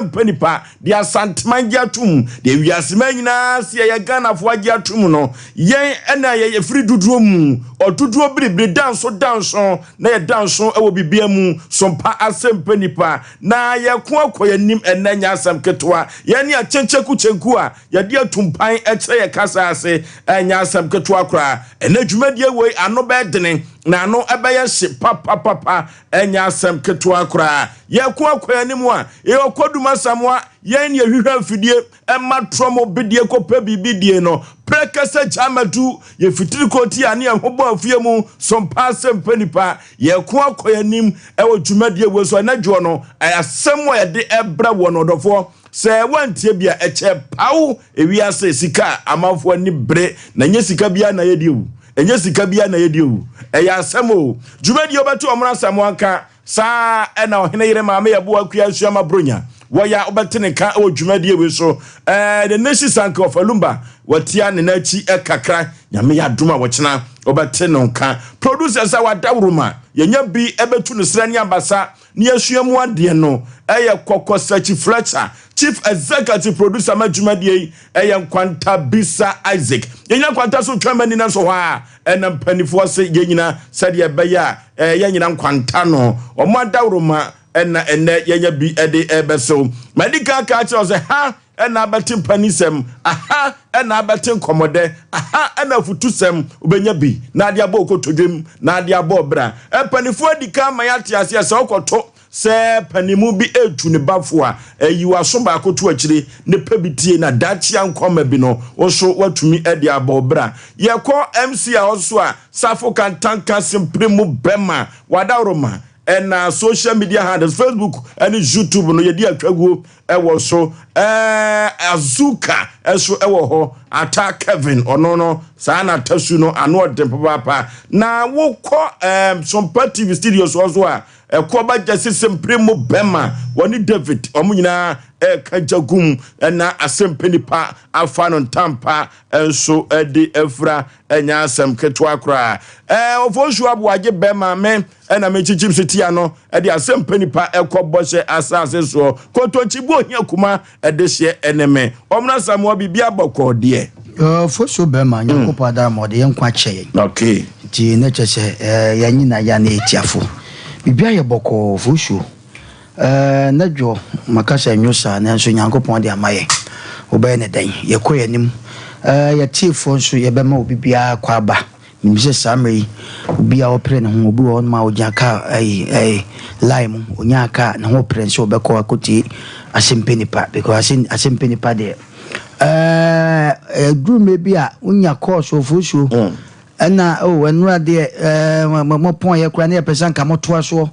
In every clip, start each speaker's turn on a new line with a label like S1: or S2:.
S1: Mpe Nipa dia santeman gya tum de wiasema nyina se ye Ghana fo gya tum no yen ena ye free duduo mu oduduo biribre danso na ye danso ewo bibia mu Sompa Asem Mpe Nipa na ye ko akoya nim enanya asam ketwa ye ne achencheku chenku a ye de atumpan eche ye kasa ase enya asam ketwa kra ena dwumadie wei ano be dene na no ebeye hye papa enya asam ketwa kra ye ko akoya nim a ye okoduma samwa yen ye hwehwa fidie emma tromo bidie kopa bibidie no prekasa jamadu ye fitiri koti ane ahobo afie mu Sompa Asem Mpe Nipa ye ko akoya nim ewo dwumadie we so na dwo no ayasem wo ye de ebra wo no dofo se wantie bia eche pawo ewiase sika amafo ni bre na nye sika bia na ye diewu enye sika bia na ye diewu eya asem o dwumadie obeto omra samonka sa ena ohene yire maame ye bo akua suama bronya waya obetene ka o dwumadie we so the nation sank of Alumba watia ne nachi kakra nyame ya doma wochena obetene nka producers a wadawruma yenya bi ebetu ne srani abasa ne asuamu ade no eye kokosachi Fletcher chief executive producer madwumadie eye Nkwanta Bisa Isaac yenya Nkwanta so twamani na so ha ena mpanifo se yenyina sade ebeya yenyina Nkwanta no omadawruma ena yenya bi ede ebeso medical culture say ha ena abatin panisem aha ena abatin komode aha ena futusem obenya bi na ade abo okotodwem na ade abo bra panifo adika mayate ase se okoto se panimu bi etu ne bafo a yiwa so ba akoto akire ne pabitie na dachi ankoma bi no oso watumi ade abo bra ye ko MC a oso a safo kan tanka simpremu bema wadawroma and social media handles Facebook and YouTube no yedi atwaguo ewo so Azuka eso ewo ho ata Kevin ono sa na tasu no ano dem papa na wokọ Sompa TV studios also a ekoba jase sempremo bema woni David omunyina kajagum na Asem Mpe Nipa afano tampa enso edi efra enya asem ketwa kra Osei Aboagye bema me na mechichim sitia no edi Asem Mpe Nipa ekobose asase so kotonchibu ohia kuma edehye eneme omna samuo bibia bokọ de
S2: Osei bema nyakopa da mode yenkwa che
S1: okay
S2: ti na chese yanyina ya na etiafo bibia ye bokọ Osei nadwo makasa nyosa na nso nyankopon de amaye obaye ne dan ye koyanim ya tiefo nso ye bema obibia kwaba nimse samri obia opre ne ho obi won ma ojaka lime onyaka na ho pre nso obekọ akoti Asem Mpe Nipa because Asem Mpe Nipa de drume bia unya course of Osei na enura de mo pon ye kura na ye person ka motoa so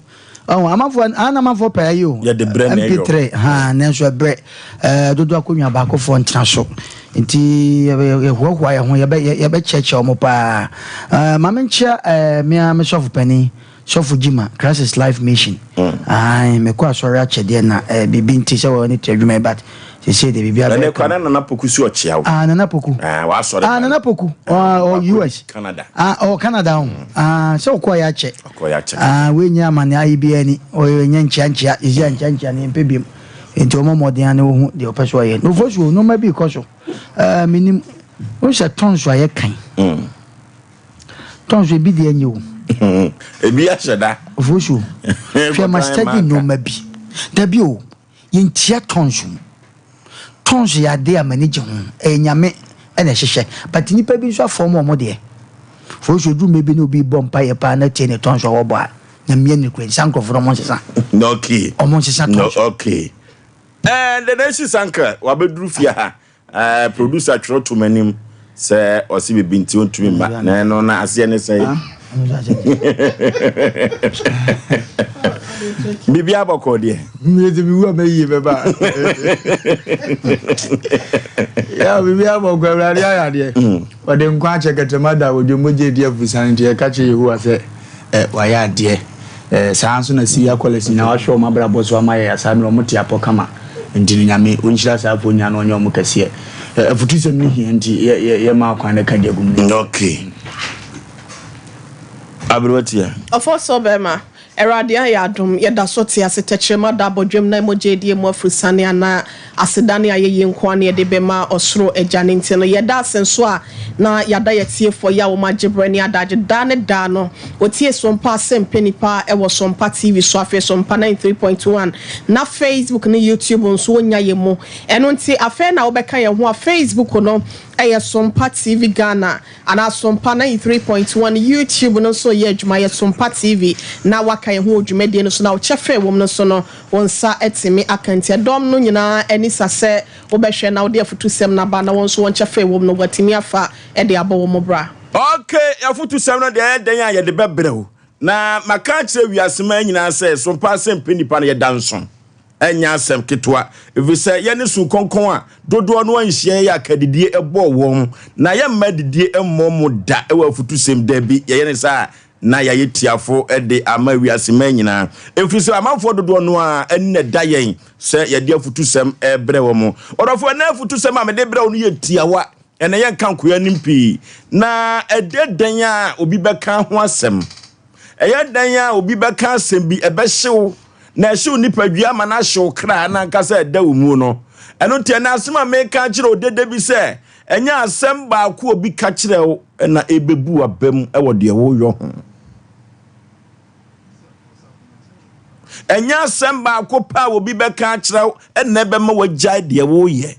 S2: amafo pa yo
S1: ya de bre na yo
S2: MP3 ha na so bre dodo akonwa ba ko fo ntra so nti ye hohwa ye ho ye be cheche omo pa mamencha me sofu pani sofu jima crisis life mission me ko asori achede na bibi nti se wo ni tadwuma bat se se de bibi
S1: na kwana na napoku si ochia
S2: na napoku
S1: wa asori
S2: na napoku US
S1: Canada
S2: Canada so ko ya che we nya mane IBA ni nya nchianchia izia nchianchia ni mpebiem enti omo modern na wo de opeso ye no Osei no ma bi koso minim o se tonso aye kan tonso bi de anyi
S1: ebi asheda
S2: Osei fe ma study no ma bi da bi o yentia tonso ya de amanije ho enyame ene hyehyɛ but nipa bi so afom omo de Osei du mebi no bi bompa ye pa na tie ne tonso wo bo a na mie ne kwen sankofo no monsesa
S1: okay
S2: omo nsesa tonso
S1: okay the nation sanka wabeduru fia ha producer tro to manim se osi bebi nti ontumi ma na no na ase ne sei bibi aboko de
S2: me de bi wa meyi beba ya bibi aboko awrade ayade ode nkwa cheketemada wojomoje die afusan tie ka che yehu se waya ade sanso na si akolesi na wa hwe mabra boso amaye asami omote apokama ndinu nyame onhyira safo nya no onyo mokase afutusem ni hi nti ye ma kwan na ka jagum ni
S1: okay Abrotia
S3: Osei bema Eradia yadum yeda soti asetechema da bodwem na mojedi mu afrisane ana asedane ayeye nkwane yede bema osoro ejane ntino yeda asenso a na yada yetie for ya wo magebrani adaje dane da no otie Sompa Asem Mpe Nipa ewo Sompa TV so afi Sompa 93.1 na Facebook na YouTube nso wonya yemu eno nti afi na obeka ye ho a Facebook no eye Sompa TV Ghana ana Sompa 93.1 YouTube no so ye adwuma ye Sompa TV na waka ye ho adwumade no so na wo chefe wom no so no wonsa etimi akanti dom no nyina eni sase obehwe na wo de afutusem na ba na wonso won chefe wom no watimi afa e de abo wo bra.
S1: Okay, afutusem no de den ya de bebreu na maka kire wiasema nyina se Sompa Asem Mpe Nipa na ye danson enya asem ketwa evise ye ne su konkon a dodo no anhie ya kadidie ebo wom na ye madidie emmo da e wa afutusem da bi ye ne sa na ya yetiafo de ama wiasema nyina efise amanfo dodo no a enne da yen se ye de afutusem ebre wom odofo na afutusem a me de bre wo no yetiawa ene ye kan koya nimpi na ededen a obi beka ho asem eyedan a obi beka asem bi ebehyew na hyew nipadua ma na hyew kra na nkasa eda omu no eno tie na asem a meka kire odede bi se enya asem ba ko obi ka kire wo na ebebu abam ewo de wo yo ho enya asem ba ko pa obi beka kire wo na ebema wagya de wo ye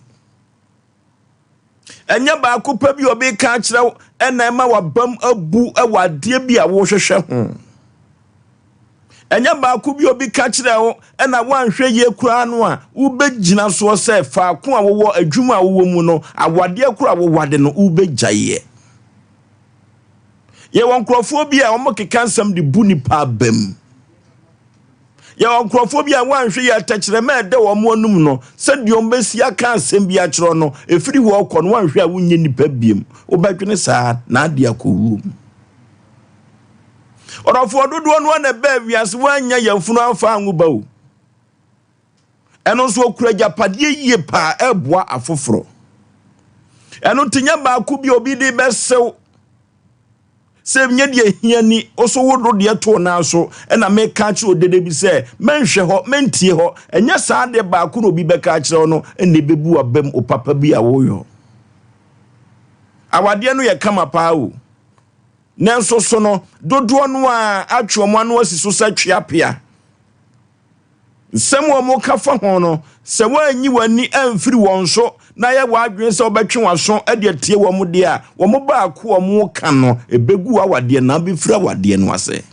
S1: enya ba ko pa bi obi ka kire wo na ema wabam abu ewade bi a wo hwehwe ho enya ba ku bi obi ka kire wo na wanhwe ye kura no a ubegina so se fa ko a wo adwuma a wo mu no awade kura wo wade no ubegyaye ye won krofo bi a wo keka nsam de bu nipa bam ye won krofo bi a wanhwe ye atachire ma de wo mo anum no se de o mbesi aka asem bi a kire no efiri wo kɔ no wanhwe a wonye nipa biem obadwene saa na ade akɔwu orofo dodo no na ba wiase wanya yamfunu amfa anwuba o eno so okura japade yie pa eboa afoforo eno tinya ba ku bi obi de besew se nye de hiani oso wodo de to na so na me ka kire odede bi se menhwe ho mentie ho enya saa de ba ku no bi be ka kire no na bebu abam o papa bi a wo yo awade no ye kama pa o nenso so no dodo no a atwomo anu asiso sa twiapia nsem wo mo ka fa ho no se wanyi wani amfiri won so na ye wadwen se obetwe waso ade atie wo mo de a wo mo ba ko wo mo ka no ebegu awade na be fira awade no ase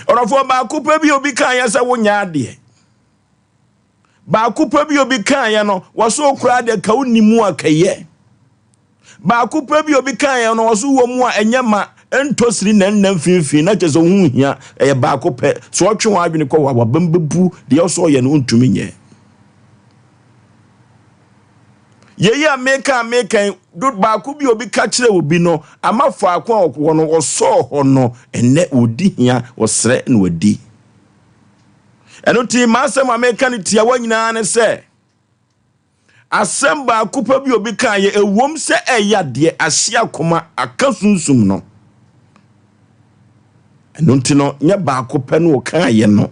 S1: orofo ba ko pa bi obi kan ya se wonya ade ba ko pa bi obi kan ya no wo so okura de ka unimu akaye ba ku pa bi obi kan ya no wo so wo mu a enyama entosiri na mfimfin na chezo hu hia e ba ku pe so otwe wa adwene ko wa bambebu de so ye no ntumi nye ye ya meka do ba ku bi obi ka kire obi no amafo akwa okwo no oso ho no ene odi hia osre na wadi eno ti masem ameka ni tia wa nyina ne se asem ba kupa bi obi kan ye ewom se eya de asia koma akasunsum no eno ntino nya ba kupa no kan ye no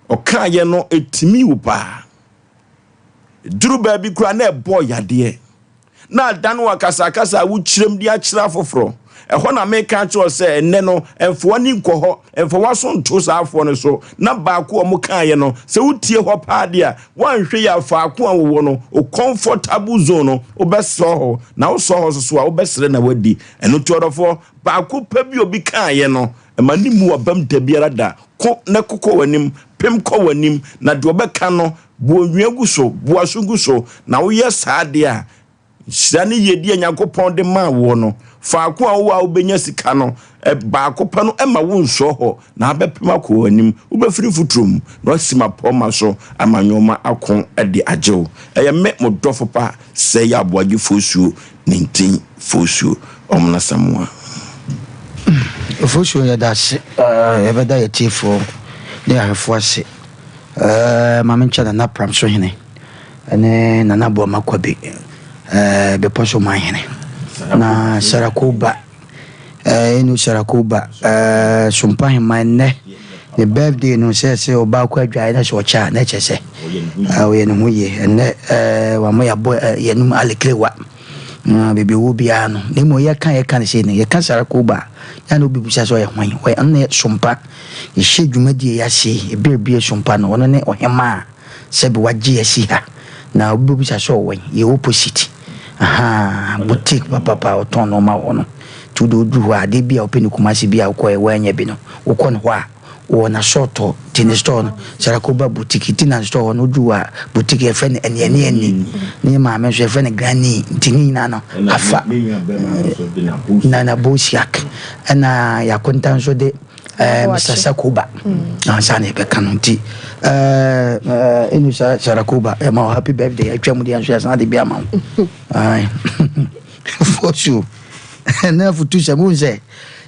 S1: o kan ye no etimi upa duru ba bi kura na ebo yade na dan wakasakasa wu kirem di akira foforo eho na meka cho se enne no enfo ni nkoho enfo waso nto saafo ne so na ba ko mo kan ye no se wutie ho paade a wanhwe ya fa ko awo no o comfortable zone no obeso ho na wo so ho so a obesere na wadi eno tuodofo ba ko pa bi obi kan ye no emani mu abam da biara da ko na kokko wanim pem ko wanim na de obeka no bo nwiagu so bo asungu so na wo ye saade a sani yedi Nyankopon de ma wo no fa ko a wo a obenya sika no ba ko pa no ema wo nso ho na abepema ko anim ubefiri futrum no sima poma so amanyoma akon de ajew eye me modofo pa Osei Aboagye Oforisuo 19 Oforisuo omna samwa
S2: Oforisuo ya dashi ebeda ya tifo ne ahefo ase mamencha na pram so hene ene na nabo makwabe be poso mahene na sarakuba inu Sarakuba Sompa himane the birthday no say oba kwa dwa na so cha na chese we no ye ene wa mo ya boy yenum aleklewa bebe wo bia no ne mo ye kan se ne ye kan Sarakuba ya no bi busa so ye hwan we ene Sompa ye hye dwumadi ya hye e bebie Sompa no wono ne ohema se be wagye ya si ha na obi busa so we ye opposite boutique papa oton no ma wono tudo du ha de bia openi kumasi bia ko e wanya bi no wo ko no ha wo na shorto tin store no Sarakuba boutique tin store no du ha boutique e fen eni ni ma me so e fen granny tin na no afa na bosiak na ya kontan so de Mr. Sakuba ansane be kanunti inu Sarakuba ma happy birthday atwamu de anso asan de bia ma ai for sure na futu shamu se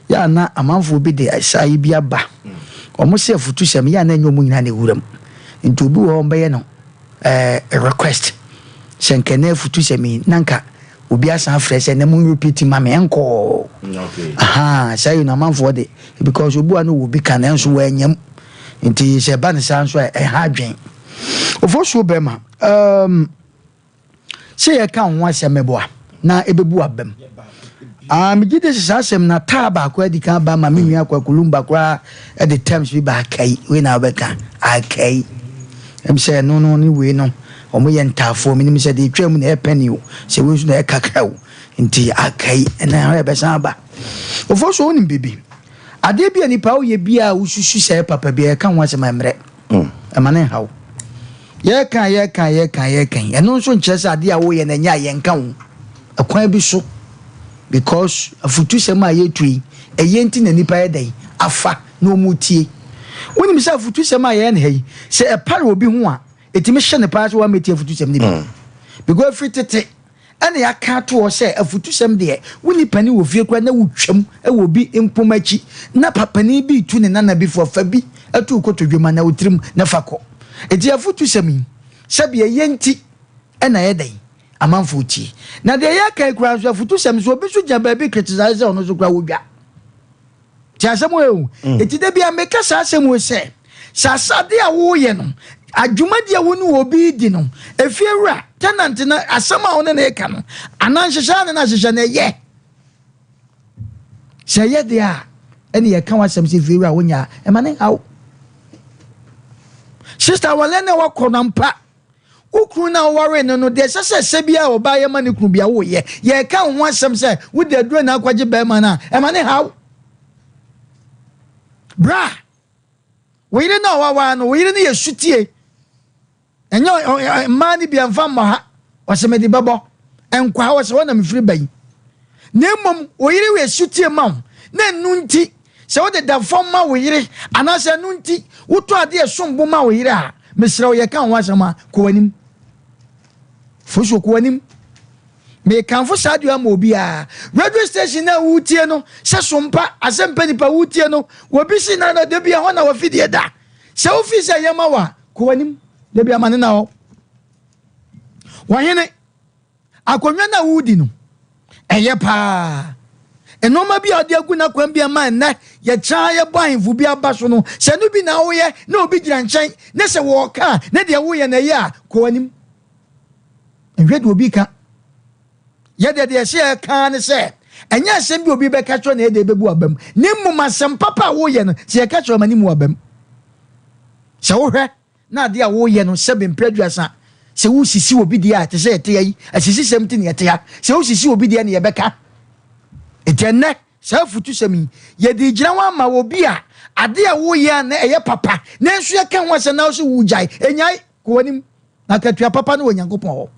S2: ya na amanfo bi de asai bia ba omo se futu sham ya na nyomu nyina ne wuram nti obi wo mbe ye no request senkene futu shami nanka obi asan fresh na mu repeat ma me enko say na amanfo de because obu anu obi kan enso wa anyam nti se ba ne san so ha dwen ofo be ma se ye kan ho asemeboa na ebebu abam me gide se asem na taba akwa di kan ba ma me nua akwa kulumba kwa at the times we ba kai we na be kan akai say no ni we no omo ye ntafo me ni se de twam na e penny o se we so na e kakra o nti akai na ha be san ba ofo so onim bibi ade bia nipa o ye bia wo susu se papa bia kan ho asem amre amane hawo ye kan eno so nkyere se ade a wo ye na nya ye nkan wo akwan bi so because afutu sema yetui eyenti na nipa yedai afa no mutie woni misa afutu sema ye na hei se e pare obi ho a etimi hye ne pa so wa metie afutu sem ne bi because fitete ene ya ka to o se afutu sem de woni pani wo fie kwa na wutwam e wo bi empomachi na papani bi tu ne nana bi fo fa bi atu kotodwuma na wutrim na fako eti afutu sem sabe yenti ena yedai amanfuti na de ya kai kura so afutu sem so obi so gya ba bi criticize ono so kura wodwa ti asem o eti de bia meka sa asem o se sasade a wo ye no adwumadi a wo ni obi di no efiewura tenant na asem a wo ne ka no anan hyehyɛ ne na hyehyɛ na ye se ye de a ene ye kan wasem se efiewura wonya e mane hawo sister wale ne wakɔ mpa ukru na worry no de sese bia oba ye mane kru bia wo ye ka ho asem se wo de duro na akwaje ba ma na e mane hawo bra we yire na wawa no we yire ne yesutie enyo mani bia mfa ma ha osemedi babo enkwa wo se wona mfiri ban na mom we yire we yesutie ma na nunti se wo de da fom ma we yire anase nunti wo to ade esombo ma we yire a mesra wo ye ka ho asema ko wanim fuso ko wanim me kanfo sadio ama obi a radio station na wutie no se Sompa Asem Mpe Nipa wutie no wo bi si na de bia ho na wo fidie da se office yema wa ko wanim de bia mane na ho wahene akonwa na wudi no eye pa enoma bia ode agu na kwan bia man na ye cha ye boanfu bia ba so no se no bi na wo ye na obi gira nchen ne se wo ka ne de wo ye na ye a ko wanim enhwe obi ka ye de se ka ne se enya asem bi obi be ka cho na e de bebu abam ne mmuma asem papa wo ye no se ka cho mani mu abam se wo hwe na de a wo ye no se be mpraduasa se wo sisi obi de a te se ete yi asisi sem ti ne ete ya se wo sisi obi de ne ye beka etenne se futu semi ye de gira wa ma obi a ade a wo ye na eye papa na nso ye kan ho se na so wujai enyai ko wanim na katua papa na onyankopon ho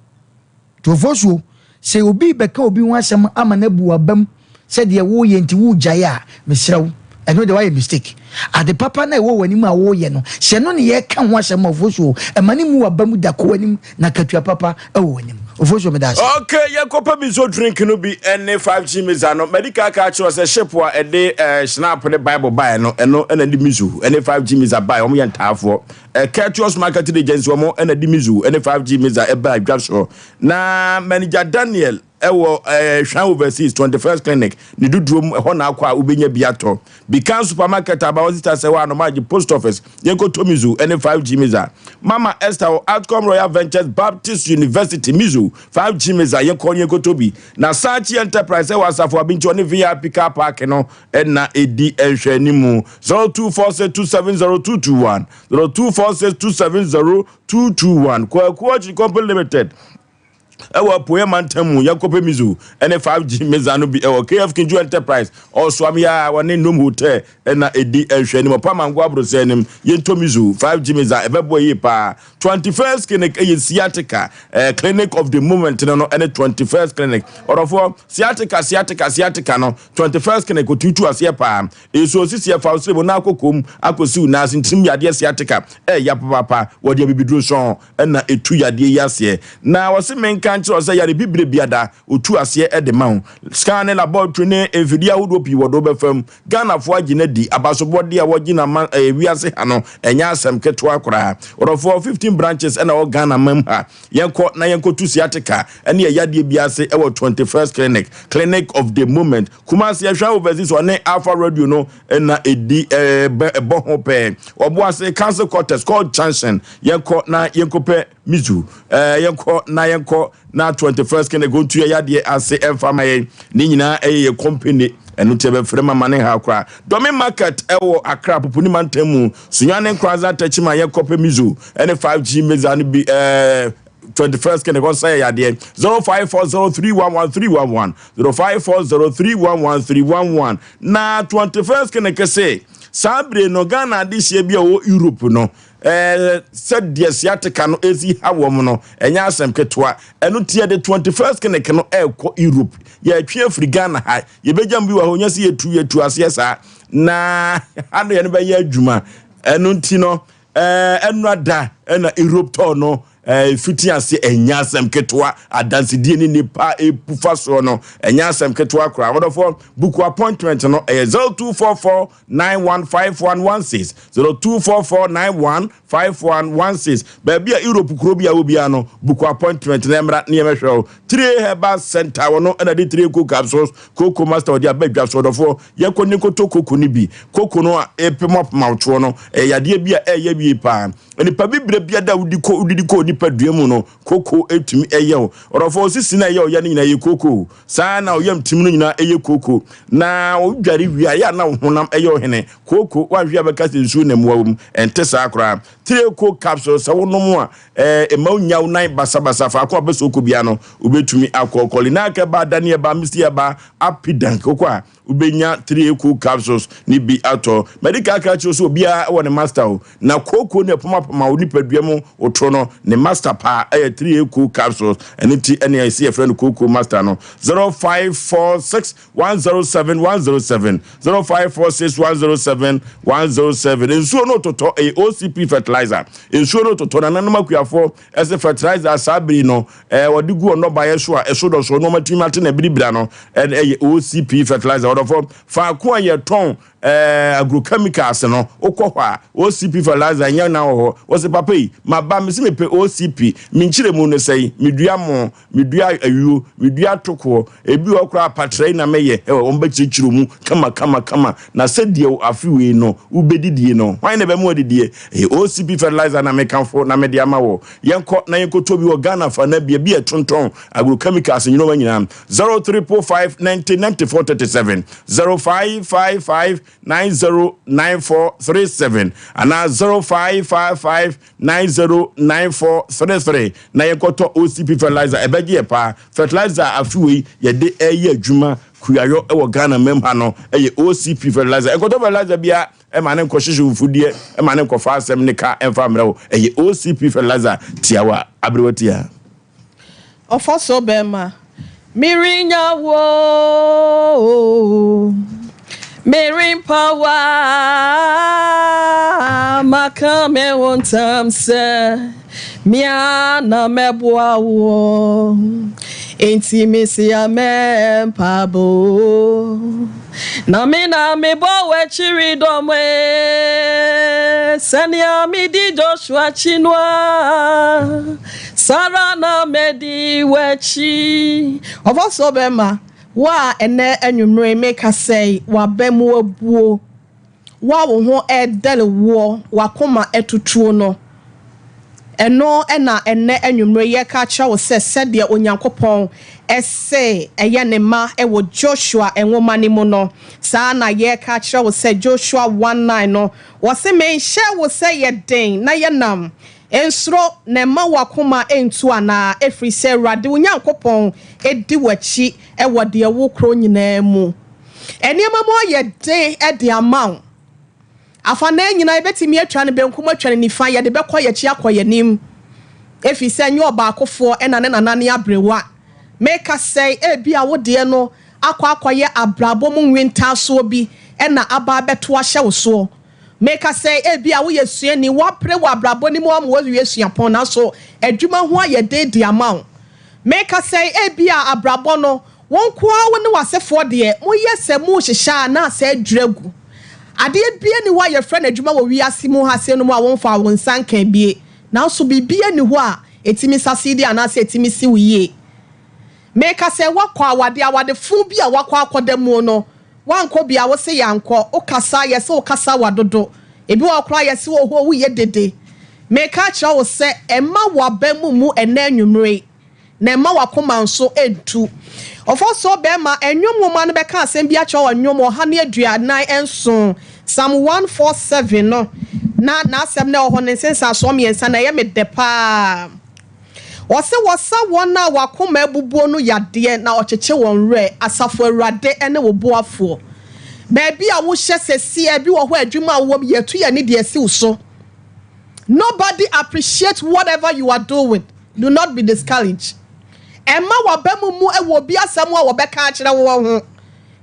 S2: to fosuo se obi beka obi ho asem ama na bu abam se de wo ye nti wujai a mesrew eno de why mistake ade papa na wo wanim a wo ye no se no ne ye kan ho asem fosuo emani mu abam da ko wanim na katua papa e wo wanim ofosuo me das
S1: okay ye kopa mi so drink no bi ene 5G meza no medical ka cho se ship wa e de snap ne bible buy no eno ena di mizu ene 5G meza buy omo ye ntafo Courteous marketing agency omo ena di mizu ene 5G meza e buy dwa so na manager Daniel ewo Shan overseas 21st clinic ni dudrum ho na akwa ubenya biato Beacon supermarket abawozita se wa no maji post office yenko tomizu ene 5G miza Mama Esther Outcome Royal Ventures Baptist University mizu 5G miza yenko tobi na Sachi Enterprise wa safo abinti oni VIP car park no na edi enhwe ni mu 0246270221 0246270221 kwa Company Limited ewa poema ntemu yakope mizu ene 5G mezano bi ewa KF Kinju Enterprise also amia wane nom hotel na edi ehwe ni mopama ngwa abrosenim yento mizu 5G meza ebebo yi pa 21st clinic e sciatica clinic of the moment no ene 21st clinic orofo sciatica no 21st clinic otutu ase pa eso sisi e fa osebo na akokom akosi na asintim yade sciatica ya papa wode bibidro so na etu yade yase na wose kanche ose yare bibre biada otu ase e de ma scan laboratory ne enfidia wodo pi wodo befam Ghana fo agina di abasobode a wogina wiase ha no enya asem keto akora orofo 15 branches na o Ghana mam ha yenko tu siatica ene yade biase e 21st clinic of the moment Kumasi Yahwa overseas one Alpha Radio no na edi boho pe oboase council quarters called Junction yenko pe mizu yenko na 21st can go to yade ase emfamaye ni nyina company enu tebe frema mane ha akra domi market ewo akra popuni mantemu sunyane kraza tachima yenko mizu ene 5G meza ni bi 21st can go say yade 0540311311 0540311311 na 21st can kese sabre no Ghana dishie bia wo Europe no said the Asiatica no ezi hawom no enya asem ketwa eno tie de 21st clinic no ekọ Europe ya twa free Ghana ha ye bejam bi wa honya se yetu ase sa na ano ye no be ya adwuma eno nti no eno ada na Europe to no fiti ase enya asem ketwa adanse die ni nipa epufa so no enya asem ketwa kra wodofo book appointment no 0244915116 0244915116 baby a Europe kro bia obi ano book appointment na emra na yemehwe 3 Herbal Center wono na de 3 cook capsules cocoa master odi abadwa so wodofo yakoni koto cocoa ni bi cocoa no epemop mawto no yade bia eye bi pa nipa bibre bia da udiko nipa duemu no koko etumi eyew orofo sisi na eyew ya ni nyina ye koko saa na oyam tim no nyina eye koko na odware wia ya na honam eyew hene koko wa hwia beka sensu na muawum ente saa kra 3 cook capsules wonom a emaw nyaw nan basabasa fa akọ beso kobia no obetumi akọkọli na aka ba danie ba misi ba apidan koko a ubenya 3 cook capsules ni bi ato medical capsules obia won master na koko ne poma onipaduemu otro no ne master pa 3 cook capsules eniti ene isi friend koko master no 0546107107 0546107107 enso no toto OCP fertilizer enso no toto na nanoma kuafo ese fertilizer sabri no wodigu ono baye so a eso do so no matimi ate na biribira no OCP fertilizer odofo fa ko aye ton agrochemicals no okwa OCP fertilizer nya na ho wo se papa yi maba me se mepe OCP minchire mu no sei medua mo medua ayuo medua toko ebi okra patre na meye omba chichiro mu kama na se die afiwe no ubedidie no why na be mu odidie OCP fertilizer na mekanfo na media ma wo yenko na yenko tobi wo Ghana fa na bia bia tonton agrochemicals nyino manyina 0345909437 0555909437 ana 0555909433 na yekoto OCP fertilizer ebeje pa fertilizer afiwe ye de eye adwuma kuyayo ewo Ghana memha no eye OCP fertilizer ekoto fertilizer bia ema ne nkohyeje mfudie ema ne nkofa asem ne ka emfa mrewo eye OCP fertilizer tiawa abrewatia
S3: ofaso bema mirinya wo Merin power makame wontam se miana mebwa wo enti misi amempabo na mina mebo we chiri domwe senia mi di Joshua chinwa Sarana medi wechi. Of also bema wa ene enumre make us say wa bemu ebuo. Wa wo ho edele wo wa koma etutuo no. Eno ena ene enumre ye ka cha wo se de onyankopon ese eye ne ma ewo Joshua enwoma ni mu no saa na ye ka cha wo se Joshua 1:9 no wo se me hye wo se ye den na ye nam ensro ne ma wakoma entu ana efri se rade onyankopon edi wachi ewo de wo kro nyina mu eniema mo ye den e de amount afa na nyina ebetimi atwa ne benkum atwa ne nifa ye de bekọ ye chi akoye nim efi se nyo ba akofo ena ne nanane abrewa make us say bia wo de no akoye abrabo mu nwenta so bi ena aba beto ahye wo so make us say bia wo yesua ni wo pre wo abrabo ni mo am wo yesua pon na so adwuma ho aye de amount make us say bia abrabo no won ko wo ne wasefo de mo yese mu hyehya na se adwiragu ade bia ni wa ye friend adwuma wo wiase mu ha se no mu a won fa won sankan bie na so bibia ni ho a etimi sasidi ana se etimi si wiye make us say wakọ awade fu bia wakọ akodemu no wanko bia wo se yanko okasa ye se okasa wadodo ebi wakọ ye se wo ho ye dede make a cha wo se ema wabemu mu ena anwumre na ema wakoma nso entu ofo so be ma enwom ma no be ka asem bia cha wo nwom ha ne aduanan enso Psalm 147 no na asem na ho ne sensa so miensa na ye me depa wose wasa wona wakoma abubuo no yade na ocheche won re asafo awurade ene wo boafo baabi a wo hye sesi abi wo ho adwuma wo yetu ye ne de asi so. Nobody appreciate whatever you are doing. Do not be discouraged. Emma wabemu mu ewo bi asem a wo beka akire wo ho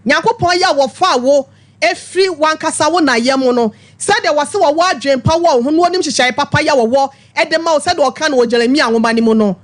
S3: Nyankopon ya wo fa wo efri wankasa wo na yem no said there was wo adwempa wo ho no onim hyehyai papa ya wo edema wo said wo kan wo Jeremia nwoma ni mu no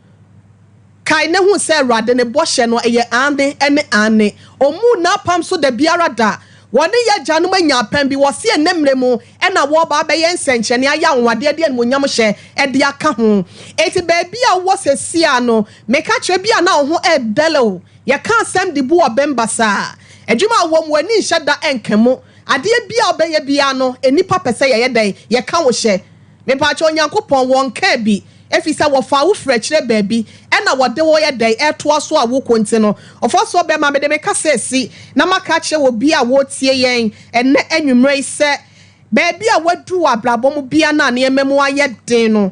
S3: kai ne hu se rade ne bohye no eye ande ene ane omu na pam so da biara da woni ya janum anya pam bi wo se enemre mu ena wo ba be ye nsenche ne aya nwade de mu nyam hye ede aka ho eti ba bia wo sesia no meka kire bia na wo ho edelo ye kan sem de bu obemba sa adwuma wo mu ani hyeda enkemo ade bia obeye bia no enipa pese ye den ye ka wo hye me pa cho Nyankopon won ka bi efisa wo fa wo frɛkyerɛ baabi ɛna wode wo yɛ dai ɛto so a wo konti no ofo so be ma me de me ka sesi na maka kyerɛ wo bia wo tie yɛn ɛnɛ anwumrɛ sɛ baabi a wadu abrabɔ mu bia na ne ememu ayɛ den no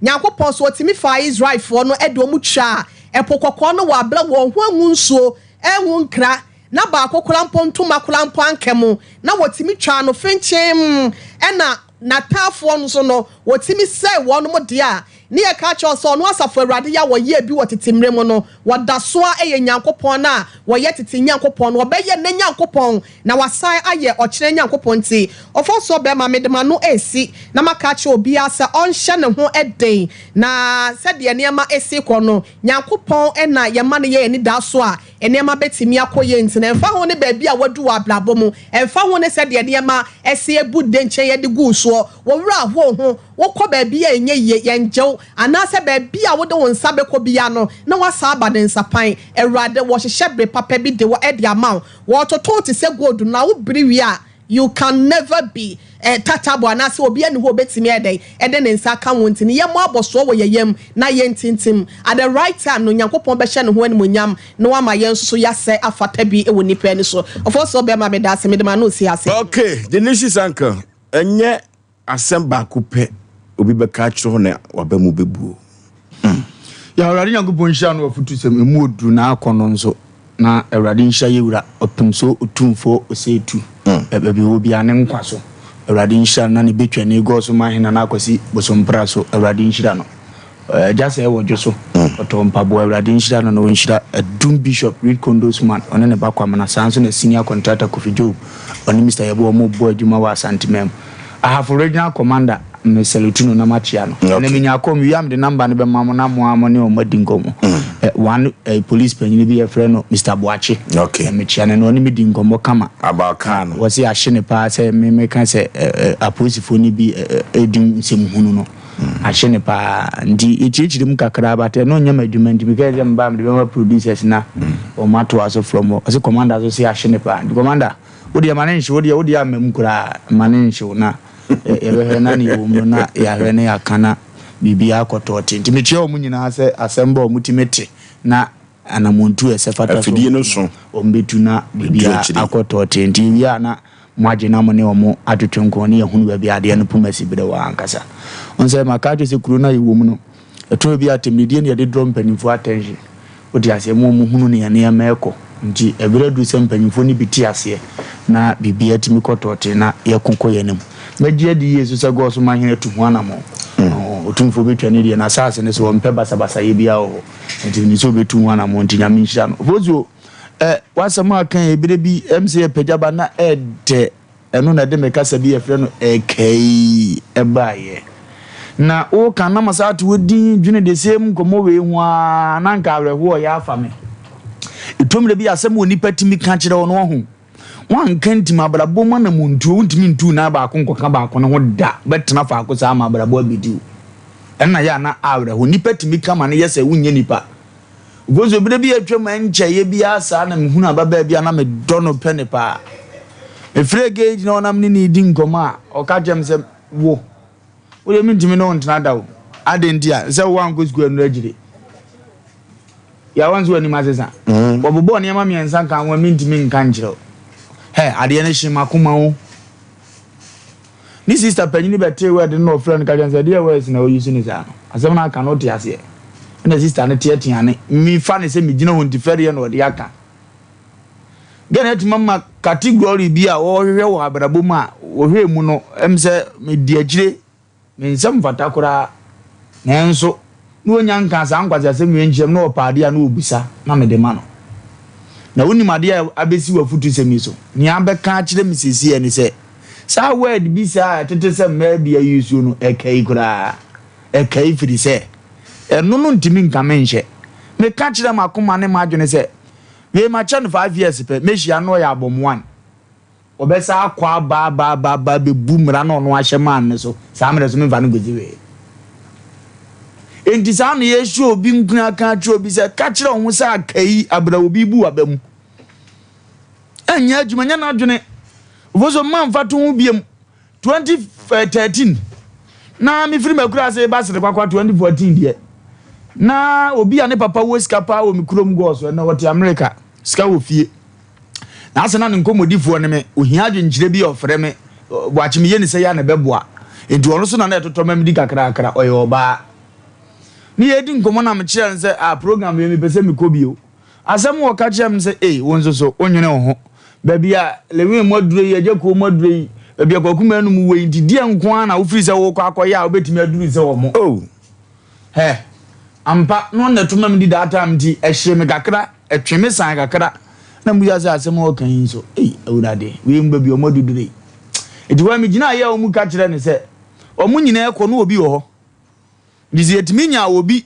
S3: Nyankopɔn so otimi fa Israel fo no ɛde omu twa ɛpokɔkɔ no wɔ abla wo ho anwu nsuo ɛhu nkra na ba akokora mpontuma kora mpo ankɛmo na wotimi twa no fenkyem ɛna na tafo no so no wotimi sɛ wo no mo de a ne ye ka cho so no asafo awurade ya wo ye bi wotetemre mu no wadasoa eye Nyankopon na wo ye tete Nyankopon no obeye ne Nyankopon na wasai aye okire Nyankopon ti ofo so be ma medema no esi na maka che obi asa onhye ne ho eden na sɛ de ne ma esi kɔ no Nyankopon na ye ma ne ye ni da so a ene ma betimi akoye ntina emfa ho ne ba bi a wadu wa blabo mu emfa ho ne sɛ de ne ma esi ebu de nche ye de gu so wo wura ho wokɔ ba bi a enye ye yenjew anase ba bi a wode won sabe kɔ bia no na wasa aba den sapan awurade wo hyehyɛ bre papa bi de wo edi amount wo toto te sɛ gold na wo biri wi a you can never be tatabo anase obi ani ho betimi ede ne nsa ka won tini yem aboso wo yeyem na yentintim at the right time no Nyankopon be hye ne ho animonyam na wa ma yen so yase afata bi e wo nipa ni so of so be ma be da se me de ma no si ase.
S1: Okay, the nishi sanka enye asem ba kupe obi be ka kiro na wabamu bebuo
S2: ya awurade Nyankopon hia no afutu sem emu oduru na akono nso na awurade hia yewura opemso otumfo osetu ebebi obi ane nkwa so awurade hia na ne betwa ne go so mahina na akwasi bosompra so awurade hia no jase ewo joso otompa bo awurade hia no no hia adum bishop read condos man one ne bakwa na sanso na senior contractor Kofi Job oni Mr. Yabo mo bo adwuma wa Santimem I have original commander me salutino na machia no na menya kom wi am de number ne be mamo na mo amone o madingomo one police penyin bi e frɛ no Mr. Boache
S1: okay
S2: me chia ne no ni medingomo kama
S1: abaka no
S2: wose ahye ne pa sɛ me ka sɛ aposifo ni bi edin semhunu no
S4: ahye ne pa ndi echichiri mu kakra bate no nyama adwuma ndi because dem ba me producers na o mato aso from as commander aso say ahye ne pa ndi commander wodi manenhye wodi amam kura manenhye na ebe na ni wo mu na ya hwe ne yakana bibia akotote ndi metia o mu nyina se asemba o mutimete na anamuntu esefata so
S1: afidie no so
S4: ombetu na bibia akotote ndi ya na mwaje na mo ne omo atutwenko ne ehunu ba bia de no pumasi bere wa ankasa onse makaje se kuru na yiwo mu no eto bi atemidie ne de drum panimfo attention odi ase mo hunu ne ya ne ya meko nti ebere du se mpanimfo ni biti ase na bibia timi kotote na yekonko yenem meje di yesu se go so mahene tu ho anamo otumfo betwane de na asase ne so mpe basa ye bia o nti ni so betu ho anamo nti nyame nhira no fozo wasama kan ebere bi MC pejaba na ede eno na de mekasa bi efre no ekei ebaye na o kan na masatu wodi dwene de sem komo we hu a na nka awreho ya afame etomre bi asem woni patimi ka kire wono ho wan kantima abrabo ma na muntu ntimi ntu na ba akon koka ba akon ho da betena fa akosa ma abrabo abidi enna ya na awreho ni patimi kama ne yese wunye nipa gozo bire bi atwa ma nche ye bi asa na mehunu ababa bi na me dono pene pa efrege ji na onam ni di nkoma o ka jem se wo le mi ntimi no ntna dawo ade ndia se wo anko sku anu agire ya wanzu ani mazesa obobo ne ma mi ensa kan wa mi ntimi nka njiro he ade ne shima kuma wo ni sister panyi ni bete we de no friend ka jem se de we na o yusu ni sa asem na aka no te ase na sister ne tiatiane mi fa ne se mi gina hon tifere no de aka gene ti mama category bi a wo hwehwe wo abrabo mu a wo hwe mu no emse me di agire me nsem fata kura nenso no nya nka sa nkwaza se mi enjem no opaade a no obusa na me de ma no na woni made a abesi wa futu se mi so ni abeka akire mi sisi eni se sa word bi sa tete se ma bia yusu no ekai kura ekai firi se eno no ntimi nka menhye me ka kire makoma ne ma adwene se we ma chan 5 years pe me hia no ya bom 1 obesa akwa ba be bumra no no ahye man ne so sa amre so me va no gozi we enti sa no ye hwe obi nkuna ka hwe obi se ka kire ho sa akai abra obi bu abam anya adwuma nya na adwene vozo man fa to hu biem 2013 na mi firi makura se ba sere kwakwa 2014 die na obi ane papa wo skapa o mikrom go so na wote America ska wo fie na asena ne nkomodifo ne me ohia adwenkyire bi ofre me bwachime ye ni se ya na beboa enti ono so na na etoto mam di kakra oyo ba ni edi nkomo na me kire nse a program ye me pese mi kobio asem wo ka kire me se wonzo so onwene wo ho ba bia lewe modure ye je ko modure yi ba bia kwakum anu mu we enti die nko na wo firi se wo kwakoya obetimi aduru se wo mo he ampa no na tuma mi di data mti ehye me kakra etweme san kakra na mu ya se asem o kan yin so awurade we mba bi o modudure ediwa mi gina ya o mu ka kire ne se o mu nyina ekọ no obi wo ho dizi etimi nya obi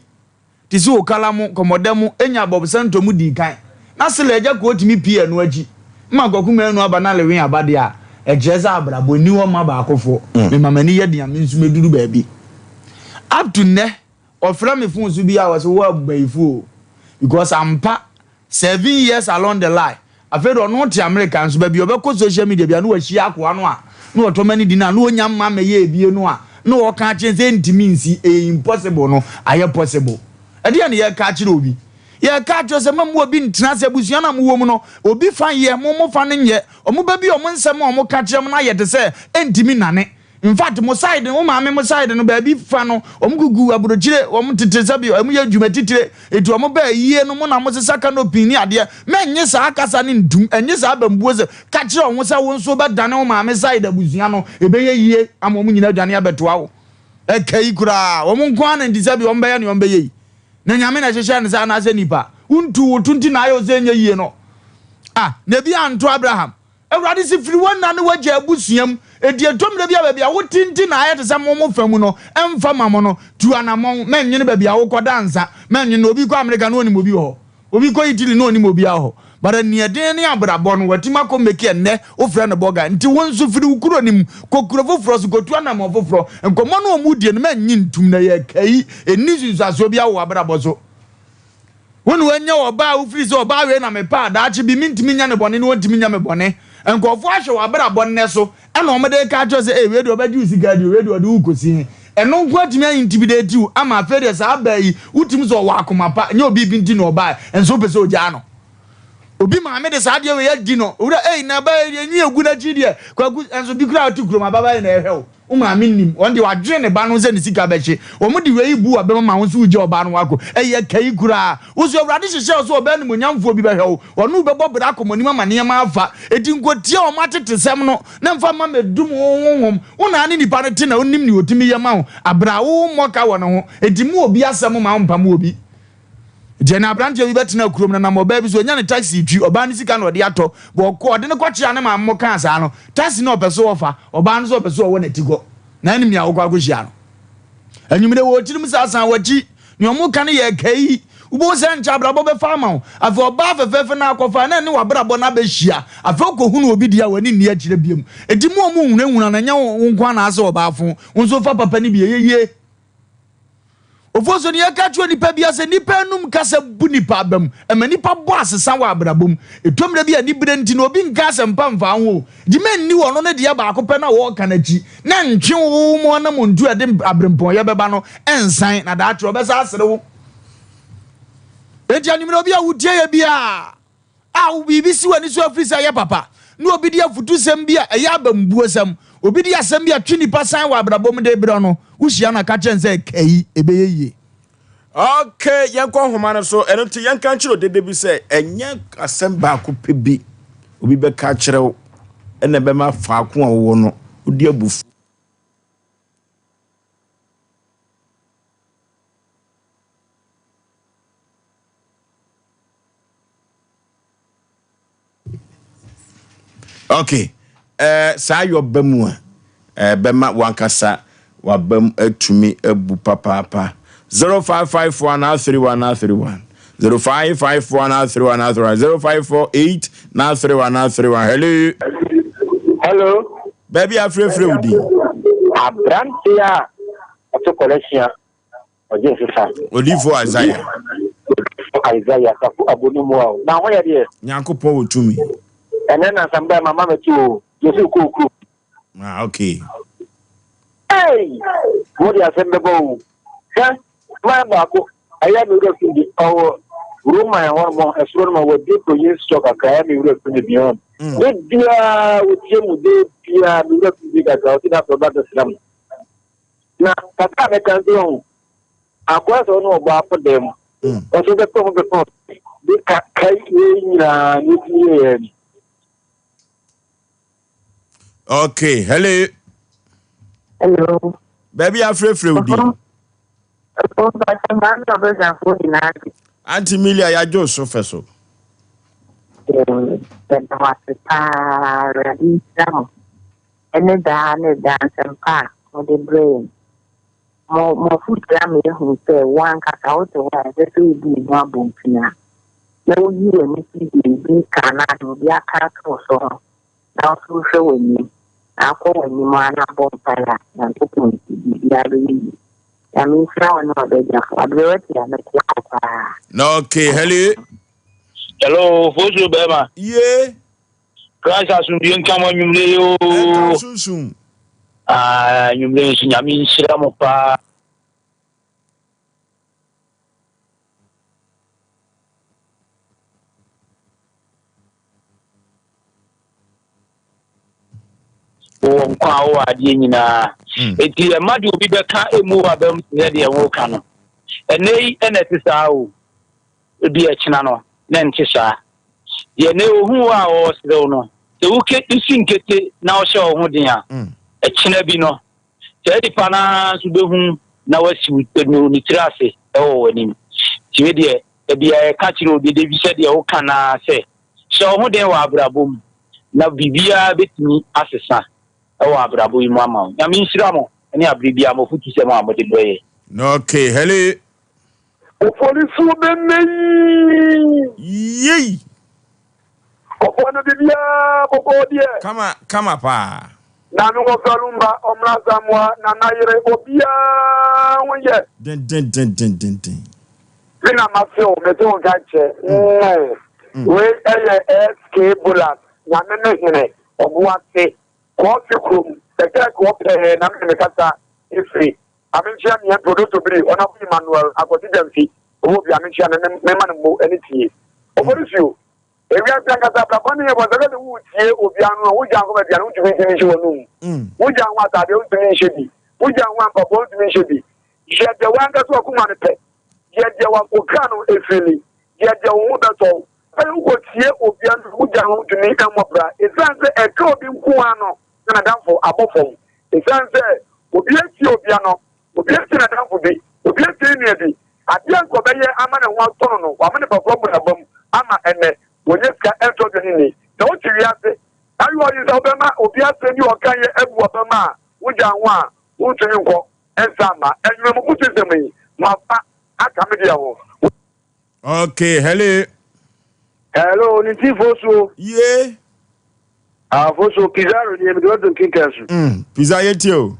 S4: tisi o kala mu komodemu enya bob santo mu di kan na se le eja ko otimi pie no aji ma kwakum anu aba na lewe abade a ejeza abrabo ni wo ma ba akofo me mamani ye dia me nsu meduru ba bi up to ne ofra me phone so bi a was wo abaifo because ampa 7 years along the line afedo no ti Americans ba bi obekọ social media bia no wahia akwa no a no otomani di na no onya mma me ye ebie no a no wo ka chense ntimi nsi impossible no aye possible e dia ne ye ka kire obi ye ka kire se mamu obi ntena se busua na mu wo mu no obi fan ye mo fa ne nye omo ba bi omo nsem omo ka kire mo na ye de se ntimi nane. In fact, mo side no ma me mo side no baby fa no omgugu aburochire om tete sabi om ye dwuma titire etu om ba yie no mo na mo saka no pini ade menye sa akasa ne ndum enye sa bambuo se ka kire on se won so ba dane o ma me side abusua no ebe ye yie amom nyina aduane abetoa wo ekai kura om nko an ndi sabi om ba ye ne om ba ye na nyame na hyehyɛ ne sa na ase nipa untu tunti na ayo ze nye yie no na bi anto Abraham Awurade si firi won na ne wagya abusuam edietom da bia bia wo tinti na ayete se mo famu no emfa mamo no tu anamon menye ne bia wo koda ansa menye no obi ko America no oni obi ho obi ko itili no ni mo bia ho bara ne den ne abrabọ no watima ko make enne o fra ne boga nti wonso firi ukuro nim kokuro foforo so kotu ana mo foforo enkomo no mu die ne manyi ntum na ye kai eni susaso bia wo abrabọ so wonu anya oba wo firi so oba we na me pa da achi bi mintimi nya ne bone ne wontimi nya me bone enkofo ahwe wo abrabọ ne so ena o mede ka cho se we de obaji usika di we de ode ukosi eno nko atimi intimidate you ama afere sa abai utim so wa akomapa nya obi binti no oba enso pese oja no obi ma me de sa de we yadi no owura na ba enyi egu na chi de kwagu enso bi kura otikuro ma baba na ehwe o ma me nim on de wadwe ne ba no se ne sika beche o mu de we bu abema ma wo so uja oba no wako kai kura wo so owrade hihye so oba ne monyamfo bi behwe o onu be bobra akomoni ma ne ma afa edi nkotie o matete sem no na mfa ma medum wonwom wo na ne nipa no te na onim ne otimi yema wo abra wo moka wo no ho edi mu obi asem ma mpam obi Jena abranche bi betina kurom na nam oba bi so nya ne taxi twi oba ne sika na ode ato bo ko ode ne kwachia ne ma mo kan sa no taxi na opeso ofa oba no so opeso wo na tigo na nim ya wo kwa gohia no anyumire wo tirim sa san wachi ne omo kan ye kai ubo se ncha brabo be fama afa oba fefefe na akofa na ne wa brabo na be hia afa ko hunu obi dia wani ni akire biem edi mu omo hunahuna na nya wo nkwa na ase oba afo nso fa papa ni bi yeye Ofoso ni yakacho nipa bia se nipa num kasa bu nipa bam ema nipa bo asesa wa abrabom etomre bia ni bire nti no obi nkasa mpa mfa ho di men ni wono ne de ba akopɛ na wo kanachi na ntwe wo mo na mo ndu ade abrempon ye beba no ensan na da atro besa asere wo enti animre obi a wudie ye bia a wo bibi si wani so afisa ye papa no obi dia futu sem bia eya bambuo sem obi dia sem bia twi nipa san wa abrabom de bire no Ushia na kachen say kai ebeye.
S1: Okay, yanko homana so eno ti yanka nchiro dede bi say enye asem ba ko pebi obi be ka kire ene be ma fa ko wo no odi abufu. Okay. Sa yo bemu bema wankasa wabam atumi abu papa 0554931931 0554931931 0548931931
S5: hello
S1: baby afrefre udi
S5: abrantia to collection oje sisa
S1: olifo Isaiah
S5: tafu abonimu na ho ye de
S1: nyankopon otumi
S5: ene na samba mama metu o yesu kuku
S1: okay.
S5: Hey, what you Asem Mpe Nipa? Huh? My bako, I am looking the our room. I want more. As soon as we did to use stock, I am looking the beyond. With dear, with him, with dear, we look to the guys out in the Islam. Now, Papa, I can't do. I was on about for them. Also, the problem before they can't.
S1: Okay, hello.
S6: Hello.
S1: Baby, afrefre udi. Auntie Milia ya jo so feso.
S6: Ene da Sompa for the brain. Mo food gram e hu se wan kaka o to wa se so bi mo abontia. Na wo yi e mi ti bi kana do bi aka to so. Na so hwe wani. Ako ni mana bompala na tukun ya bi ya mi fra no be ja adweti ya meti akwa
S1: No okay
S5: Hello fojo bema
S1: ye
S5: Christ asumbi nkama nyumle yo
S1: sunsun
S5: nyumle nyami nshira mo pa kwa o ade nyina eti e madu obi beka emu abam ne de wo ka no enei eneti saa o ebi e kina no na nti saa ye ne ohu a o sere no se wuke isi nkete na o hye ohu den a e kina bi no se di pa na so behu na wasi no ni tirase e wo wani ti we de e bia e ka kire obi de bi se de wo ka na se ohu den wa abrabom na bibia betimi asesa wa abrabo yi mama ya mi nsira mo ene abribia mo futu se mo amode doye
S1: okay
S7: Oforisuo benne.
S1: Yey.
S7: Ofono bibia bokodie.
S1: Kama pa.
S7: Na no galumba omrazamwa na nayire obia wonye.
S1: Den.
S7: Mina mafio meto gache. We SK Bulat. Na mene hene obuate. Ko fikrum. Teke ko pe na mene kata ifri. Aminchia mi product obiri ona bu Emmanuel akoti demfi. Obi aminchia na mema no anything. Oforisuo. Ewia kata plakoni e bozaga de wutie obi anu wo jango be bia no tumi tumi shi wonu. Wo jango atade wo tumi shi bi. Wo jango ampabo wo tumi shi bi. Je de wanga so akuma ne pe. Je de wa okano efili. Je de wo beto. Ele wo tie obi anu wo jango tumi kan mobra. Esanse e ka obi nku ano na danfo abofom. Esanse obi ati obi ano. Obi ati na danfo bi. Obi ati ni bi. Ade anko be ye ama ne ho tono no. Wa me ne papa mu na bam ama ene Wojeska ento denini na wo tiri ase ayo yi za obema obi ase ni okan ye ebu obema wo janwa wo tiri nko ensama enwem ku tisemi ma pa aka me dia wo.
S1: Okay,
S7: hello ni ti foso
S1: ye
S7: foso pizarro ni me do kinkasu
S1: pizza yetio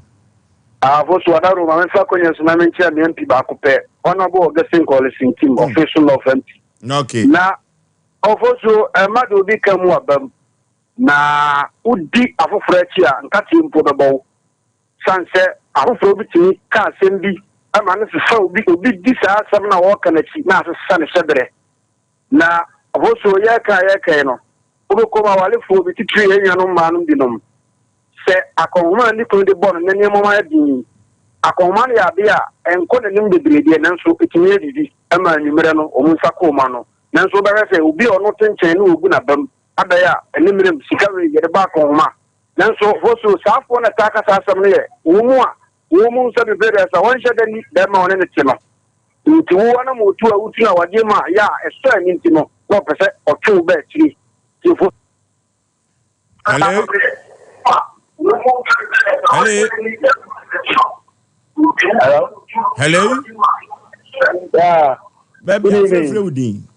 S7: foso adaro ma me fa konyesu na me ntia me mpi ba ko pe ono bo ogesin college team official of empty.
S1: Okay.
S7: Na Ofosuo mmadụ obi ka mu abam na udi afoforo achi a nkati mpo bebo sanse afoforo obi timi ka asem bi ama ne sefa obi di saa asem na wo kana chi na asesa ne sedere na Ofosuo ya ka no obi ko ma wale fo obi titiri enya no ma no binom se akonhoma ni ko de bon na nemo ma di akonhoma ya bia enko ne nim bebrede nanso etimi edidi ama nwumere no omunfa ko ma no nanso bɛrɛ sɛ obi ɔno tenkyɛn ne ogu na bam abɛya animrem sika we yɛde ba akɔnhoma nanso foso saafo na ta kasa asɛm no yɛ wo mu nsa bebree sɛ wɔnhyɛ da ni bɛma ɔne ne te no nti wo ana ma otu a wotu a wɔde ma yɛ a ɛsɔ ani nti no na ɔpɛ sɛ ɔtwe wo bɛɛ akyiri tifo
S1: Hello.
S7: Yeah.
S1: Baby, I'm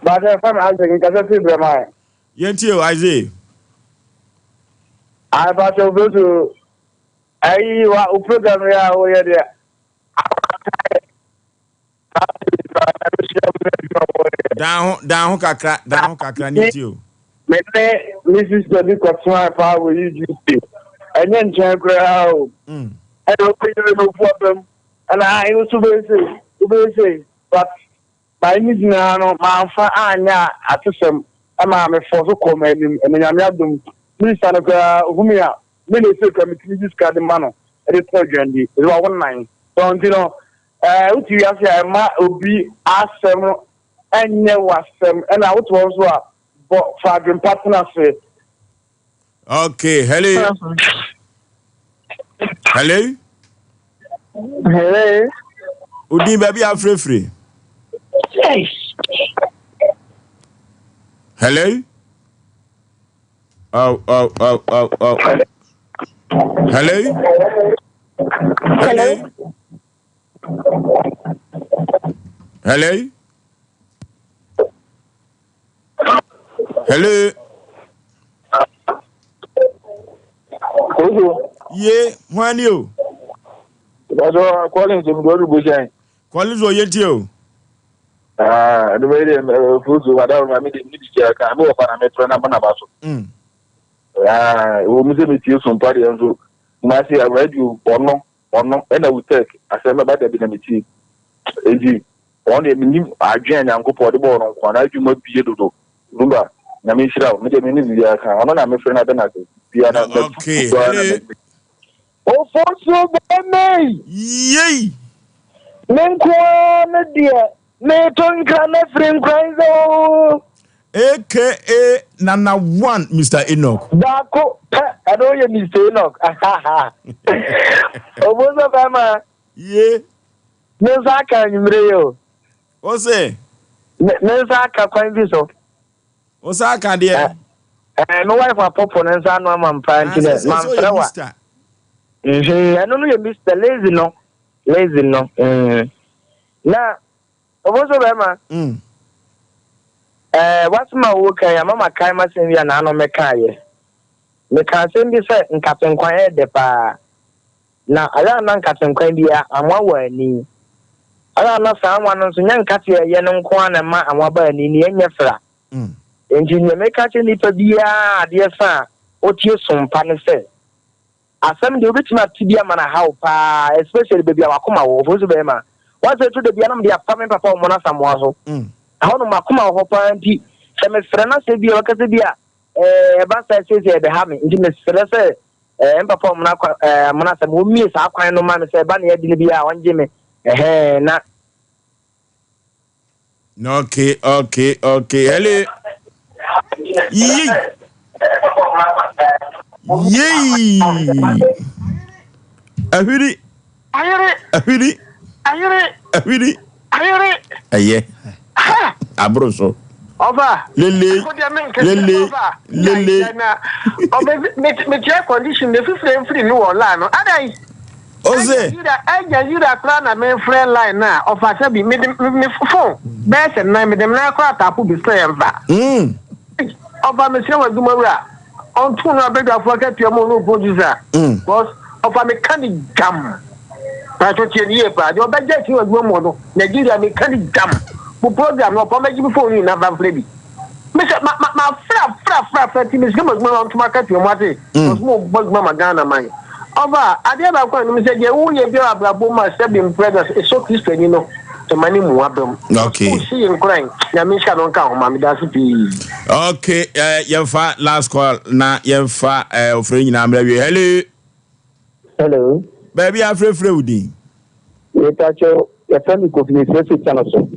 S7: But if I'm answering, because I feel my.
S1: Yentio, Isaiah.
S7: I thought you go to. I will program here over there.
S1: Down, kakra, need you.
S7: Mrs. Debbie Cotsma, power will you do? And then check out. I don't think no problem. And I also say, but. By Nizano, Manfa Anya, Atusum, Amame for the command, and Yamiadum, Minister Humia, Minister Committee, card the mano, and it's not Jandy, it's 19. So, you know, Utiasa, Ma, Ubi, Asem, and Newasem, and I would also but Father partner say.
S1: Okay, hello. Udi baby, I'm free.
S6: Yes.
S1: Hello? Oh. Hello? Yeah, when you?
S7: That's all calling to go to Bujan.
S1: Calling for you.
S7: The way they food to whatever I mean, the can move on a metro and Banabaso. We must be some party and so. Masi, I read you or no, and I will take. I said about the Binamity. On the minimum, I join and go for the board on I do not be able to do. Lumba, Namishra, maybe I'm a friend of the
S1: okay.
S7: Oh, for so many.
S1: Yay!
S7: Menko, dear. Meton kana friend Kaizo.
S1: AKA Nana 1, Mr. Enoch.
S7: Dako, I know you, Mr. Enoch. Obozo Bama.
S1: Yeah.
S7: Nesaka Nimreo.
S1: Osei.
S7: Nesaka Kwanviso.
S1: Osaka, dear.
S7: No wife for Popo and San Mamma Pantina. I don't know you, Mr. Lazy no.
S8: na oboso bema what's my work ya mama kai ma sen ya na no meka ye meka sen bi se nkatenkwan e de pa na ala na nkatenkwan bi ya amwa wani ala na sa amwa no so nya nkate ye no nko na ma amwa ba ni ni enye fra engineer meka che nipa bia ade sa otie sompa ne se asem de obitima tibia mana how pa especially baby akoma wo oboso bema what's it to the bianam de afa me papa mo na samoa so ahono makoma ho pa nti se me frɛ na se bia wakase bia ba sa se be ha me nti me frɛ se papa mo na mo na sam wo mie sa kwan no ma me se ba na yedi bia wonje me na
S1: okay hello yee ahiri aye abroso
S7: Oba
S1: lele
S7: oba me check condition the free no online no adai
S1: Osei
S7: you plan na me friend line na offer say be me phone best na me dem na kwa tapu be say mba oba me say wa dumawura on tun na bega for ka tiamo no producer because offer me can jam pa to tie nie pa de oba je ti wa dumo no Nigeria me can jam bu program no pa me give phone na ban play bi me say ma fra ti me say ma on to market tiamo ate because mo bug mama Ghana man over ade ba kwa no me say je wo ye bi abrabo ma say be brothers e so Christian no to mani mu abem
S1: okay
S7: see in crying ya me sha don ka ho ma me da pi
S1: okay yemfa last call na yemfa ofre nyina amra wi
S8: hello
S1: baby afrefre udi
S8: ye tacho ya fami ko fini se channel so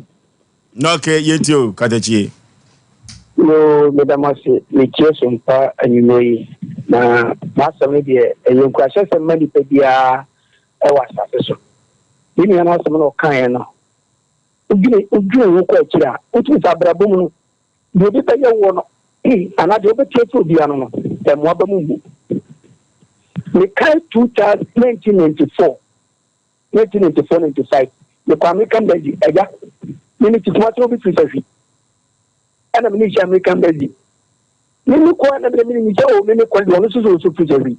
S1: okay yetio katachie
S8: no madam se me cheso mpa anyunoyi na masame de enyenku ahyese mani pa bia e wasase so ni na masame no kan no ogire wo kwa kira otu sabrabo mu no de bi pa ye wo no ana de obi tieto bia no e mo aba mu me kai 1994 95 le kwa American Belgi eja ni ti kuma to bi fisafi ana mi ni American Belgi ni ko na be ni jawo ni ko do no so fisafi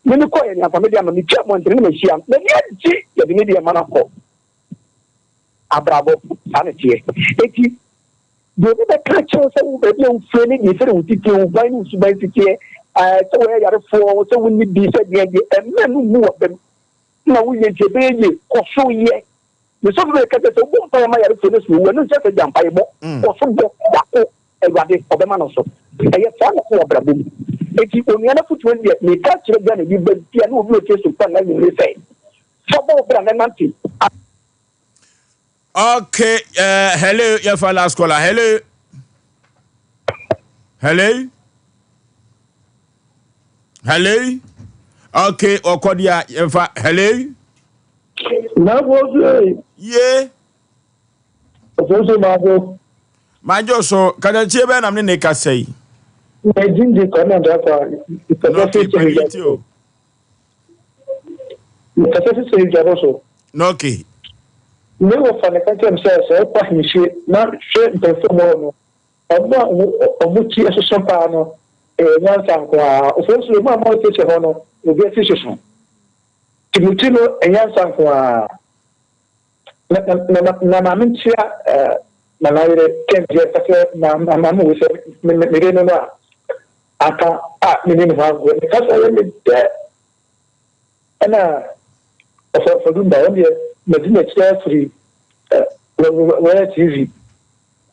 S8: ni ko ya na family am mi tia mo entre ni me shia na ni ti ya bi ni dia mana ko abrabo ana tie eti do be ka cho se u be u fe ni ni fere u ti ti u ba ni su ba ti tie so we ya fo so we ni bi se die emenu mu obem na wo ye jebeje ko so ye ni so be ka se bo pa ma ya fo ni su we no se jampa ye bo ko so bo da ko egwade obema no so eye fa no ko abrabo eti oni ana futu ndi ni ka kire ga na bi ba ti na obi o ke so pa na ni se so bo bra na nanti.
S1: Okay, hello, your last caller. Hello. Okay, Okodia, hello.
S7: na go
S1: Yeah.
S7: so
S1: Majo so kada chiebe na mne ka sei.
S7: na jinje ko na da kwa
S1: No, okay.
S7: ne wo fa ne ka tem se kwa himshi na hwe perform no omuti eso pa no nyansa kwa ofosu ma ma te che hono obi ati soso timuti no nyansa kwa na mintia na naire kenje take na mamu se me no na aka me ni ha go ka so me de ana for dunda on ye medina free where TV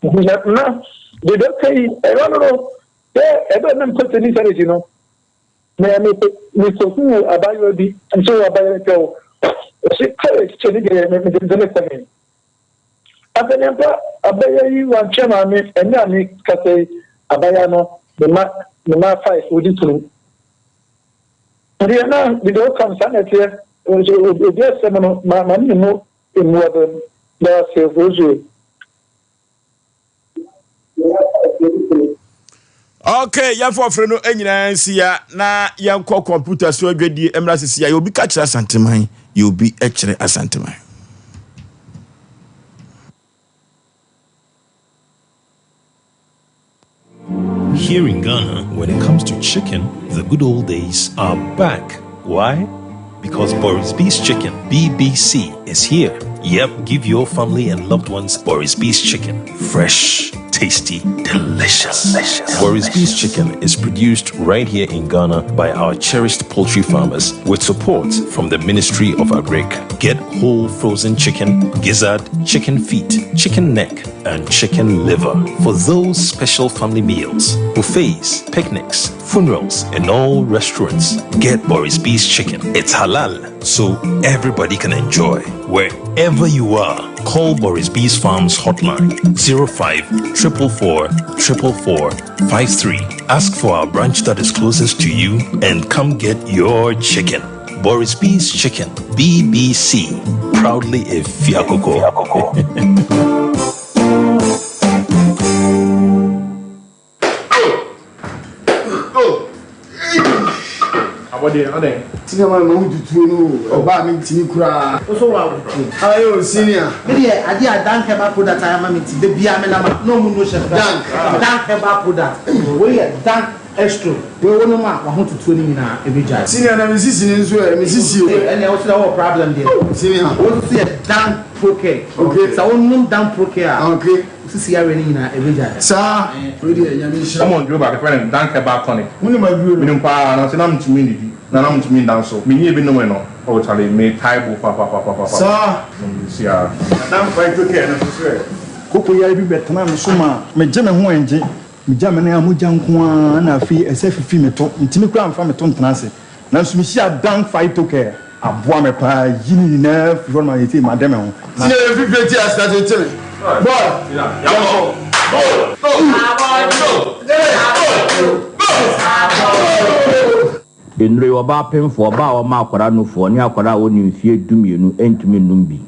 S7: na de do kai no ebe na mkote ni sare jino na me so ku abayo bi nso abayo ko si kare cheni de me de le tame abenempa abayo yi wan chema me ena mi kase abaya no de ma 5 odi turu ndi na de do kan sanete o de semano ma ni mo emu aba na se vozo.
S1: Okay, ya for freno enyina nsia na yanko computer so adwadi emra sisi ya obi ka kire asanteman you be ekire asanteman
S9: Ghana, when it comes to chicken, the good old days are back. Why? Because Boris Beast Chicken, BBC, is here. Yep, give your family and loved ones Boris Beast Chicken. Fresh, tasty, delicious. Boris Beast Chicken is produced right here in Ghana by our cherished poultry farmers with support from the Ministry of Agric. Get whole frozen chicken, gizzard, chicken feet, chicken neck, and chicken liver for those special family meals, buffets, picnics, funerals, and all restaurants. Get Boris Beast Chicken. It's halal, so everybody can enjoy. Wherever you are, call Boris Beast Farms hotline 05 444 444 53. Ask for our branch that is closest to you and come get your chicken. Boris Beast Chicken, BBC, proudly a Fiakoko.
S1: What are they? Cinema moved to know about me, Tinikura. Hello, senior.
S2: I did dank about that I am meeting the Biamena, no motion. Dank about that. We are dank extra. We will no matter how to 20 in every job. Senior, I'm Mrs. and also our problem there. Senior, what's the dank poke? Okay, so I won't dank poke. Okay. See everything every day. Sir, come on, go back. Friend, dank about tonic. When my view, minimum power, and I'm to mean. Nanam to me down so. Me even know no. Oh, Charlie, me table, papa. Sir, see, I'm quite okay. Coco, I be better now. Suma, me jam and wenge, me jam and I'm jam one. I feel a safe female talk. Intimate ground from a ton transit. Now, me see a dank fight to care. A boy, me pa, you enough for my team, madam. See, every bit I started telling. Boy,
S10: Enre oba pemfo oba o ma akwara no fo ni akwara wo ni mfie dumienu entumi numbi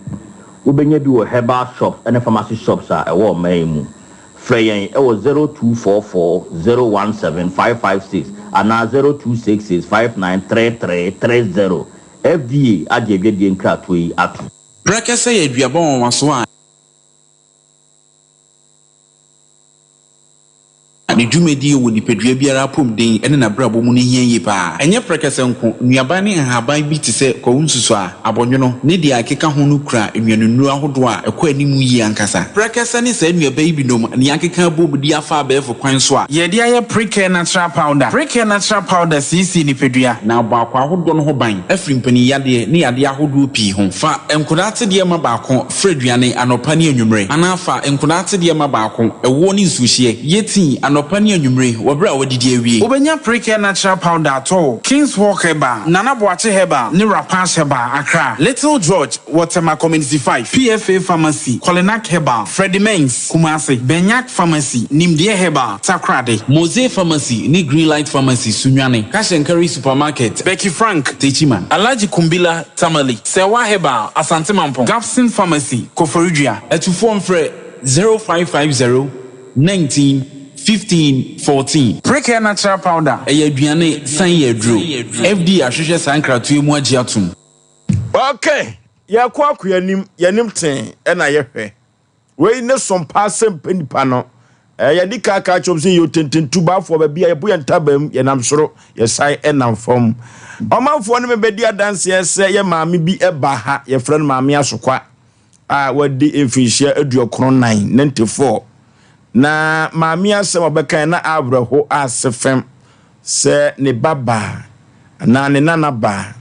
S10: wobenya bi wo herbal shop and pharmacy shops a ewo man mu frɛ yɛn ewo 0244017556 ana 0266593330 FDA agye die nkrato yi ato
S11: brekese ye duaba won waso a ni dwumedi wo nipadua biara pomden ene na brabo mu ne hianye pa enye prekese nko nuaban ne nhaban bi te se kwunsusu a abonwono ne dia akeka ho no kura enwanunu ahodo a ekwa animu yi ankasa prekese ne sa nuaba yi binom ne akeka bobudi afa abefo kwan so a ye dia ye precare natural powder cc nipadua na baako ahodo no ho ban afiri mpani yade ne yade ahodo pi ho fa enkodate de ma baako freduane anopa ne anwumre ana fa enkodate de ma baako ewo ne nsuhye yeti Pani anwumre wabra wadidi awie obenya precare natural powder ato King's Walk Heba Nana Boache Heba ne Rapash Heba Accra Little George Waterma Community 5 PFA Pharmacy Kolinak Heba Freddie Mengs Kumasi Benyak Pharmacy Nimdie Heba Takrade Mose Pharmacy ni Greenlight Pharmacy Sunyane Cash and Carry Supermarket Becky Frank Techiman Alaji Kumbila Tamale Sewa Heba Asante Mampo Gapson Pharmacy Koforidua Etufo mfre 0550 19 15-14 Precare natural powder aduane san yedro FD ahwehwe sankratu mu agiatum
S1: okay ya kwa yanim ten na yehwe we ne Sompa Asem Mpe Nipa no ya dika ka chom se yo tententu ba fo ba bia yebo yentabam yenam soro yesai enam fom omanfo ne mebedi adanse ese ye maame bi eba ha ye frɛ no maame asokwa a wadi emfihia aduokron 994 na maami asem obekan na abraho asefem se ne baba na ne nana ba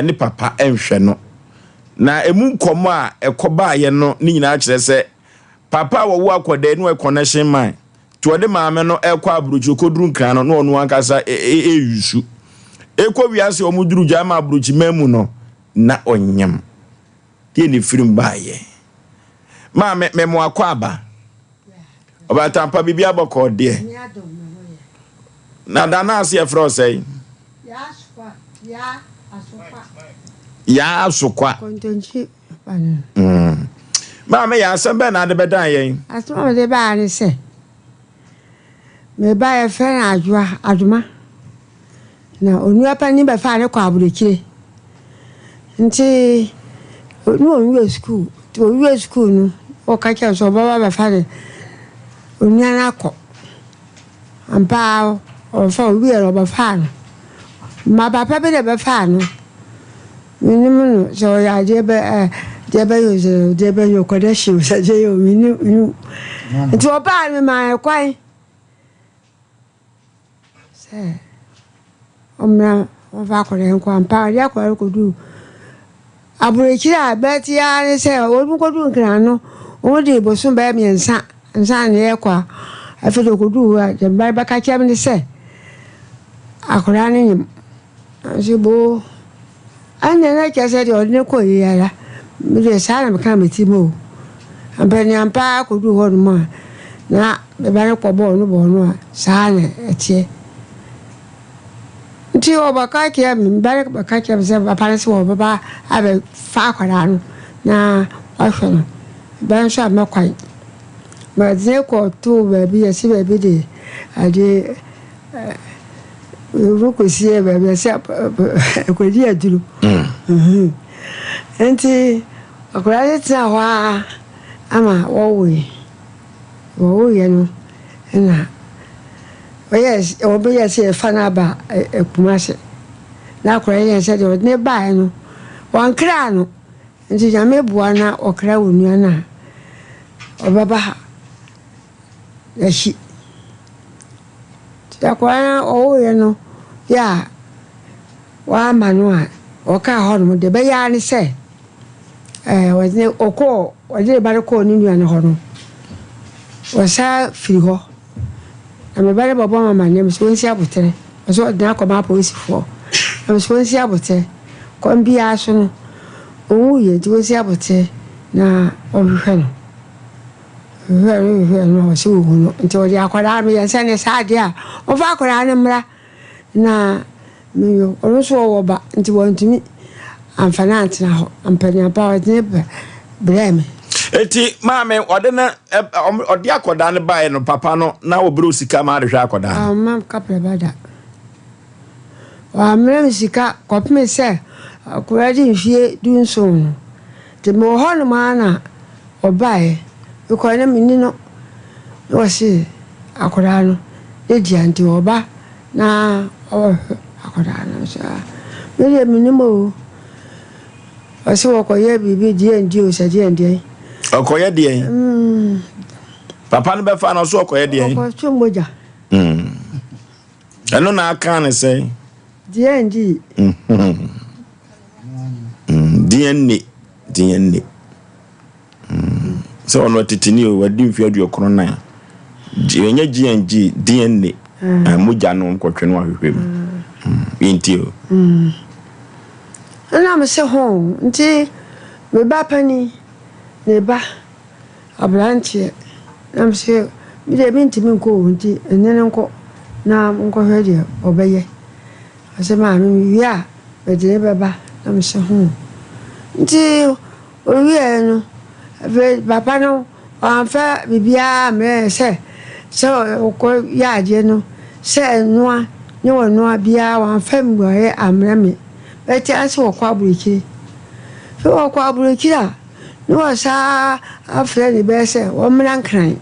S1: ne papa enhwe no na emu nkomo a ekoba ye no ni nyina akire se papa wo akoda no connection man to de maame no ekọ abruchi koduru nkan no onu ankasa eyusu ekọ wiase omuduru jama abruchi memu no na onyam tie ni firim baaye maame memo akwaba Oba tampa bibia boko de. Na dana ase efro sei. Ya asokwa.
S12: Kontonchi.
S1: Ma ya Asem be na de bedan yen.
S12: Asoma de ba ni se. Me ba e fe na aduma. Na onu apa ni be fa ne kwa aburokire. Nti onu onwe school. To onwe school no. O ka che so baba be fa de. Onyana ko ampa o fa wi ero ba fa no ma papa be be fa no minimum so ya je be yo kodeshi so je yo minimum nti o ba mi ma kwai se omna o va ko re nko ampa ya ko du aburekira beti ya ni se o mu ko du nkran no o de bosun ba mi nsa ne e kwa afedo ko du je ba ka kiam ni se akora ni nyim ajibo anya na kese de odine ko yara mi de sara me kan meti mo ambani ampa ko du ho no na be ba ne ko bo no sara etie nti obaka kia mi bare baka kia se papa se wo baba abe fa akwara no na ahwe no ban so amakwai ma ze ko to ba bi esi ba bi de ade wo ko sie ba bi se ko di aduru nti akwara tsa wa ama wo ye no na yes o be yes e fana ba ekumase na akora yes de ne ba no wan kra no nti ya mebua na okra wonu na obaba ya shi ya kwa o ye no ya wa manu a o ka ho no de be ya ni se wa ne oko wa de ba ko ni nu na ho no wa sa firi ho I'm a very baba my name is Osei Aboagye. I saw the Nakoma police for. I was Osei Aboagye. Come be action. Oh, ye do Osei Aboagye. Na Obuheno. Very no so until the Aquara me and send us idea. Of Aquara na me also over into one to me. I'm finance now. I'm penny about neighbor. Blame.
S1: Eti maame odena odi akoda ne bae no papa no na obro sika ma de hwa akoda
S12: mam kapre bada wa mre sika kopme se akura di mfie du nso no te mo ho no ma na obae ko na mini no wo se akoda no e di anti oba na akoda no so me mini mo o se wo ko ye bibi di endi o se di endi
S1: okoye de papa no be fa no so okoye de
S12: ko chumboja
S1: eno na aka ne say
S12: DND
S1: DNA so ono titini o wadi mfi adu okro na enye GNG DNA moja no nkotwe no ahwehwem intio
S12: ana me se ho nti me ba pani ne ba abranche am se mi de binti min ko nti enene nko na nko hwede obeye ase ma mi ya be de baba am se ho nti owie no be papa no anfa bibia me se so ko ya je no se noa ne wonoa bia wanfa mgboye amre me be ti ase wo kwa buriki fe wo kwa buriki a no sa afre ni be se wo mran kran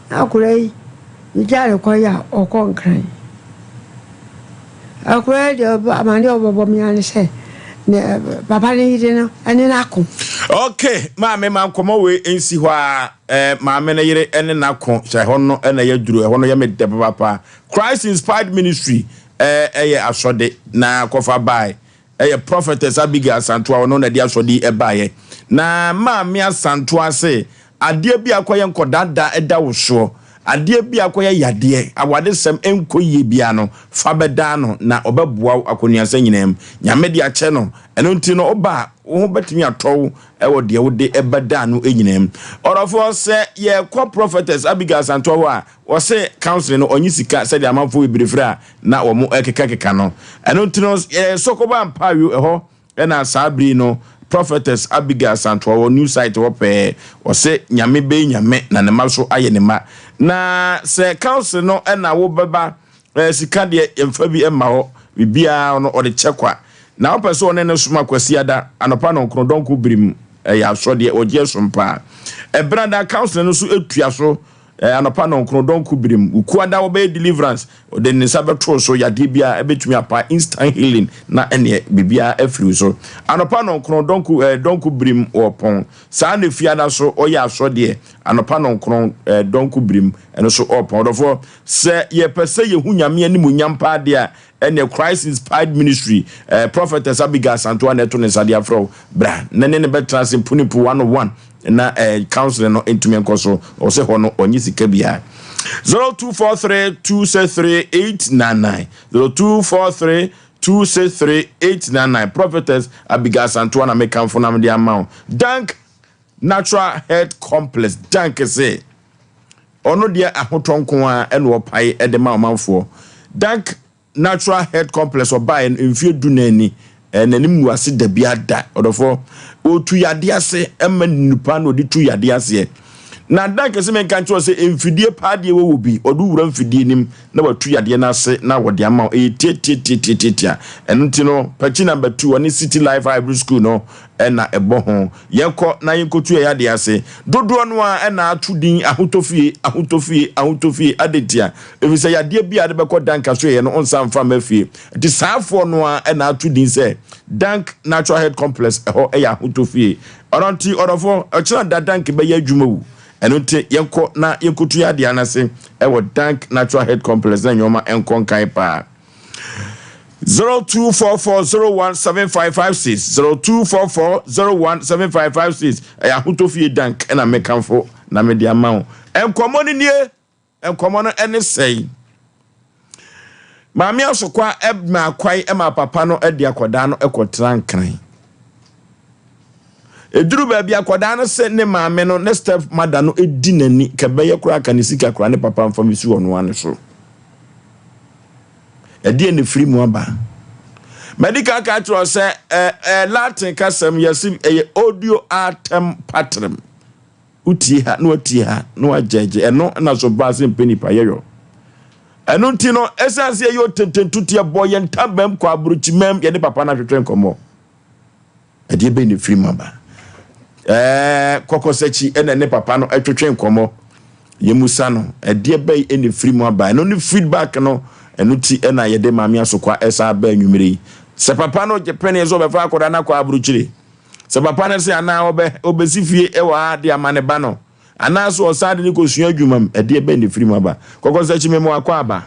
S12: akurai ni jare ko ya okon kran akurai de amande obobo mi an se ne papa ni ide no ani na ko
S1: okay maame man komo we ensi ho a maame na yire ene na ko sha ho no ene ya duru ho no ya medde papa Christ Inspired Ministry eye asode na kofa bai prophetess Abigail Asantua no na dia asode e bae na maame Asantua se ade bi akoye nkodada eda wo so ade bi akoye yade awade sem enkoye bia no fa beda no na obabua akoniasa nyinam nyame de ache no eno nti no oba wo betimi atow ewo de wo de ebeda no enyinam orofo se ye ko prophetess Abigail Asantua wa wo se council no onyi sika se de amanfo ebirefra na wo mo ekeka no eno nti no sokoba mpayo eho na sabri no prophetess Abigail Asantua wo new site wo pe wo se nyame be nyame na ne maso aye ne ma na se council no na wo beba sika de emfa bi ema ho bibia no o de chekwa na wo person ne suma kwasiada anopa no nkrodonko brim ya so de oje sompa branda council no so etua so anopa no nkro don ku birim ukuada wo be deliverance de ne sabeto so yade bia ebetumi apa instant healing na ene bibia afiri so anopa no nkro don ku birim opon saa ne fiada so oya so de anopa no nkro don ku birim eno so opon dofo se ye pese ye hu nyame ani mu nyampa de a ene Christ inspired ministry prophetess Abigail Santoine to ne sadia fro bra ne betra simpunipu 101 na counselor no entumi enkoso o se hono onyi sika bia 0243263899 0243263899 prophetess Abigail Santoine make am for nam dia amount dank natural health complex dank say ono dia ahotonko a ene opai e de ma manfo dank natural health complex oba en mfie dunani nanim wase da bia da odofo otu yade ase ema nipa no de tu yade ase na dan kese men kan cho se emfidie paade wo bi odu wura mfidie nim na watu yade na ase na wode ama tietietia enti no pachi number 2 oni City Life High School no na ebo ho yenko na yenkotu yade ase dodo no a na atudin ahotofie adetia efise yade bia de beko dan kaso ye no onsa mfa mafie ti saafo no a na atudin se dank natural health complex ho ya ahotofie oronti orofo ochira dadank be ya adwumawu enunte yenko na yenkotu yade anase wo dank natural health complex na nyoma enkon kan pa 0244017556 0244017556 ahotofie dank na mekanfo na media mawo enkomo ni nie enkomo no ene sei maami asokwa ebma kwai ema papa no edi akoda no ekotran kran eduru ba bia akoda no se ne maami no ne step mother no edi nani kebeye kura kanisika kura ne papa mfa misu ono ane so edi ne free mu aba medical catro say Latin kasam yesi audio atem pattern uti ha no ajeje eno na so ba Asem Mpe Nipa yeyo eno ntino essence ye yo tetetutia boy entabam kwa abruchimem ye ne papa na hwetwe nkomo edi be ne free mu aba kokosechi ene ne papa no atwetwe nkomo yemusa no edi be ene free mu aba eno ne feedback no enuti ena yede maami asokwa esa ba anwumire se papa no jepene zo be fa akoda na kwa abruchire se papa no se ana obesifie ewa de amane ba no ana so osade ni kosua adwumam ede be ne firimu aba kokose chi memo akwa aba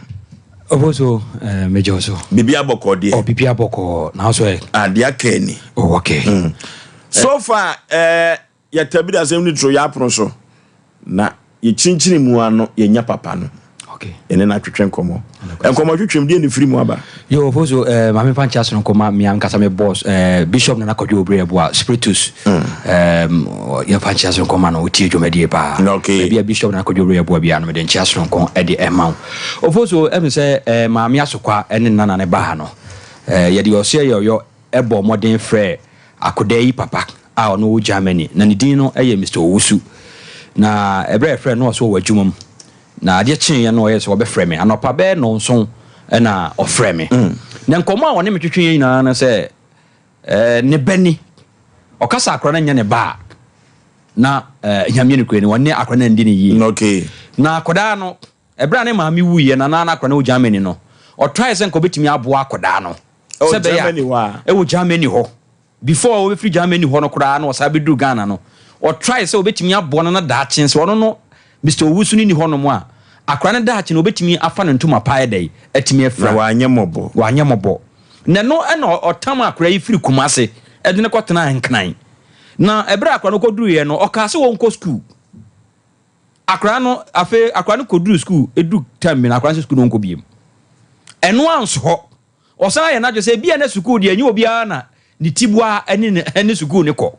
S13: oboso mejoso
S1: bibia boko de
S13: bibia boko na so
S1: ade akani
S13: okay
S1: so far ya tabida Asem ni tro ya apro so na ye chinchini mu ano ye nya papa no ene na twetwe nkomo enkomo twetwem die ne firimu aba
S13: yo ofoso mame pancha so nkoma mi ankasa me boss bishop na kodwo obre eboa spiritus ya pancha so nkoma no otie dwomedie pa bia bishop na kodwo obre eboa bia no me de nchia so nkon e de ema ofoso em se mame asokwa ene nana ne ba ha no ye de Osei yo ebo modern frɛ akodai papa a ono Germany na ne din no eye Mr. Owusu na ebre frɛ no so wadwumam na ade chin ye no ye so obefrɛ me anopa be no nso na ofrɛ me na nkomo a woni metwetwe nyina na se ne bani okasa akra na nya ne ba na nyame ne kwani woni akra na ndi ne yi
S1: okay
S13: na akoda no ebra ne maami wuye na na akra na o Germany no o try se nko betimi abo akoda no
S1: se be ya
S13: wo Germany ho before o be free Germany ho no kra na o sa be du Ghana no o try se o betimi abo na da chin se wono no Mr. Owusu ni ho no mo a akra na dachi no betimi afa no ntoma pae dai atimi afra
S1: wa
S13: anyemobo na no na otam akra yi firi kumase ede ne kotena nknan na ebra akra no koduru ye no okase won ko school akra no afa akra no koduru school edu time na akra no school no nko biem eno anso ho osan ye na jo se bia na school de anyi obi na ni tibua ene school ne ko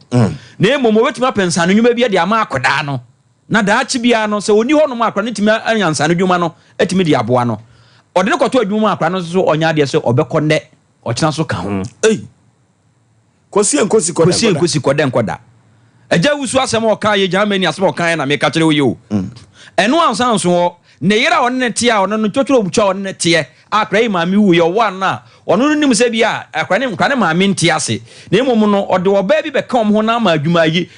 S13: na emomo betimi apensa no nwuma bia de ama akoda no na daachi bia no se oni hono ma akra ne timi anyansa no dwuma no etimi de aboa no ode ne koto adwuma akra no so onya de se obekonde ochina so ka ho
S1: kosi
S13: koda nkoda eja wusu asem o kan ye Germany asem o kan na me ka kire wo yo eno ansan so ne yira on ne tie a on no twotwo obutwa on ne tie akra yi maami wu yo one na ono nim se bia akra ne maami ntie ase na emom no ode oba bi be ka ho na ma adwuma yi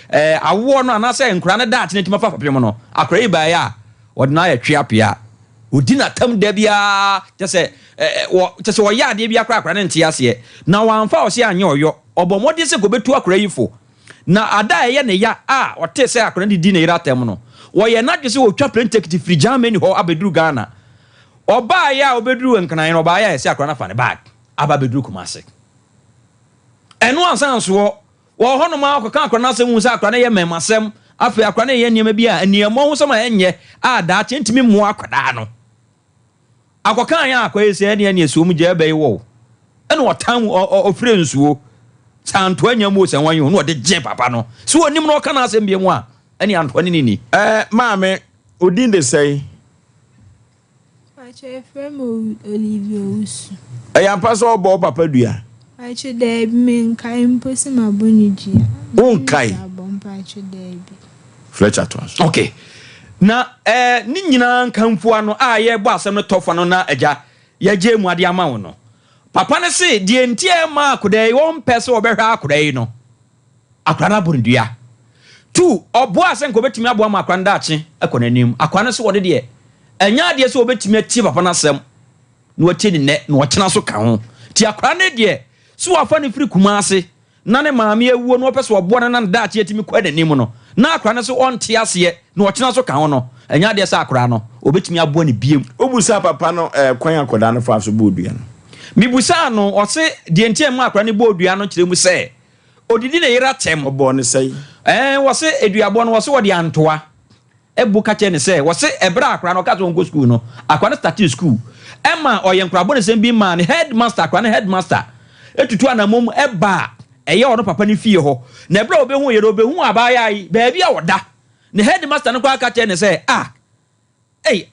S13: awo no anase nkra ne daate ne tima fa papem no akra yi ba ya odina ye twiapia odina tam da bia just say wo ya de bia kra ne ntia se na wanfa o se anye oyo obomode se gobetu akra yifo na ada ye ne ya o te se akra di na ira tem no wo ye na dwese wo twa plentekiti free Germany ho abeduru Ghana oba ya obeduru nkran no oba ya se akra na fa ne bag aba beduru Kumasi enu ansanso wo hono ma akwa akra na asem se akra na ye memasem afi akra na ye niam bia niam ho so ma enye da chentimi mu akwa no akwa ya akwa ese ne ne suom je bai wo enu otam ofre nsuo santo anya mu se wan yo no de je papa no so onim no kana asem bia mu a eni anto ne ni
S1: maame odin de sei
S14: Ache frem Olivia Usu
S1: aya paso obo papa dua
S14: Ache de men kai mposi maboniji
S1: unkai
S14: Ache de
S1: Fletcher twas
S13: okay na ni nyina nkamfo ano a ye bo asem no tofa no na agya ye je mu ade ama wo no papa ne se die ntie ma akodai won pese obehwa akodai no akra na bondua tu obo asem ko betimi abo ama akra ndache ekonanim akra ne se wode de enya de se obetimi ati papa na asem no ati ne ne no otena so ka ho ti akra ne de so wafa ne firi Kumasi na ne maame awuo no pese obo na ndache atimi kwa nanim no na akra ne so onte ase no otena so ka ho no enya de se akra no obetimi abo ne biem
S1: obusa papa no kwan akoda no fa so bodua no
S13: mibusa no o se de ntie mu akra ne bodua no kire mu se odidi na yira tem
S1: obo ne sei
S13: wo se eduabo no wo se wode antoa ebu ka che ne se wo se ebra akra no ka so ngo school no akra no start school ema oyenkra bo ne sem bi man headmaster akra ne headmaster etutu anamom eba eye ono papa ne fie ho na ebra obehu ye obehu abaya yi baabi a woda ne headmaster no kwa ka che ne se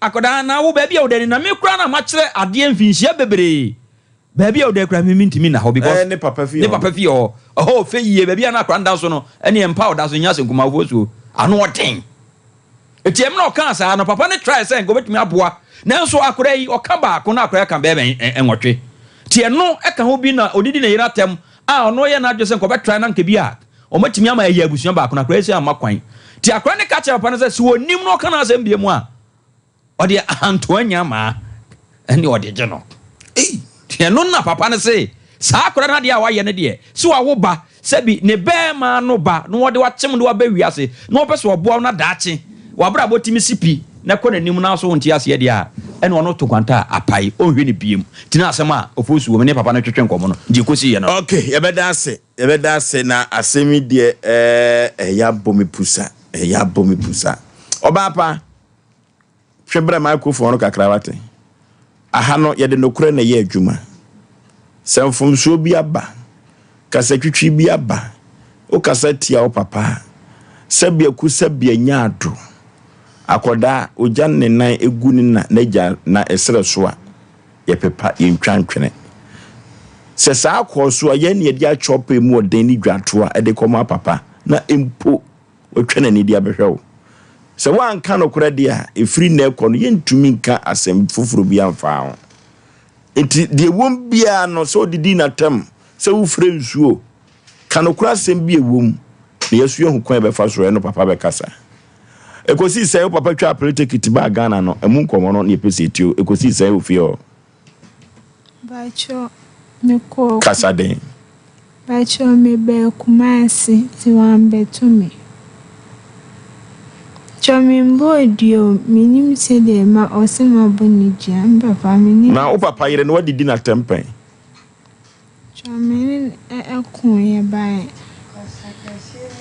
S13: akoda na wo baabi a woda ni na me kura na ma kire ade mfinhia bebre baabi a woda kura me mintimi na ho because
S1: ne papa fie
S13: ho fe yie baabi a na akra nda so no ene empower da so nya se nkuma wo so ano oden etiem na oka sa no papa ne try say go betimi aboa nanso akra yi oka ba ko na akra ka bebe enwotwe tie no eka ho bi na odidi na yira tem ono ye na adwese nko betry na nke bi a o matimi ama ye abusua ba ko na akra esi amakwan tie akra ne ka che papa ne say so onim no kana asem bie mu a ode anto anya ma ene ode je no tie no na papa ne say sa akra na de a wa ye ne de so wa wo ba sabi ne be ma no ba no wode wa kyem de wa ba wiase no pese oboa na daache wabra botimi sipi na kɔ nanim na so wonti ase de a ene ono to kwanta apai ohwe ne biem tina asem a ofosu wo ne papa na twetwe nkomo no di kosi ye no
S1: okay yebeda ase na asemi de ya bomi pusa oba pa hwebra microphone no kakra wate aha no ye de nokure na ye adwuma semfom so bi aba kasa twitwi bi aba o kasa tia o papa sabia ku sabia nyaado akoda ojan ne nan egu ni na naja na esere so a ye pepa ye ntwantwene se sa akoso a ye ne ye dia chope mu odan ni dwato a e de koma papa na empo otwene ni dia behwew se wan ka no kora dia e free na ekono ye ntumi nka asem foforo bi amfa ho enti de wom bia no so didi na tem se wo frɛ nsuo ka no kora asem bi ewom na yesu yehu kwan be fa so no papa be kasa ekosi sai papa twa politique ba Ghana no emu nkomo no ne pese tio ekosi sai ofio
S14: Bacho meko
S1: kasa den
S14: Bacho me be Kumasi ti wan beto me Chomimbo dio minim se de ma Osem Aboagye papa mini
S1: na o papa yire no wadidi na tempen
S14: Chomin ekun ye bai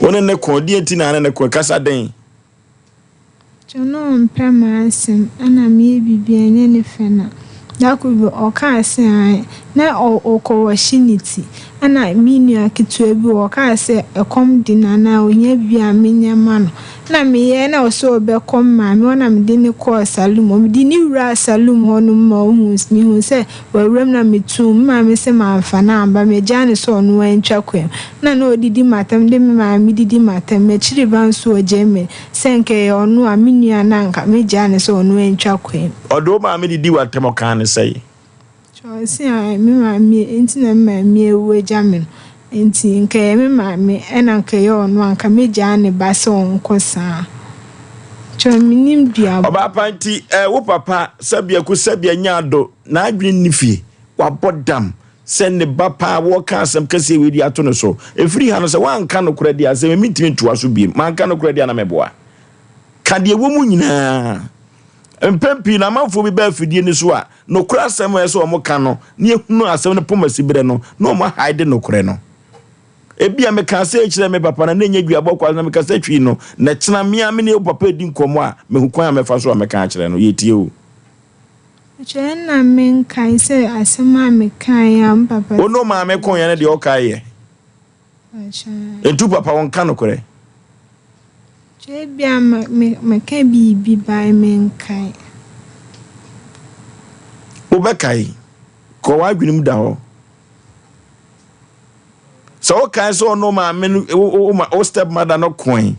S1: wona ne ko di enti na ne ko kasa den
S14: Chono mpe Asem ana mi bibia nye ne fena dakubi oka ase ai na okọ washiniti ana mini akitu ebi oka ase ekom dina na onye bia menya ma no na me ye na oso obekom ma me ona me de ne ko salum o me di ni wura salum honu ma ohun mi hu se wawram na metum ma me se ma amfa na amba me jane so no antwa kwem na odidi matam de me ma me didi matam me chiri ban so ojeme senke onu aminia na nka me jane so no antwa kwem
S1: odo ma me didi watem kan say
S14: Chosi ai me ma me enti na ma me ewu jamin enti nke me ma me ena nke yo no anka me jane ba so nkosa Chaminim bia.
S1: Oba panti wo papa sabia ku sabia nyado na adwene nifie wabodam send ne bapa wo ka asem kase we di ato no so efiri ha no se wan ka no kura di asem mitimi ntoa so biem man ka no kura di na meboa ka de wo mu nyina empempi na manfo bi ba afidie ni so a no kura asem e so o mo ka no ne ehunu asem ne pomasi bere no no mo hide no kura no ebia me ka se ekire me papa na nya duabɔ kwa na me ka se twi no na kyena mia me ne papa di nkomo a me hu kwan a me fa so me ka akire no yetie o
S14: Chen na men kai se asema me kai am papa
S1: ono ma me kon ya ne de o kai ye etu papa won ka no kore
S14: che bia me ka bi bai men kai
S1: o be kai ko wa gwinim da ho so kai so no ma me o step mother no coin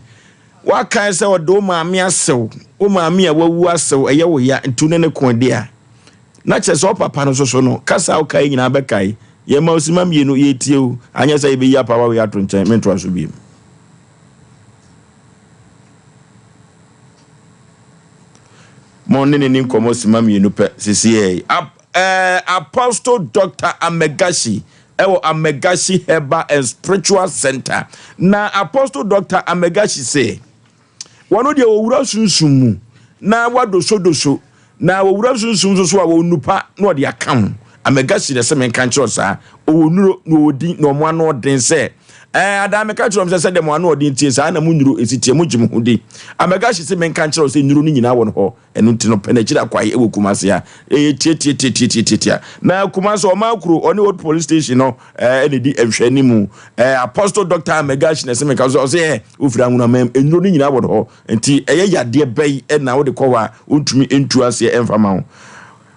S1: wa kai se o do ma me asew o ma me a wawu asew eye wo ya ntu ne kon dia na che so papa no so no kasa o kai nyina be kai ye ma osima mienu ye tie o anya say be ya papa we ato nchen me nto so bi mon ne ni nkomo osima mienu pe sisi Apostle Dr. Amegashi ewo Amegashi Herbal and Spiritual Center na Apostle Dr. Amegashi say wano de owura sunsumu na wadoso na owura sunsumu so a wonupa na ode akam Amegashi de se men kan kiro sa owonuro na odi na omo ano den se Adam ka kiro se de mo ano odi tie sa na munuro esitie mo gim hudi Amegashi se men kan kiro se nuro ni nyina won ho enu ntino penachira kwae ewo kumase ya tie na kumase o makuru oni old police station no ene di ehwani mu Apostle Dr. Amegashi na se men ka so se ofira nwuna mem nuro ni nyina won ho enti eye yade bei na wo de kowa ontumi entu ase emfama ho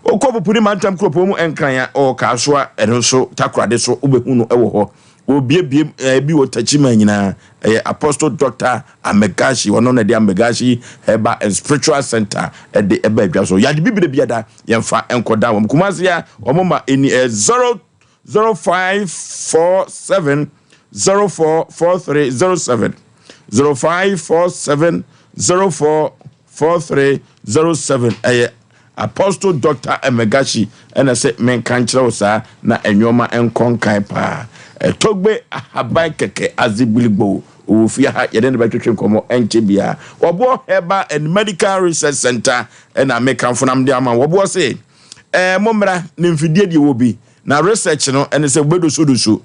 S1: okobo puri mantam kropo mu enkan ya o ka so a eno so takrade so obehu no ewo ho obiebie bi wotachima nyina Apostle Dr. Amegashi wono na de Amegashi Herbal and Spiritual Center de eba adwa so yade bibire biada yemfa enkoda wom kumase ya omoma eni 0547 044307 0547 044307 Apostle Dr. Amegashi and I say men kanchira sa na enwoma enkonkan pa togbe ahaban keke azibiligbo ofia ha yede ne betwetwe komo enchebia obo Herbal and Medical Research Center and American funam de ama obo say momra ne mfidie de wobi na research no ene se obedo sodoso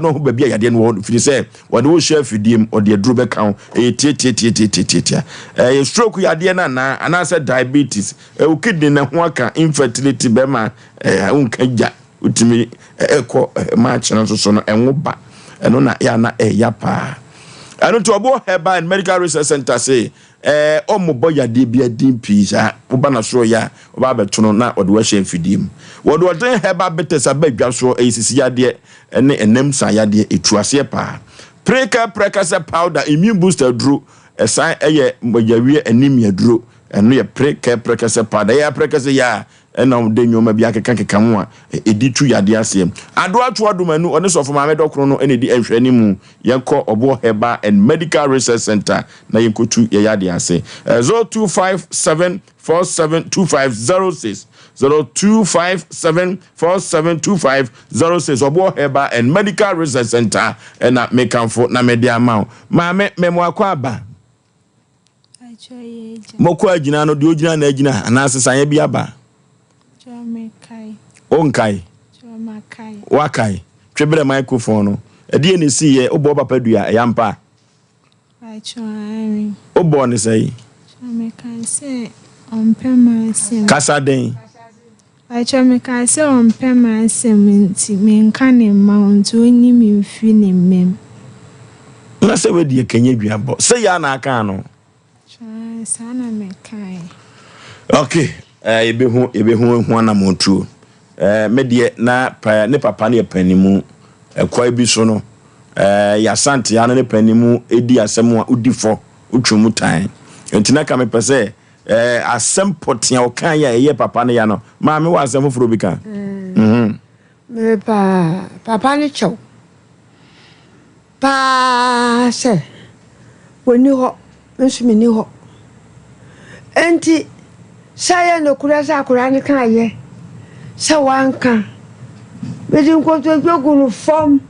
S1: no ho babia yade no firi se wode wo share fidiem ode aduro be kan tie stroke yade na anase diabetes kidney na ho aka infertility be ma unka ja utimi eko match no so no enwo ba eno na ya na ya pa eno to obo Herbal and Medical Research Center say omobo yade bia din pisa oba na so ya oba beto no na ode wa hye fidim wode Herbal betes abadwa so esisi yade ene enem san yade etuase pa preka powder immune booster duro esan eye mojawie anemia duro eno ye preka powder ya preka ya ena de nyoma bia keka ho a editu yade asem ado ato adomanu one so fo ma medokro no ene di ehwani mu yenko obo Herbal and Medical Research Center na yenkotu ye yade ase 0257472506 0257472506 obo Herbal and Medical Research Center ena mekanfo na media ma ma memo akwa aba moko agina no de ogina na agina anase sanye bia ba onkai wakai twebere microphone no ede ne si ye obo papa dua yampa obo ne sei kasa den
S14: me say on pema sementi me nkane mount oni me mfi ne mem
S1: na se we die kenye duabo se ya na aka no
S14: sana me kai
S1: okay ebe hu na montuo me de na ne papa ne panimu kwa bi so no ya sante ya ne panimu edi asem a udifo utwumu tan entina ka me pese asem potia o kan ya eye papa ne ya no ma me wa asem furo bi kan
S12: me papa ne chow pa se woni ho nso me ni ho enti saya no kura sa kura ni kan ye sa wanka me din ko to gunu form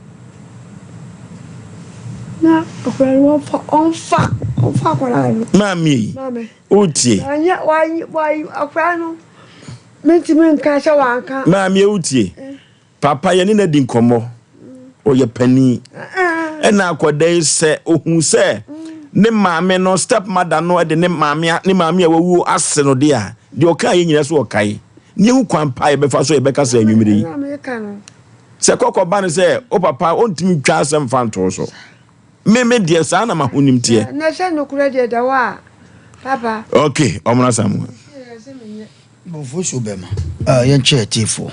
S12: na kura no on fa kura no
S1: mami utie
S12: anya why akura no menti men ka sa wanka
S1: mami utie papa ye ni na di nkomo o ye pani ena akoda se ohun se ne maame no step mother no de ne maame awu ase no de a de oka ye nyina so okai ne hu kwan pa ye befa so ye beka sa anwumire yi se kokoba ne se o papa ontimi twa asem fanto so me de sa na mahonim tie
S12: na se no kura de da wa papa
S1: okay omna samu
S2: bo fo so bema ye nche tifo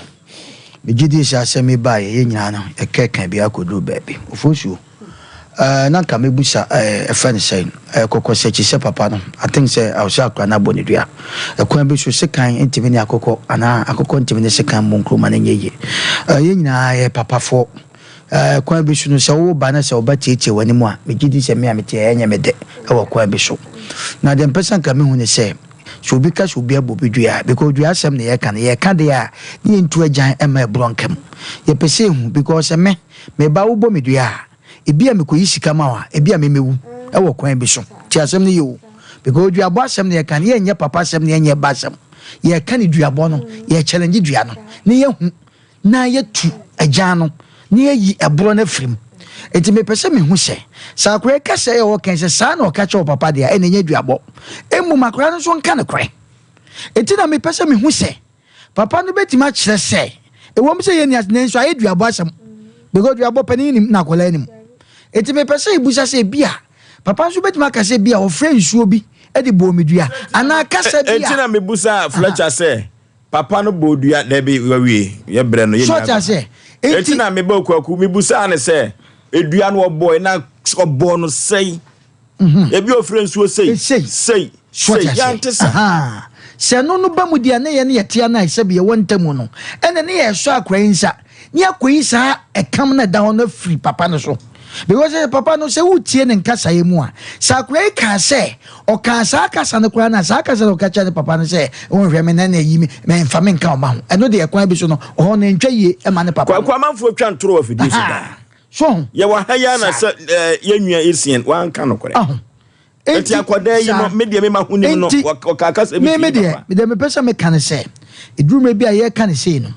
S2: bigidi sha asem ba ye nyina no e keka bi akodu baby fo so na ka mebusa friend say kokko se chi se papa no I think say I was akwa na bonidua ekwan bi so sekan ntimi ni akokko ana akokko ntimi ni sekan monkro ma na nyeye ye nyina ye papa fo kwan bi so no se wo ba na se oba cheche wani mu a megidi se me amete enye mede e wo kwan bi so na dem person ka me hu ni se so bi ka so bi abobidua because dua asem ne ye ka de a ni ntu agyan e ma ebronkam ye pese hu because me ba wo bo medua ebia me koyi sika mawa ebia me mewu e wo kwan bi so ti asem ne yo because duabo asem ne kan ye nye papa asem ne nye ba asem ye kan duabo no ye challenge dua no ne ye hu na ye tu agya no ne ye yi ebro na frim enti me pese me hu se sa akure ka se ye wo kan se sa na o ka che wo papa dia e ne nye duabo emu makura no so nka ne kwan enti na me pese me hu se papa no betima kire se e wo me se ye ni asne so aye duabo asem because duabo pani ni na kola ni eti me pese ibusa se bia papa so betima ka se bia o friend suo bi e de bo medua ana ka se bia
S1: eti na me busa Fletcher se papa no bodua da bi wawie ye bre no ye
S2: nya so se
S1: eti na me ba kwaku me busa ne se edua no boy na obo no sei e bi o friend suo sei
S2: yantesa se no no ba mu dia ne ye ne yetia na se bia wontamu no ene ne ye so akwansa ni akoyisa e kam na down na free papa no so because papa no say utie ne nkasa ye mu a sakura ka say o ka sa kasa ne kura na sa kasa o ka cha ne papa no say won hwe me na na yi me mfa me nka o ma ho eno de ekwan bi so no o ne ntwa ye e ma ne papa
S1: kwa manfo twa ntoro afidi so da
S2: so
S1: ye wa haya na se ye nwua esien wan ka no kore enti akoda yi no media me ma hunim no o ka kasa bi
S2: me me pesa me kan say eduruma bi a ye kan say no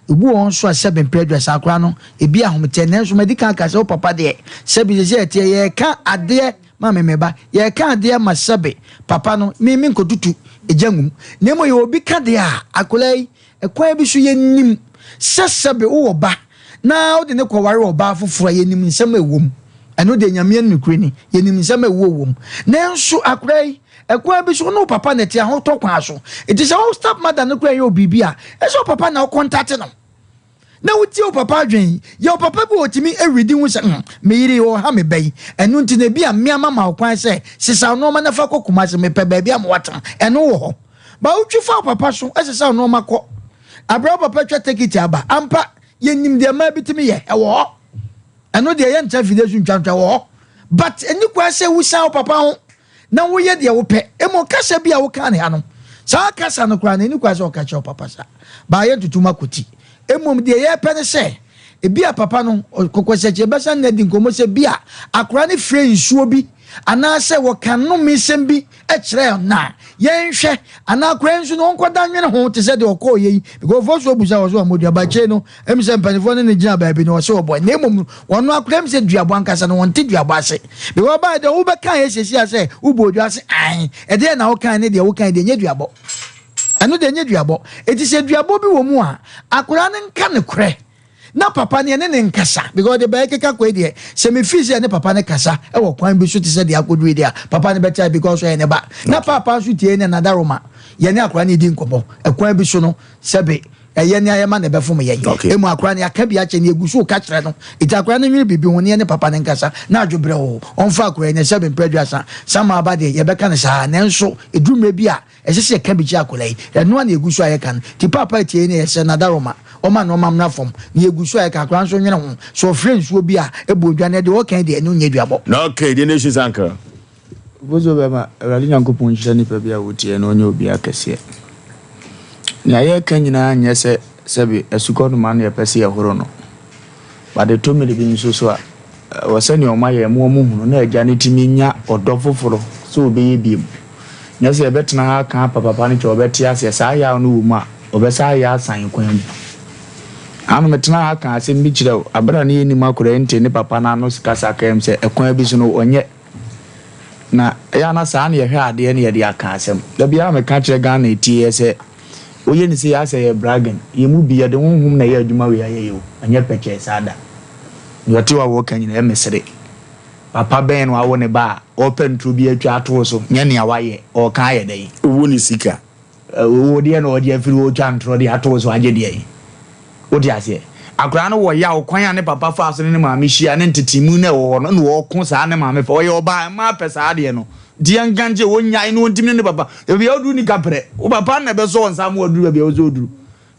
S2: ebu on so asebem prejudice akra no ebi ahomte ne so medical ka se o papa de sebi je etie ye ka ade ma memeba ye ka ade ma sebe papa no mi nkotutu ejangum ne mo ye obi ka de a akolai ekwan bi so ye nim sesebe wo ba na o de ne ko ware oba foforo ye nim nsem ewom eno de nyame nukuri ni ye nim nsem ewom ne nso akolai ekwa bi so no papa na ti a ho to kwa so it is all stop mother no kwa yo bibia e so papa na contact no na wuti o papa adwen ye o papa bi otimi ewidi hu se me yiri o ha me bai enu nti na bia me ama ma kwan se sisa no ma na fa kokuma se me pe ba bia mo watan enu wo ho ba utwi fa papa so sisa no ma ko abra papa twa take it aba ampa ye nim de ma bitimi ye e wo enu de ye nta video su ntwa wo but eni kwa se wusa o papa ho na wo ye de wo pe e mo kasa bia wo kan ya no sa kasa no kwa na eni kwa se o ka che o papa sa ba ye tutuma koti emom de ye pe ne se e bia papa no kokoseke besa na di nkomo se bia akora ne frɛ nsuo bi ana se wo kanu misem bi e kire na ye nhwe ana akora nsu no nkoda nwene ho te se de okọ ye because voice obusa wo so amodi abache no em se mpanifo ne ne gina baabi no so obo na emom wono akora em se duabo ankasa no wonte duabo ase because ba de wo be kan ye sesi ase ubo du ase an e de na wo kan ne de wo kan de nye duabo anu de nye duabo eti se duabo bi wo mu a akora ne nka ne kure na papa ne ne nkasa because de ba keka ko de se me fisi ne papa ne kasa e wo kwan bi so te se de akodu de papa ne beta because so ne ba na papa so tie ne nadaroma ye ne akora ne di nkobo e kwan bi so no sebe ye ne ayema ne befom ye e mu akora ne aka bi ache ne egusu ka kire no ita akora ne nwiri bibi ho ne papa ne nkasa na adwobre ho onfa akora ne sebe preduasa sama aba de ye beka ne sa ne nso edumre bi a esese ka bi ji akora yi eno na egusu aye kan ti papa tie ne ye se nadaroma o ma no mamna fom ne egusu aye ka akora nso nwene ho so friends wo bi a ebodwa ne de o kan de enu nye duabo
S1: no okay the nation anchor
S4: Bozo bema rali nyankopon hye nipa bia wotie no onye obi akese. Na ye kan nyina nya se sebi esukono man ye pese ye horo no. Ba de to me bi nso so a wasani o ma ye mo hunu na agya ne timi nya odofoforo so obi ye biem. Nya se betena ha kan papa ne che obeti ase sa ya no wo ma obesa ya asan kwan. Anu metena ha kan ase mbi kire abra ne ni makora ente ne papa na no skasa kam se ekwan bi so no onye na ya na sa na ye hwe ade ne ye de aka asem da bia me ka kire Ghana etie se oye ni se ya se ye bragging ye mu bia de honhum na ye adwuma we aye yo anya peke sada yote wa wo kan ni emesere papa ben wa wo ne ba open to bi atwa ato so nya ne awaye o kan ye dai
S1: wo ni sika
S4: wo de na o de afiri wo twa ntro de ato so agye de ai wo de ase akura no wo ya wo kwan ne papa fa so ne maame hia ne ntetimu na wo no wo ko sa ne maame fa wo ye oba ma pesa ade no dia nganje wo nyai no ntimi ne papa e bi odu ni kapre wo papa na be so wonsa mo odu be o zo odu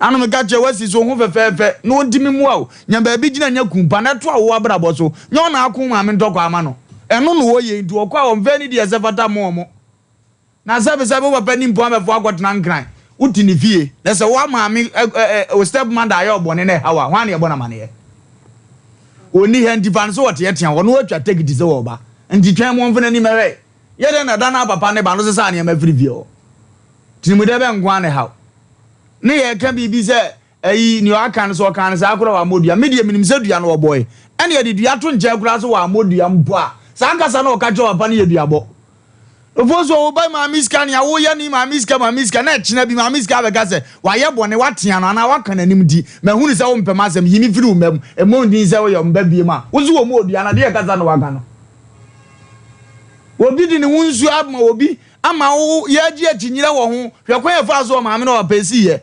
S4: anu me gache wasi so ho fefefe no ntimi mu a nya ba bi gina nya kumpa na to a wo abrabo so nya ona akon maame ntoko ama no eno no wo ye ndu okwa wo mve ni de sefata mo na sabe wo papa ni mpo amefo agotena nkran uti ni fie na se wa maami o step man da yo bone na hawa hwan ye bona mane ye oni he ndifan so wote yetia wo no atwa take dize wo ba ndi twan mo mfena ni mewe ye de na da na papa ne ba no se sa ne ma free vie o tinimu de be ngwan ne haw ne ye ka bibi se ayi ni o aka no so kan sa akura wa modua media minim se dua no wo boy ene ye de dua to nje akura so wa modua mpo a sa nkasa na o ka jo papa ne ye dua bo Ofoso oba mamiska ni awo ya ni mamiska na china bi mamiska be gase wa ye bone watia no na waka nanim di ma hunu se wo mpema asem yimi firi umam e mo ndin se wo yo mba bi ma wo zo mo odua na de gasa no waka no obi di ni wunsu ama obi ama wo ye agi achinyira wo ho hwekwa ye fa so maame no opesi ye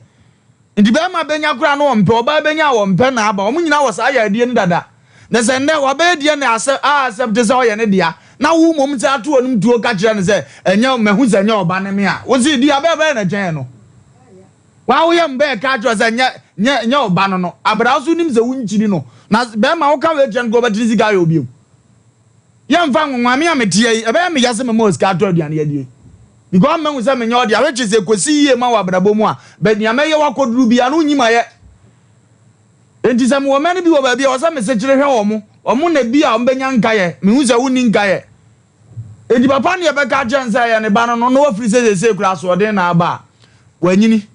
S4: ndi be ma benya kura no mpe oba benya wo mpe na aba wo nyina wo sa ya die ni dada na se nne wo ba die na accept se wo ye ne dia na wo mom ti ato onum tuo ka kire ne se enya mehu se nya oba ne me a wo si di abebe na gyen no wa wo ye mbe ka kire se nya oba no abra so nim se wunchiri no na be ma wo ka we gyen go ba tiri sika yo biom ye mfa nwa me ametie ebe me yase me mo sika to aduane ye die because me hu se me nya odi awechi se kosi ye ma wa abrabo mu a be nia me ye wakoduru bia no nyima ye enti se mo mani bi wo ba bia wo se me se kire hwe omo na bia ombenya nkaye me hu se wuni nkaye edi papa ne be ka jensa ya ne ba no no ofiri se kura so de na aba wanyini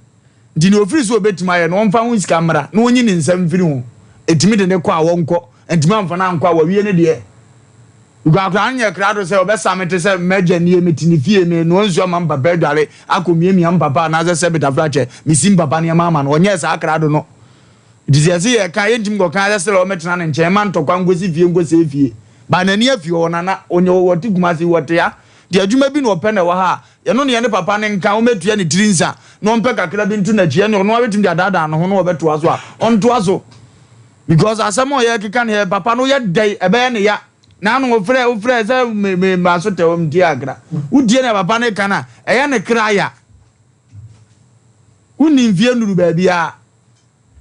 S4: ndi ne ofiri so obetima ye no mfa hu sika mra no onyini nsam firi hu etimi de ne kwa wonko entimi amfa na nkwa wa wie ne de uga kra anya kra do se obesamete se meje ne emetini fie me no nzu ama papa adware akomiemi am papa na se betafrache misim papa ne mama no onye sa kra do no dizezi ye kan yentim go kan se lo metena ne nche ma ntokwa ngosi fie ngosi fie ba nani afie wona na onye woti kumasi wote ya de adwuma bi no opene wa ha ye no ne papa ne nka o metua ne tirinsa no mpe kakra bi ntu na gie ne ono abetim de adada no ho no obeto aso a onto aso because asemo ye keka ne papa no ye dai ebe ne ya na no ofre se me maso te om di agra udie ne papa ne kana eye ne kraya uni mfie nuru ba bia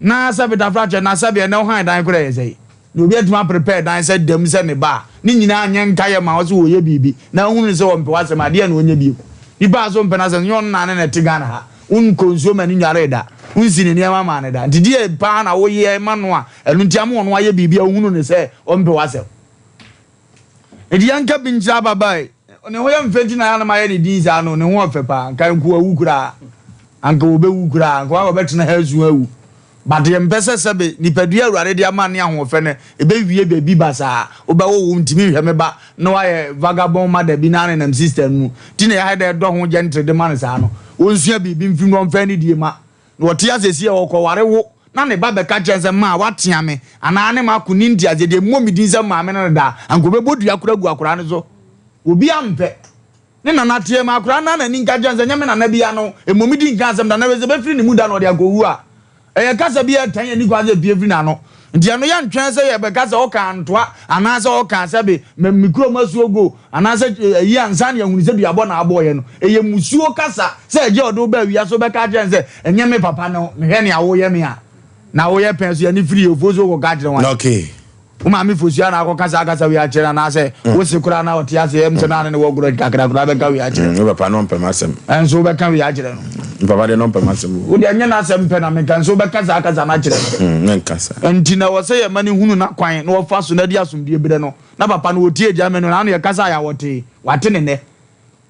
S4: na sabe da frache na sabe ne ho han dan kura ye sei no obi atuma prepare dan se dem se ne ba ni nyina anya nkaye ma wo so wo ye bibi na hunu se wo mpe wasem ade na onye bi ni ba so mpe na se nyon na ne tiga na ha un konsuo mani nyare da un sini ne ma ne da ndidi e pa na wo ye ma no a elu ntiam wo no aye bibi a hunu ne se o mpe wasem edi anka binja babai ne ho ye mfenti na ya na ma ye ne din za no ne ho ofe pa kan ku awu kura anka obe wu kura anka wo betena ha zu awu bade mbese sebe nipadua awurade de amane ahofe ne ebe wie bebi basa oba wo ntimi hwe meba no waye vagabond mother bi na nam system mu ti ne ya hede do ho gentle de man sa no wonsua bibi mfim no mfa ni die ma no wote asesi e wo ware wo na ne ba be ka chense ma watea me ana ne ma kuni ndi azede momidin se ma me no da anko be bodua kura gu akura ne so obi ampe ne na natie ma akura na na ni nka chense nyame na na bia no e momidin nka asem da na we se be firi ni mu da no de agowu a kasa bia tanya ni kwaze bia firi na no ndi ano ya ntwen se ye be kasa o ka ntoa ana se o ka se be mikro masuo go ana se yi ansa na ehunu se duabo na abo ye no eye musuo kasa se je odo ba wi aso be ka je se enye me papa no me he ne awo ye me a na wo ye pen so ye ni firi ofozo go ka je wan
S1: okay
S4: uma me fosia na akokasa wi akire na se wo sikura na otiase em se na ne wo gro kakra be ka wi akire
S1: no papa no pɛ masem
S4: enso be ka wi akire no
S1: papa de no pɛ masem
S4: wo de anya na Asem Mpe na me kan so be kasa na akire
S1: no nkasa
S4: enti na wo se ye mani hunu na kwan na wo fa so na di asomdie bere no na papa no otie gya me no na ye kasa ya wote wate ne ne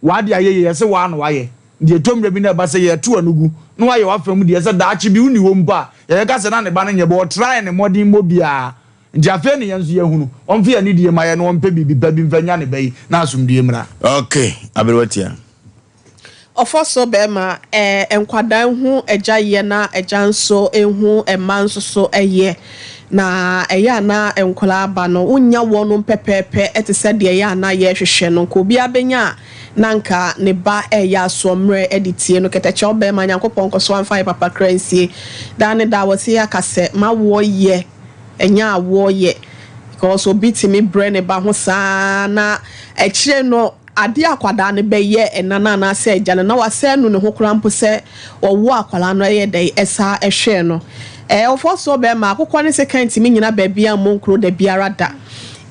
S4: wade aye ye se wa no waye de tomre bi na ba se ye to anugu no waye wa fam de se daachi bi uni wo mpa ye kasa na ne ba no nye bo try ne modern mo bia njafe ne yenso ye hunu onfe ya ni die maye no onpe bibi ba bi mfanya ne bayi na asomdie mra
S1: okay abelwatia
S3: Ofoso bema enkwadan hu eja ye na eja nso ehu ema nso so eye na eya na enkola aba no unya wonu pepepe etese de eya na ye hwehwe no ko bia benya nanka ne ba eya asomre editie no keteche obema nyankopon koso anfa papa kransie dan ne da wose ya kase ma wo ye enya wo ye because obitimi brain ba ho saa na ekire no ade akwada ne beye enana na se agya na wase nu ne ho krampo se owo akwala no ye dai esa ehwe no ofoso be ma akokọ ne second mi nyina ba bia monkro da biara da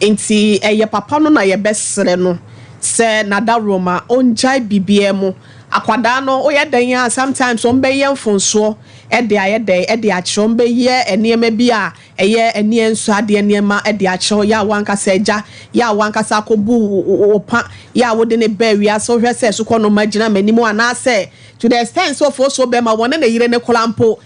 S3: enti ye papa no na ye besere no se nada roma onjai bibie mu akwada no o ye dan ya sometimes on be ye mfonso ede ayede ede acho mbe ye eniema bia eye enie nso ade eniema ede acho ya wankasa agya ya wankasa akobu opa ya wode ne ba wi aso hwese so kono magina manimu anase to the extent so for so be ma wona na yire ne kolampo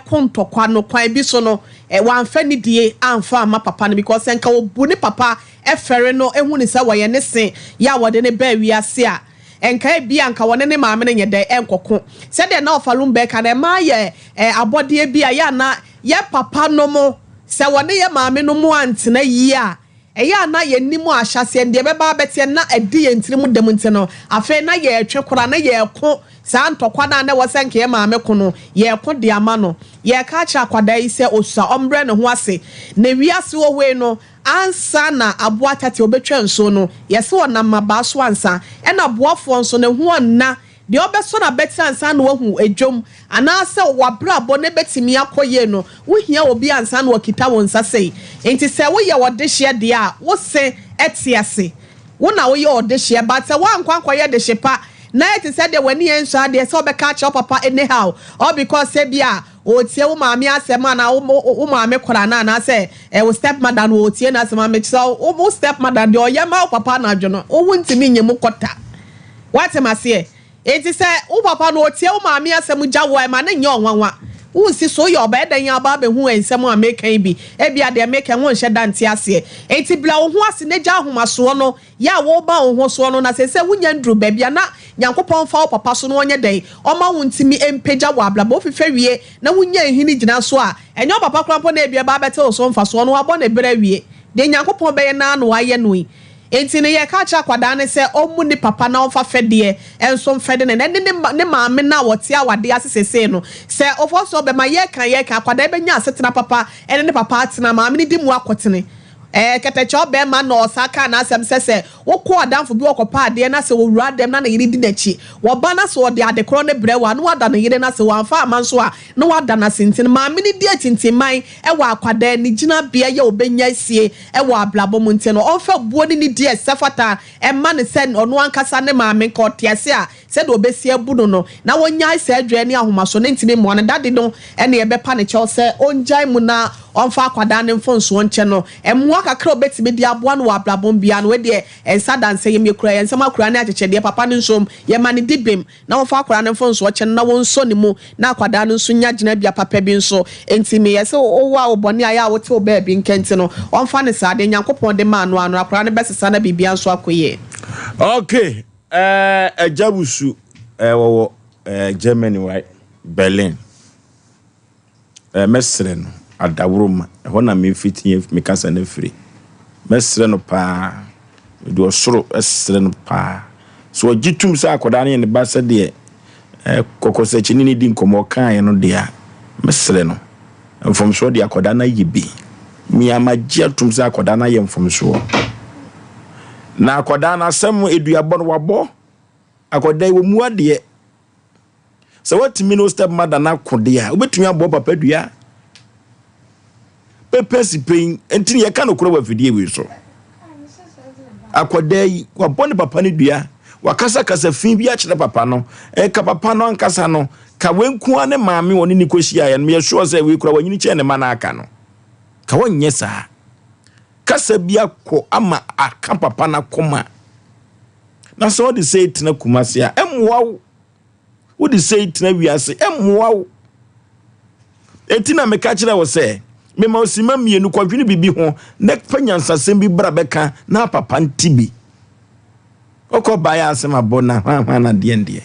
S3: kontokwa no kwan bi so no wanfa ni die amfa ma papa no because enka obu ne papa efere no ehu ni sa woye ne sen ya wode ne ba wi ase a enka bia nka wone ne maame ne nyede enkoko se de na ofalum be ka na ma ye abode bia ya na ye papa no mo se wone ye maame no mo antena yi a eya na ye nimu ahyase de be ba betie na edi ye ntirimu dem ntino afa na ye etwe kora na ye ko sa ntokwa na wo senke ye maame ko no ye ko de ama no ye ka cha kwada yi se osa ombre ne ho ase na wiase wo we no ansa na aboa tate obetwa nso no yese wona maba so ansa e na boafo nso ne ho na de obeso na beti ansa na wahu edwom anase wabra bo ne betimi akoye no wo hia obi ansa na wakita won sasei enti se wo ye wode hye de a wo se etiase wo na wo ye wode hye but se wan kwankwaye de hyepa na eti se de wani enso ade se obeka cha papa anyhow or because se bia o tie wo maame asema na wo maame kora na se wo step mother no o tie na asema me so wo step mother de o ye ma papa na adwono wo wuntimi nyemu kota what am I say enti se wo papa no o tie wo maame asema jawo ma na nye onwanwa wo si so ye obedan ya ba be hu ensem a mekan bi e bia de mekan won hye dante ase enti bla wo ho ase ne ja ahomaso no ya wo ba wo ho so no na se wunya ndru ba bia na nyankopon fa wo papa so no onye dan o ma wontimi empeja wo ablaba ofife wie na wunya ehini gina so a enyo papa krampo na e bia ba bete wo so mfa so no abo na bere wie de nyankopon be ye na no aye no enti ne ye ka cha kwada ne se omu ni papa na onfa fede enso mfede ne maame na wote awade asesese no se ofo so be ma ye kan kwada be nya asetena papa ene ne papa atena maame ni di mu akotene ketecho be ma no osaka na asem sese wo ko adamfo bi okopa ade na se wo wura dem na yiri di nachi wo ba na so de ade kro ne brewa no wada na yiri na se wanfa amanso a no wada na sintin maame ni di atintimman wa akwada ni gina bia ye obenya sie wa ablabo munte no onfa buo ni di sefata ma ne se ono ankasa ne maame ko tiase a se de obesi abuno no na wonya se adwa ni ahomaso ne ntimi mo ne dade no ene ye bepa ne chew se onjai mu na onfa akwada ne mfonso nche no emwa kakra obetimi di aboa no ablabon bia no we de ensa danse ye mekura ye nsema kura na acheche de papa ne nsom ye ma ne dibem na onfa akwada ne mfonso che na wonso ne mu na akwada ne nso nya gina bia papa bi nso entimi ye se owa obone aya wote oba bi nkenti no onfa ne sade nyankopon de ma no anu akwada ne besesa na bibia nso akoye
S1: okay ejabusu wo Germany right Berlin mesre no adawroma ho na me fitin me kasa na free mesre no pa do soro esre no pa so gitum sa akoda ne ba se de kokosachi ni di nkomo kan no de a mesre no mfomso de akoda na yibi mi amagia tum sa akoda na ye mfomso na akoda na asem eduabon wabo akoda wo mu ade so what me no step mother na kode a obetumi abo papa dua pepesi pain enti ye ka no kura wa fidie wi so akoda yi wa bone papa ne dua wakasa kasa fin bi a kire papa no ka papa no ankasa no ka wenku ane maame woni ni koshia ya no me sure say we kura wanyini che ne ma na aka no ka wonye saa kasa bia ko ama aka papa na koma na so de say tena kumase a emwa wo de say tena wiase emwa etina me ka kire wo say me ma osima mienu kwadwene bibi ho na panyansasem bi bra beka na papa ntibi oko baya asem abona hwa na de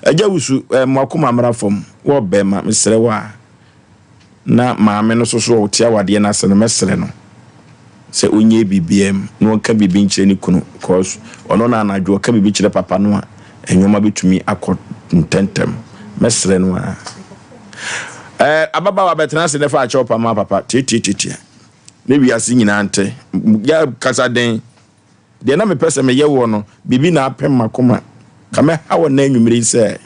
S1: aja wusu mwakoma mra fom wo bema mesre wa na maame no so otia wade na ase no mesre no se onye bibiem no onka bibi nkyere ni kunu cause ono na anadwo ka bibi kyere papa no a enwoma betumi akọ ntentem mesre no a ababa wa betena se nefa acho pa ma papa titi ne wiase nyina ante ya kasa den de na me pese me ye wo no bibi na apem makoma kame hawo na nwumiri se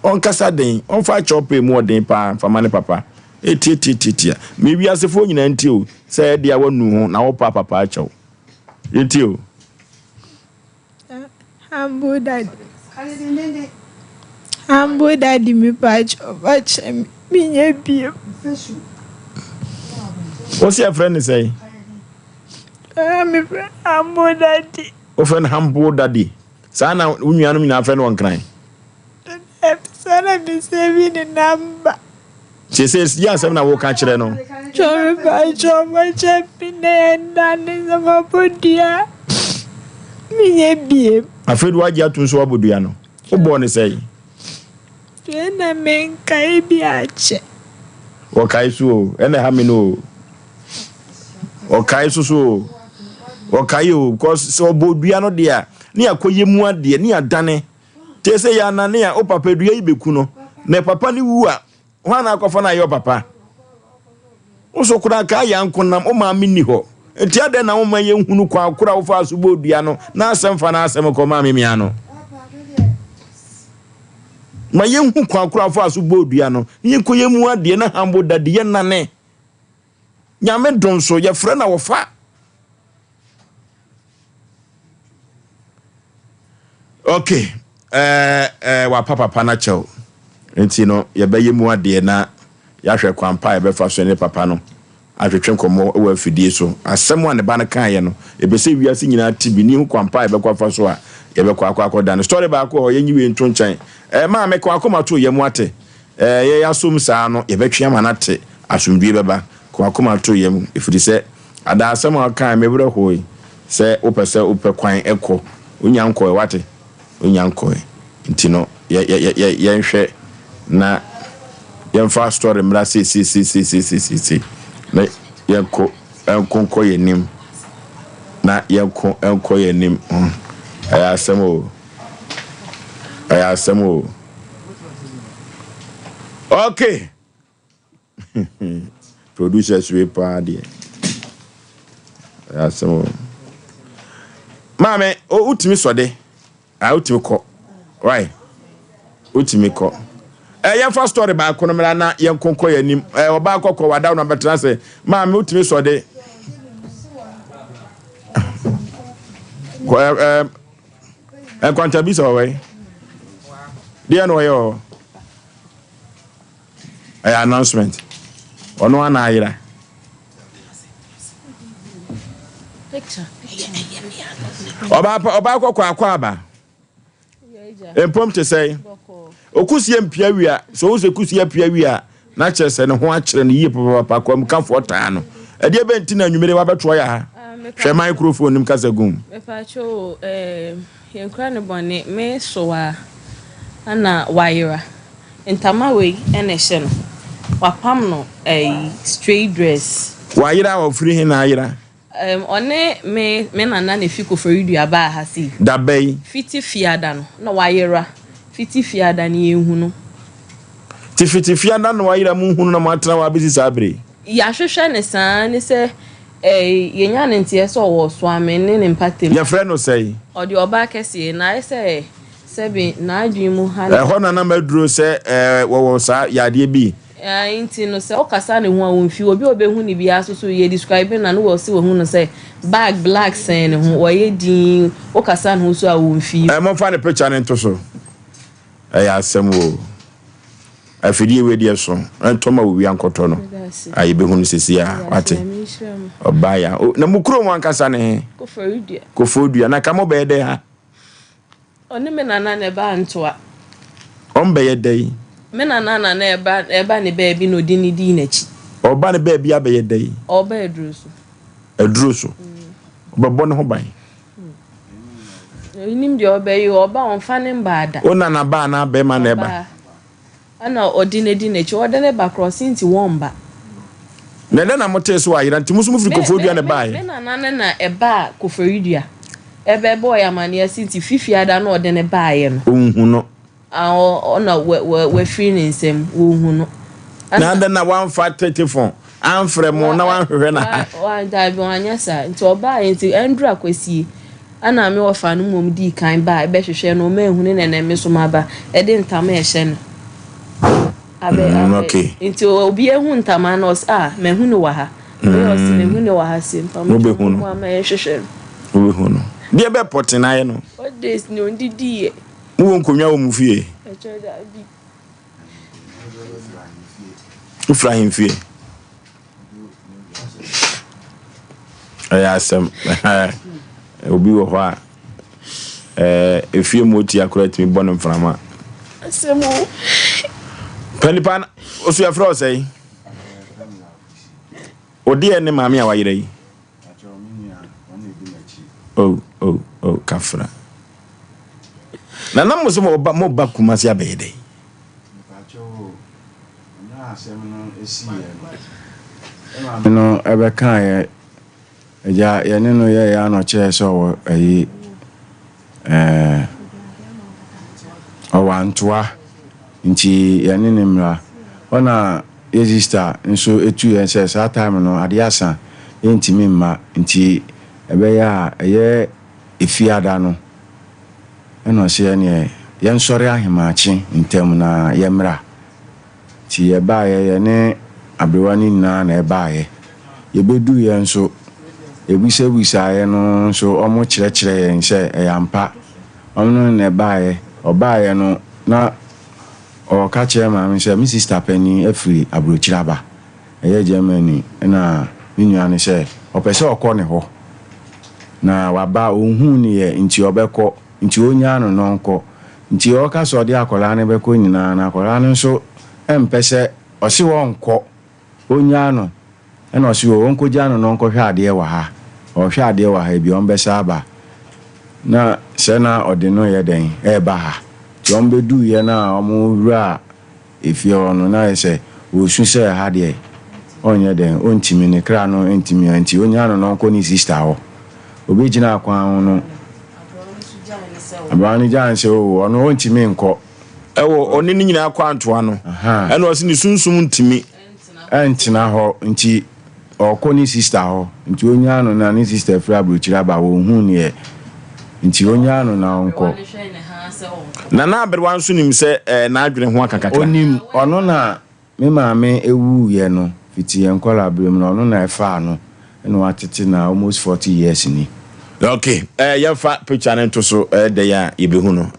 S1: on kasa den on fa chope mu odin pa famane papa titi me wiase fo nyina nti o se dia wonu ho na wo papa acho nti o
S14: Ambo daddy me patch watch me nye bi.
S1: What's your friend say?
S14: Me friend Ambo daddy.
S1: O friend Ambo daddy. Sana unyanu mi na friend one cry.
S14: Sana me save the number.
S1: She says yes na wo ka kire no.
S14: Chome patch me ne ndane sama podia. Me nye bi.
S1: Afred waji atun so aboduya no. Wo bo ne say.
S14: Ena menkai biache.
S1: Okai so ena ha me no. Okai so. Okai o because so bodua no dia. Ni akoye mu ade ni adane. Te se ya na ne a o papa dua ibeku no. Na papa ni wu a ho na akofo na yo papa. O so kura ka ya nkonam o ma me ni ho. Enti ade na wo ma ye hunu kwa kura wo fa so bodua no. Na asem fa na asem ko ma me mia no. Ma yenhu kwankura fa so bodua no yenkoye mu ade na hambo dade ye nane nyame donso ye frɛ na wo fa okay wa papa na chew enti no ye ba ye mu ade na ya hwɛ kwampa ye be fa so ne papa no atwetwe komo wa afidie so asɛm wa ne ba na kan ye no e be se wiase nyina tibi ni hu kwampa ye be kwa fa so a ye be kwa akɔda no story ba ko ye nyiwe nto nkyɛn ma me kwa akoma to ye mu ate ye yasom saa no ye betwe ma na te asomdue beba kwa akoma to ye mu ifiri se ada asɛm aka me brɛ hoi se opese opekwan ekɔ onyankɔ wate onyankɔ nti no ye nhwɛ na ye mfa story mra si na ye ko ye nim na ye ko ye nim asɛm o okay producers we pa de asɛm o mame o utimi sɔde a utimi kɔ right utimi kɔ ye fa story ba ko no mra na ye konkɔ ye nim oba akɔkɔ wada no betena sɛ mame utimi sɔde kwanta bi so we dia no yo announcement ono ana ayira picture oba akwa aba empom te say okusie mpia wia so wo se kusie pia wia na kyerese ne ho akyere ne yie papa kwa mkamfo taa no e de benti na nwumere wa beto ya ha hwe microphone nim kasa gum
S15: me pa cho yenkra ne bone me so wa ana wayira ntama we ene hye no wapam no straight dress
S1: wayira wa free hin na ayira
S15: one me nana ne fiko for you aba ha si
S1: da bay
S15: fiti fiada no na wayira fiti fiada ne yehu no
S1: ti fiti fiada no wayira mu hunu na matena wa bisi sabre
S15: ya hwehwe ne san ne se yenya ne ntie so wo so ame ne mpatem
S1: ya frɛ no sei
S15: odi oba kese na se bi na adwi mu ha
S1: ho na maduro se wo sa yade bi
S15: Inti no say okasa ne ho a won fi obi obehu ni bia so ye describe na no wo se wo hu no say bag black sen ho wo ye din okasa no so a won fi
S1: mo fa ne picture ne to so asem wo afidie we die so entoma wo wi ankoto no ayi behu no sesi a wate obaya na mukuro mo ankasa ne Koforidua na kamo be de ha
S15: oni me nana ne ba ntoa
S1: ombe ye dai
S15: me nana na eba ne ba bi no di ni di na chi
S1: oba ne ba bi abe dai
S15: oba eduro so obebo ne ho ban nim de oba yi oba on fa ne mbaada
S1: ona na ba na be ma na eba
S15: ana odine di na chi oda ne ba crossing ti womba
S1: na na mote so ayira nti musu mufiri Koforidua ne ba
S15: me nana na eba Koforidua ebe boy amane asiti fifiada na ode ne ba ye no
S1: ohun no
S15: ona we free nsem wo hu no
S1: na nda na 154 amfre mo na 1hwehwe na
S15: wa da bi anya sa nti oba nti Andrew akwasi ana me ofa no mom di kan ba e be hwehwe no ma ehunu ne na me so maba e de ntama e hye no abe
S1: okay
S15: nti obi ehunu ntama no me hunu wa ha me hunu wa ha sim pa mo be hunu ma e hwehwe
S1: wo hunu dia be potina ye no
S15: what days no ndidi
S1: mu wonkonwa wo mu fie Ufrahim fie Asem obi wo ho a efie moti accurate mi bonum frama
S15: Asem
S1: Penipan Osei afro Osei odi ene maami a wayire yi oh kafra na namuso mo ba kumasi abede
S16: no ebe kan ye eja ye ne no ye ya no che so ayi owantoa nti ye ne mra ona register nso etu ye se sa time no ade asa entimi mma nti ebe ya ye efiada no eno se ne ye nsori ahemachi ntem na ye mra ti ye ba ye ne abrewani na ebaye ye bedu ye nso ebisa ye no nso omo kyerɛkyerɛ ye nse eyampa omno na ebaye obaye no na o ka kyerɛ ma me se mi sister pani afiri abrochiraba eye Germany na minua ne se opese okɔ ne ho na waba ohun ne ye nti obekɔ nti onya no nonko nti o ka so de akola ne beko nyina na akola no nso empese osi wonko onya no ena osi wonko jano nonko hwa ade wa ha o hwa ade wa ha bi on besa aba na se na ode no ye den e ba ha ti on bedu ye na omo wura efi ono na se osu se ha de onye den ontimi ne kra no entimi anti onya no nonko ni sister ho obi gina akwan no abani janse o ono ontimi nko
S1: ewo oni ni nyina akwantoa no ena osi ni sunsum ntimi
S16: entina ho nti okọ ni sister ho nti onya no na ni sister fra brochira ba wo hu ne nti onya no na onko
S1: na aberwan so nim se na adwene ho akakaka
S16: onim ono na me maame ewu ye no fiti enkola abrem no ono na efa no eno atete na almost 40 years ni
S1: okay ya fa picture na nto so de ya yebehu no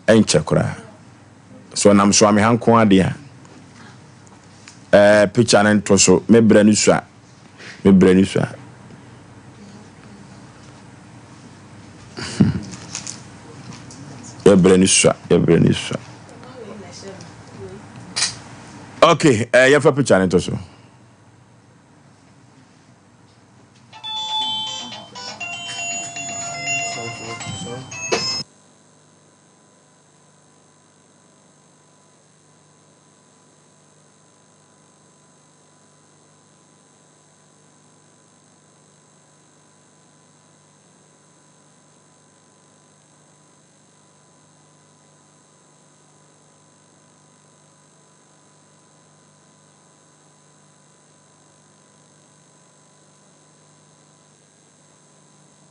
S1: enche kora so nam so ame hanko ade a picture na nto so me brani so ya brani so okay ya fa picture na nto so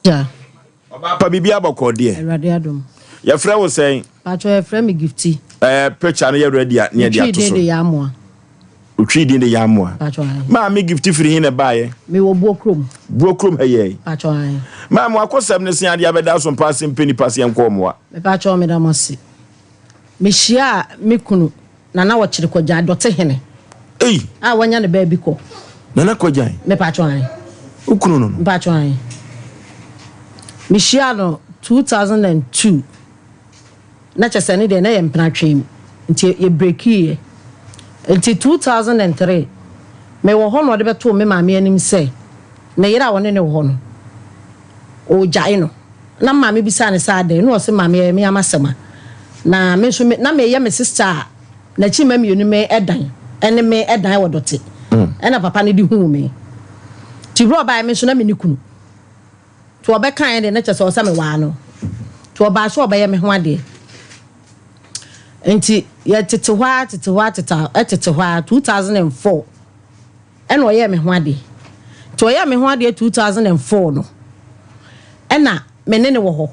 S17: Ja.
S1: Oba bibia boko de.
S17: Erade adom.
S1: Your friend was saying,
S17: Pacho your friend me gifty.
S1: Picture no you ready na dia to so.
S17: De ya mo.
S1: Utri din de yamwa. Ma me gift free hin e baye.
S3: Me wo Buokrom.
S1: Buokrom heye.
S3: Pacho ai.
S1: Ma mo akosem ne sia de abeda so mpa Asem Mpe Nipa se enko mo a.
S3: Me pacho me da mosi. Me hia me kunu na wo kire kwaja dote hene. Ah wanya ne ba bi ko.
S1: Na kwaja.
S3: Me pacho ai.
S1: Ukunu no.
S3: Me pacho ai. Me hia no 2002. Na chese ne de na ye mpna twem. Nti ye breaki. Until 2003, me wo hono de beto me maame anim say na yira woni ne wo hono o jai no na maame bisa ne sa de no se maame me amasema na me so na me ye me sister na chi maame yonu me edan ene me edan wo dote ena papa ne di hu me ti bro ba me so na me ni kunu to obekan de na chese o sa me wa no to oba so oba ye me ho ade enti ya tetehwa 2004 ena oye me ho ade to oye me ho ade 2004 no ena menene wo ho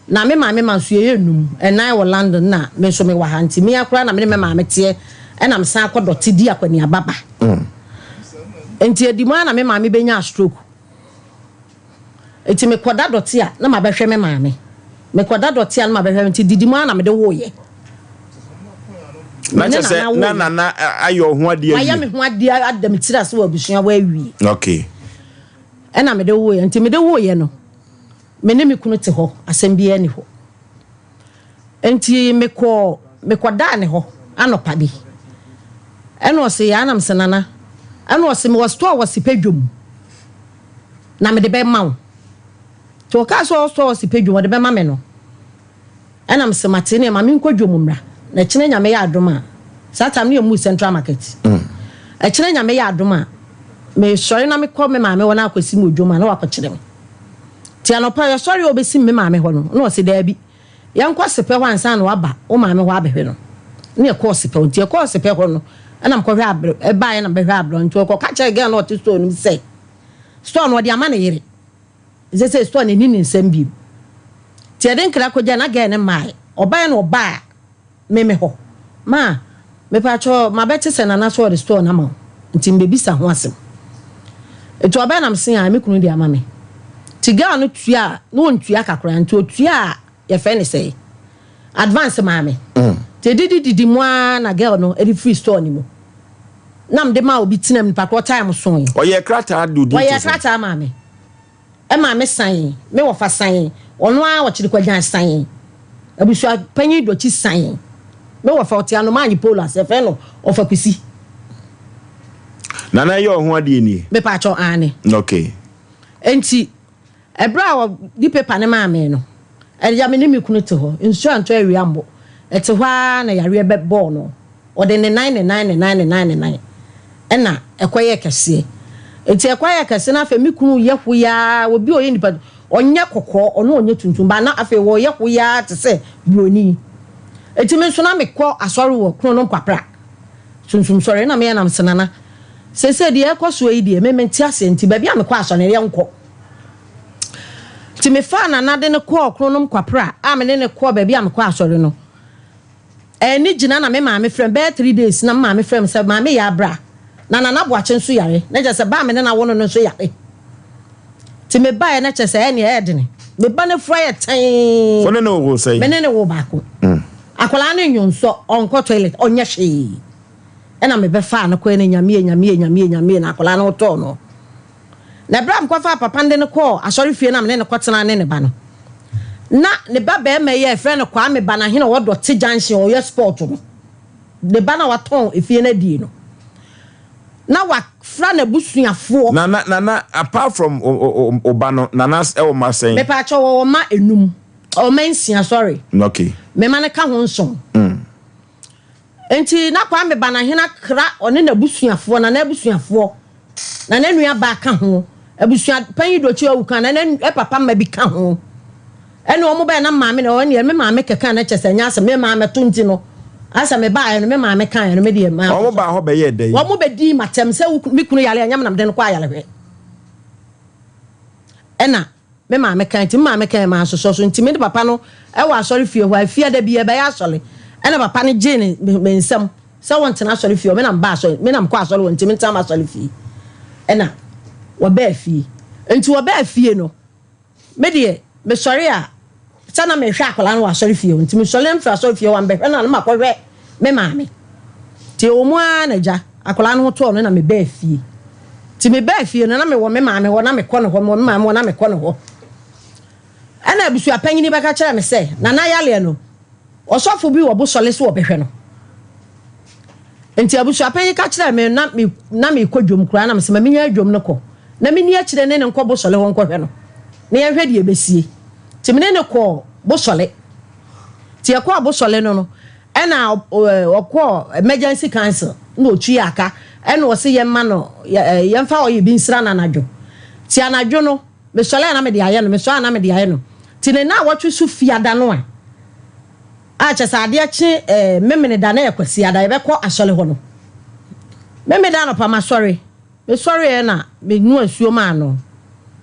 S3: na me maame manso ye num ena wo London na me so me wa ha nti me akura na me maame tie ena me san akodote di akwani ababa enti edimo na me maame benya stroke enti me koda dote a na ma behwe me maame me koda dote a na ma behwe nti didimo na me de wo ye
S1: na chese na ayo ho ade
S3: ayi me ho ade adam tira se wa busua wa awi
S1: okay
S3: ena me de wo ye nti me de wo ye no me ne me kunu te ho asem bia ni ho enti me ko da ne ho anopa bi ena o se ya nam se nana ena o se me was store was pedwom na me de be ma wo to ka so store was pedwom de be ma me no ena me se matene ma me nkwadwom mra na chine nyame ya adoma satam ne mu central market a chine nyame ya adoma me sori na me ko me maame wona akwasi mu odwoma na wakɔkyere me ti anopa ya sori obesi me maame ho no na o se da bi yankɔ sepe ho ansa na waba o maame ho abehwe no ne kɔ sepe o ti kɔ sepe ho no ana m kɔhwe abre e baa na behwe abre nti kɔ ka kyere ga na o ti store no say store no de ama na yere ze say store ne ni nsɛm bi ti eden kra kɔgya na ga ne mai ɔbaa na ɔbaa me ho ma me pacho ma beti se na na so store na ma nti mbebisa ho asem eto aba na msen a me kunu di ama me tiga no tua no ntua kakra nti otua ye fe ne sei advance ma me te didi mo na girl no e free store ni mo nam de ma obi tinam ni pakro time so yin
S1: oye krata do di
S3: oye krata ma me e ma me san me wo fa san ono a wo chiri kwagyan san abusua panyi do chi san me wo fa otiano manyi polo asefe no ofa kwisi
S1: nana yo ho ade ni
S3: me pa cho ane
S1: okay
S3: enti ebra wo di paper ne maame no e ya me ne me kunu te ho nsu anto awiambo e te hwa na yare be ball no o de ne 99 ena ekoye kese enti ekoye kese na afa me kunu ye hwoya obi oye nipa onye kokko ono onye tuntum ba na afa wo ye hwoya te se broni enti me so na me kɔ asɔre wo krono no kwapra sunsun sɔre na me ya nam senana sese de ekoso yi de me menti ase enti ba bia me kɔ asɔre re nkɔ ti me fa na na de ne kɔ krono no kwapra a me ne kɔ ba bia me kɔ asɔre no eni gina na me ma me frem be 3 days na ma me frem se ma me ya bra na na boache nso yare na je se ba me na wono no nso yare ti me ba ye na che se ene e de ne me ba ne fra ye tan
S1: fone no wo sei
S3: me ne wo ba ko akola ne nyonso onko toilet onye hwe ena me be fa na ko ene nyame na akola na to no na bram ko fa papa nde ne ko asori fie na me ne ko tena ne ba no na ne ba be me ye friend kwa me ba na hina wodo te junction o ye sport no ne ba na waton efie na die no na wa fra na busuafo
S1: na apart from obano nanas e o ma sen
S3: me pa cho wo ma enum o mensia sorry
S1: okay
S3: me ma ne ka ho nson enti na kwa me ba na hina kra one na busuafo na busuafo na nua ba ka ho abusua panyi do chi awu kan na e papa ma bi ka ho ene o mo ba na maame na o ne me maame keka na chese nya ase me maame to nti no asa me ba no me maame kan no me de ma
S1: o mo ba ho be ye dey
S3: o mo be di matem se mi kunu yale anyam na me de no kwa yale hwe ena me maame kan ti maame kan ma so so nti me de papa no e wa asori fie ho afie da bi e ba ya asole ena papa ne je ne me nsam
S17: so want na asori fie o me na mba asori me na mkọ asori won ntimi ntam asori fie ena wo ba fie enti wo ba fie no me de me sori a sana me hwa akola no asori fie enti me sori mfa asori fie wan be na ma kọhwe me maame ti o mu anaja akola no to no na me ba fie ti me ba fie no na me wo me maame wo na me kọ no ho me maame wo na me kọ no ho ana abusu apanyini beka kire me se na yale no osofo bi wo bo sole so wo behwe no enti abusu apanyi ka kire me na me kwadwom kura na me se ma menya adwom no ko na me ni akire ne nko bo sole ho nko hwe no na ye hwe de ebesie ti me ne ko bo sole ti e ko bo sole no ana okọ emergency council na otwi aka ana wo se ye ma no ye mfa oye bi nsira na anadwo ti anadwo no me sole na me de aye no me so na me de aye no ti ne na wotwe su fiada no a chesa ade achi memene da na yakwasi ada yebekọ asole ho no memene da no pa ma sorry me sorry na me nu asuo ma no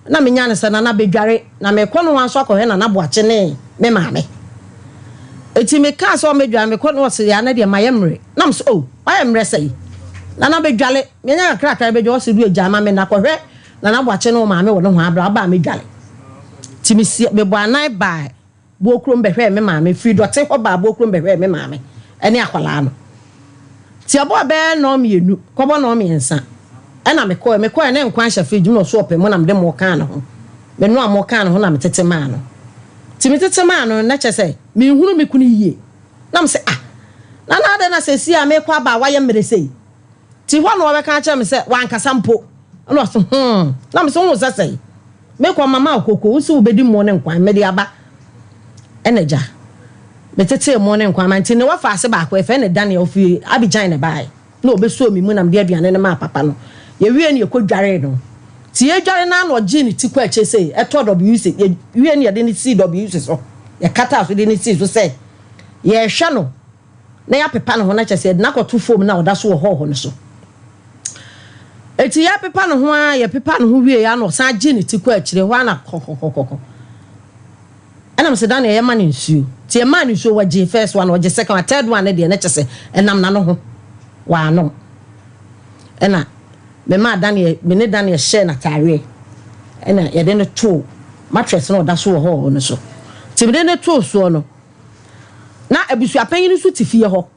S17: na me nya ne se na bedware na me kọ no wan so akọ he na boache ne me maame eti me ka so me dware me kọ no se ya na de mayemre na m so oh mayemre sei na bedwale me nya krakra bedwo se du eja ma me na kọ hwe na boache no maame wo no ho abra ba me dwale ti me si me bo anan ba bo krom behwe me maame free dote ho ba bo krom behwe me maame ene akwala no ti abo be no mienu kobo no miensa ena me ko ene nkwan hya free no so ope mo na me dem kan ho me no am kan ho na me tete ma no ti me tete ma no na chese me hunu me kunu yie na me se na de na se si a me kwa ba wa ye mresei ti ho no we kan cha me se wan kasa mpo no so na me so wo sesei me kwa mama okoko wo se wo bedi mo ne nkwan me de aba energy metete mo ne nkwa manti ne wafa ase ba ko efe ne Daniel fi Abidjan ne bai na obeso mi mu na mde aduane ne ma papa no ye wie ne yekodware no ti ye dware na no gi ni ti kwa eche sei eto WC ye wie ne ye de ni CWC so ye kata so de ni C so sei ye hwe no na ya pepa no ho na che sei na koto fom na oda so ho no so eti ya pepa no ho a ye pepa no ho wie ya no sa gi ni ti kwa echire ho na kokokokoko ana mse Daniel ye man nsuo ti ye man nsuo waje first one waje second one third one de na chese enam na no ho wa no ena me ma Daniel me ne Daniel share na tare ena ye de no to mattress no da so ho no so ti me de no to so no na abusu apanyin su ti fie ho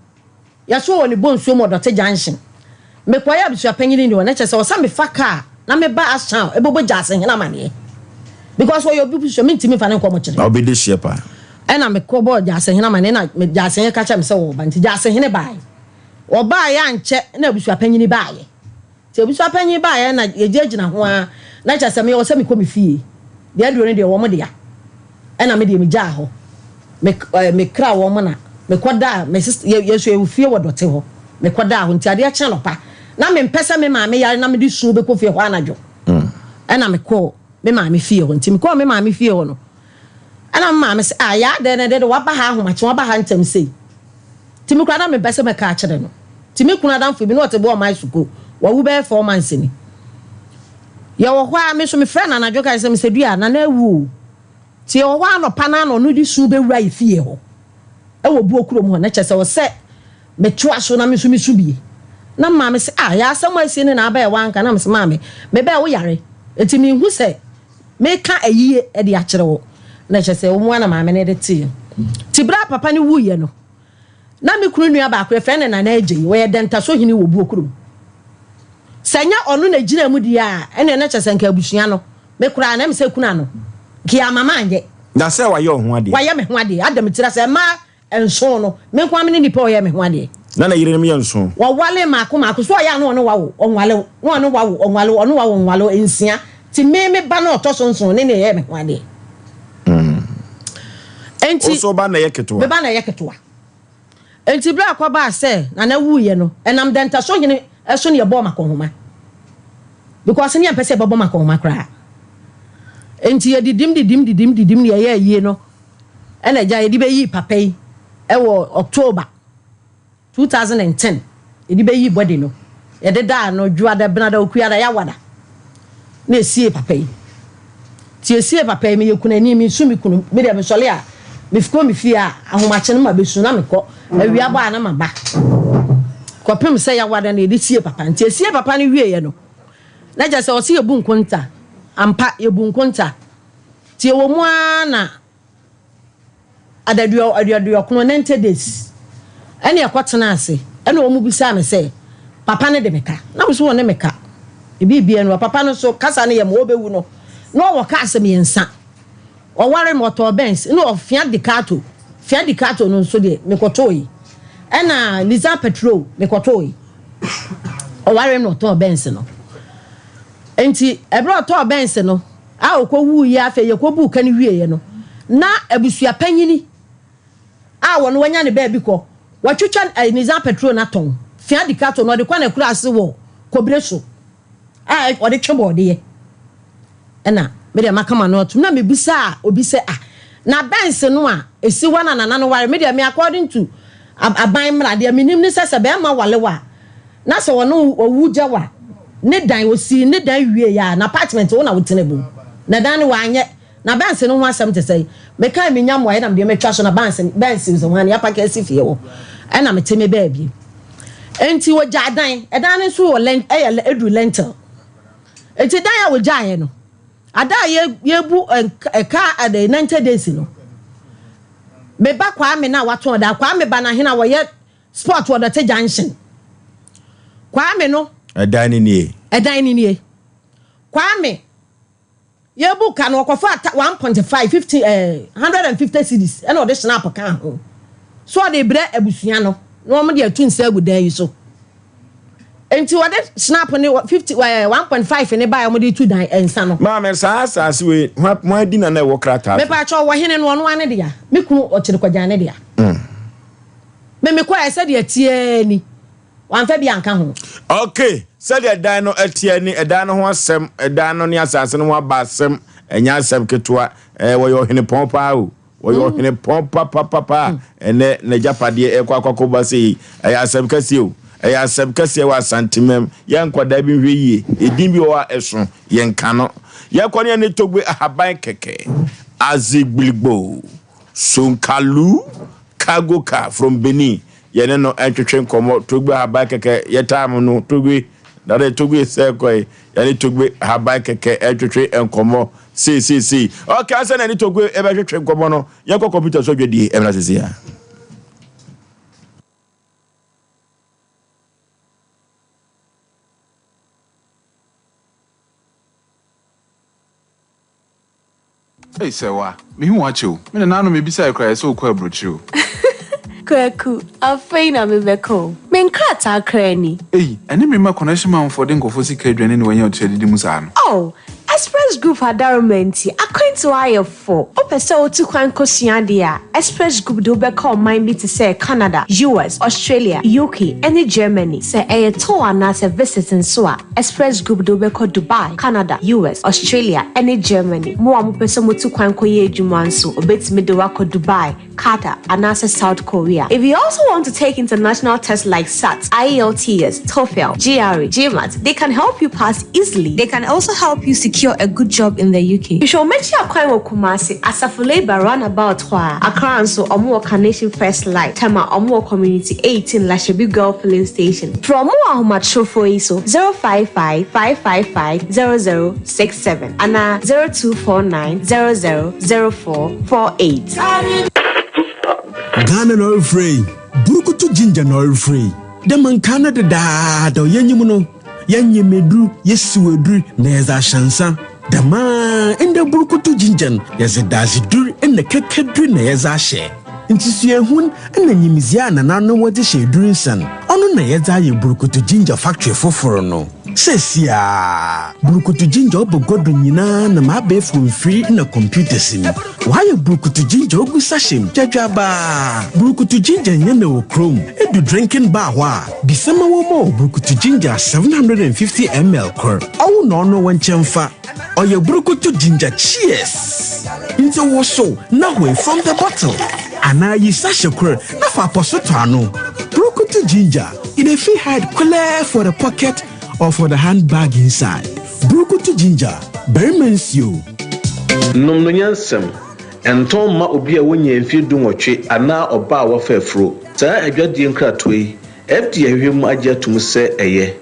S17: ya so woni bonsuo mo dote junction me kwaya abusu apanyin ni wona chese o sa me faka na me ba asan ebobo jase hena mane because for your people show me ntimi fa ne nko mo kire
S1: I'll be this shepa
S17: ena me ko bo jase hena mane na me jase he ka cha me se wo ba nti jase hene bai wo ba ya nche na abusu apanyin bai ti abusu apanyin bai na ye jegina ho a na cha se me wo se me ko me fie de aduro ne de wo mo de ya ena me de me ja ho me kra wo mo na me koda me yesu e fie wo dote ho me koda ho nti ade a cha no pa na me mpesa me ma me yare na me de su be ko fie ho anadwo ena me ko me ma me fie ho nti me ko me ma me fie ho no ana ma me se ya de wa ba ha ho ma che wa ba ha ntem sei ti me kura na me bese me ka kire no ti me kuna dan fo bi no te bo my suko wa wu be 4 months ni ya wo hwa me so me friend na adwo ka se me se dua na na wu ti wo hwa no pa na no no di su be wura ifie ho e wo bu okurom ho na che se wo se me twa so na me so me su bi na ma me se ya asem asi ni na aba e wanka na me se ma me be wo yare eti me hu se me ka ayie e de a kire wo na che se wo mu na ma me ne de ti bra papa ni wu ye no na me kunu nua ba ko e fe ne na na age wo ye denta so hini wo bu okurom sanya onu na gina mu dia ene na che se nka abusua no me kura na me se kuna no ki amama anje
S1: na se wa yo ho ade
S17: wa ye me ho ade adam tira se ma enso no me kwa me ni pa ye me ho ade
S1: na yire me enso
S17: wa wale mako so ya no wa wo onwale no wa wo onwale ono wa wo onwale ensia ti me ba na oto so ne ye me ho ade enti
S1: so ba na ye ketewa
S17: be ba na ye ketewa enti bra kwa ba se na wu ye no enam denta so hine eso ne ye bo mako homa because ne empese bo mako homa kra enti ye didim ye ye no ena ja ye di be yi papa yi e wo October 2010 ye di be yi body no ye de da no dwa da bena da okuya da ya wada na esie papa yi ti esie papa yi me ye kuna ni mi su mi kunu me de me sole a me fiko me fie a ahomache no ma besu na me ko awia ba na ma ba kopem say ya wada na edisie papa nti esie papa no wie ye no na ja say o se yebu nkonta ampa yebu nkonta ti ewo mu ana adaduo kono 90 days ene yakotena ase ene o mu bisa me say papa ne de meka na mo so won ne meka e bibie no papa no so kasa ne ye mo obewu no no wo ka asem yensa o ware motor Benz no ofia dikato no so de mekotoyi ena liza petrol mekotoyi o ware motor Benz no enti ebro to Benz no a okowu yi afa ye kobu ka ne wie ye no na abusua panyini a wono wanya ne ba bi ko watwetwa liza petrol na ton fia dikato no de kwa na kura ase wo kobreso a o de twebo de ye ena me de makama no tum na me bisa obi se na Benz no a esi wana na no ware me de me according to aban mra de minim ni sese be ma walewa na se wono owu jewa ne dan osi ne dan wie ya na apartment wo na wotenebo na dan wa anye na Benz no ho asem te sei me kai me nyam wa na me twa so na Benz so wan ya pa ka sifie wo ena me teme ba bi enti wo ja dan edan so wo lent edu lentil enti dan ya wo ja ye no ada yebu eka at the 90 days no me ba kwa me na wato da kwa me ba na hena wo ye sport wo da te junction kwa me no
S1: edan ni nie kwa me yebu ka no kofa 1.5
S17: 150 cedis e no de snap kan ho so de bre abusua no mo de atu nsa agu dan yi so enti wade snap ne 50 1.5 ne ba mo de tu dan ensa no
S1: ma me sa we mo adi na na wo krata
S17: me pa cho wo hene no no ane de ya me kunu o kire kwajan ne de ya me kwa ese de tie ni wan fa bi anka ho
S1: okay said the dan no atie ni edan no ho asem edan no ne asase no ho abasem enya asem ketwa wo yo hene pompa o wo yo hene pompa papa ene na japade ekwa ba sei asem kase o asem kase wa santimem yen kwada bi hweye edin bi wa eso yen kano ye kwone ne togbe ahaban keke azigbilgbo sonkalu kagoka from Benin yene no entwetwe komo togbe ahaban keke yetam no togbe dare togbe se koy yene togbe ahaban keke entwetwe enkomo si okay asa na ni togbe ebetwetwe komo no ye ko computer so dwedie emra sisi ya
S11: Hey, Sewa, me who watch you. Me na no me bisa cry so kwa brochu.
S18: Kwaku, afeina me beko. Me nkrata kra ni.
S11: Hey, ene me ma connection man for den kofo sika adwane ne wanya otedi musa no.
S18: Oh, Express Group adarumenti according to IF4. Opese otu kwan kosua dia. Express Group do beka mind me to say Canada, US, Australia, UK, and Germany. Say a tour and se visiting so Express Group do beka Dubai, Canada, US, Australia, and Germany. Mo amopese motu kwan koye adwuma nso obetimi de wako Dubai, Qatar, and South Korea. If you also want to take international tests like SAT, IELTS, TOEFL, GRE, GMAT, they can help you pass easily. They can also help you secure a good job in the UK. You should make sure you Kumasi Asafo Labor runabout Accra so Omo Carnation First Light Tema Omo Community 18 Lashebi Girl Filling Station. From Omo Macho for ISO 055-555-0067 and 0249-000448.
S19: Ghana no free. Burukutu ginger no free. The man Canada da yenyimuno. Yenye medru yesuedru neza shansa. The man in the burukutu ginger yes a dazi dur in the kekedru neza she. Intisue hun and the nyimizia na no what is she during sun. Ono na yeza ye burukutu ginger factory for no. Sesia burukutu ginger obogodo nyina na mabe from free in a computer sim. Why burukutu ginger ogu sashim jajaba burukutu ginger nyene o chrome edu drinking bar wa bisema wo mo burukutu ginger 750 ml kor awu no no wanchemfa oye burukutu ginger cheers into wo so na we from the bottle ana yi sachet kor na fa posoto ano burukutu ginger in a free hide clear for the pocket or for the handbag inside. Burukutu ginger, bermensio.
S20: Nomno nyansem, enton ma obi a wonya mfi du nwotwe ana oba a wofafro. Saa adwadie nkratoi, FDA hwem agye atum sɛ ɛyɛ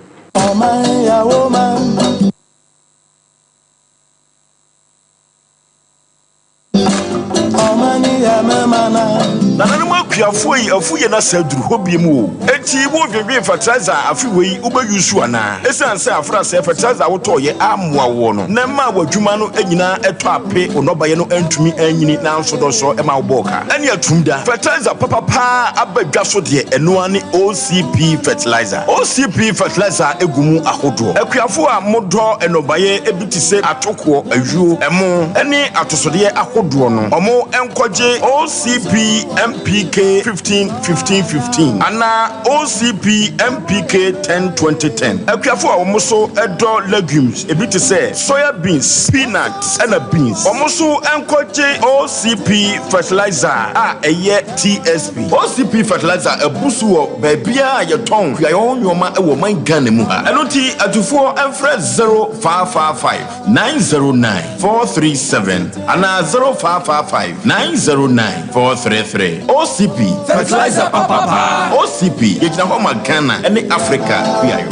S1: Nananum akuafo yi afuye na saduru hobie mu o. Enti wo dwedwe fertilizer afi wei wo ba yusu ana. Esan se afra se fertilizer wo to ye amoa wo no. Na ma wadwuma no anyina eto ape onobaye no antumi anyini na nsodo so e ma wo boka. Ani atumda fertilizer papa abadwa so de eno ane OCP fertilizer. OCP fertilizer egumu ahodo. Akuafo a modo enobaye ebiti se atoko ayuo emo ene atosode ahodo no. Omo enkoje OCP MPK 15-15-15 Ana OCP MPK 10-20-10 Akuafo a omoso edo legumes ebiti se soya beans, peanuts and beans. Omoso enkoje OCP fertilizer eye TSP. OCP fertilizer ebusu wo baabia yeton kuayo nyoma ewo man Ghana mu ha. Enoti atufo enfre 0555 909 437 ana 0555 909 433 OCP fertilizer papa OCP yekina homa Ghana ene Africa biayo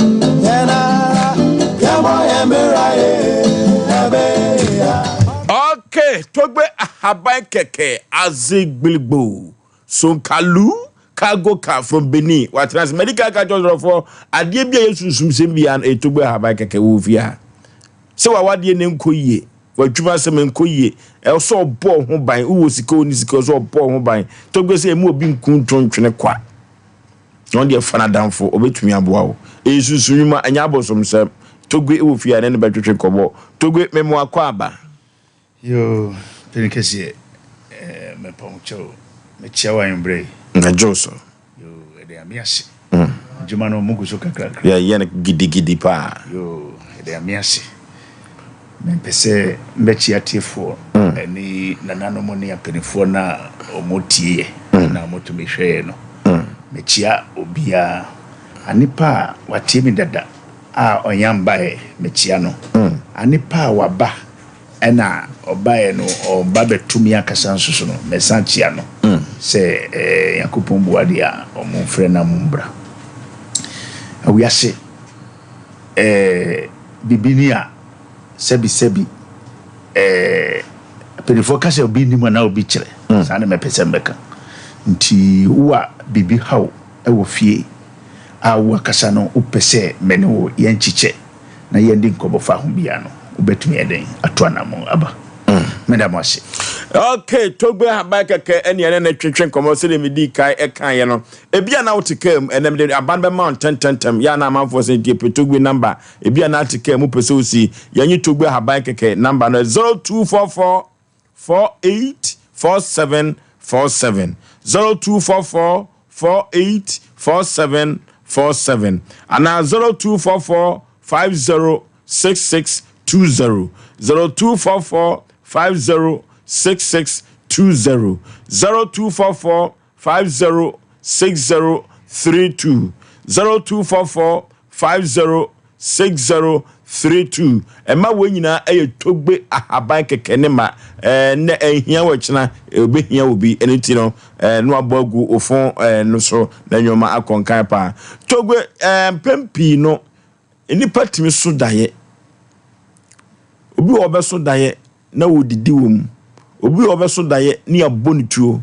S1: Okay togbe ahaban keke azigbilgbo sonkalu cargo car from Benin what trans medical car just for adie bia yesusum sembia etogbe ahaban keke wo via se wa wade ne nkoyie wadwuma se menkoyie e so bo ho ban wo sika oni sika so bo ho ban togbe se emu obi nkuntwentwene kwa non de fana danfo obetumi aboa wo esusunuma anya abosom se togbe wo fia ne betwetwe kobo togbe memo akwa aba
S21: yo penikese me poncho me chiawa imbre
S1: na joso
S21: yo ede amiase juma no mugu so kakra
S1: ya yene gidi pa
S21: yo ede amiase Mpese mbechi atifo ni nananom ne apenifo na omotie na motumehwe no mechia obia anipa watie mi dada a onyambae mechia no anipa waba ena obae no oba betumi akasa nsoso no mesanchia no se yakupon buade a omfre na mumbra awiase bibinia sebi penifo kase obi ni mo na obi kire sa na mepese mbeka nti wa bibi haw ewo fie a wa kasa no upese mene wo yenchiche na yendi nkobofa ho bia no ubetumi eden atwana mo aba medam wase
S1: okay togbe habaka ke ene ene na twetwe nkomo se de medi kai ekan ye no ebia na wotikam ene me aban be mount 10 ya na amanfo se die togbe number ebia na atikam mu pese osi yanyi togbe habaka ke number no 0244 484747 0244 484747 ana 0244 506620 0244 506620 0244 506032 0244 506032 Emma wenyina eye togbe ahaban keke ne ma ne ehia wachina obehia obi eniti no no abogu ofon no so na nyoma akonkan pa togbe pempi no enipa timi so daye obi obeso daye na wodidi wom obi obeso daye ni abonituo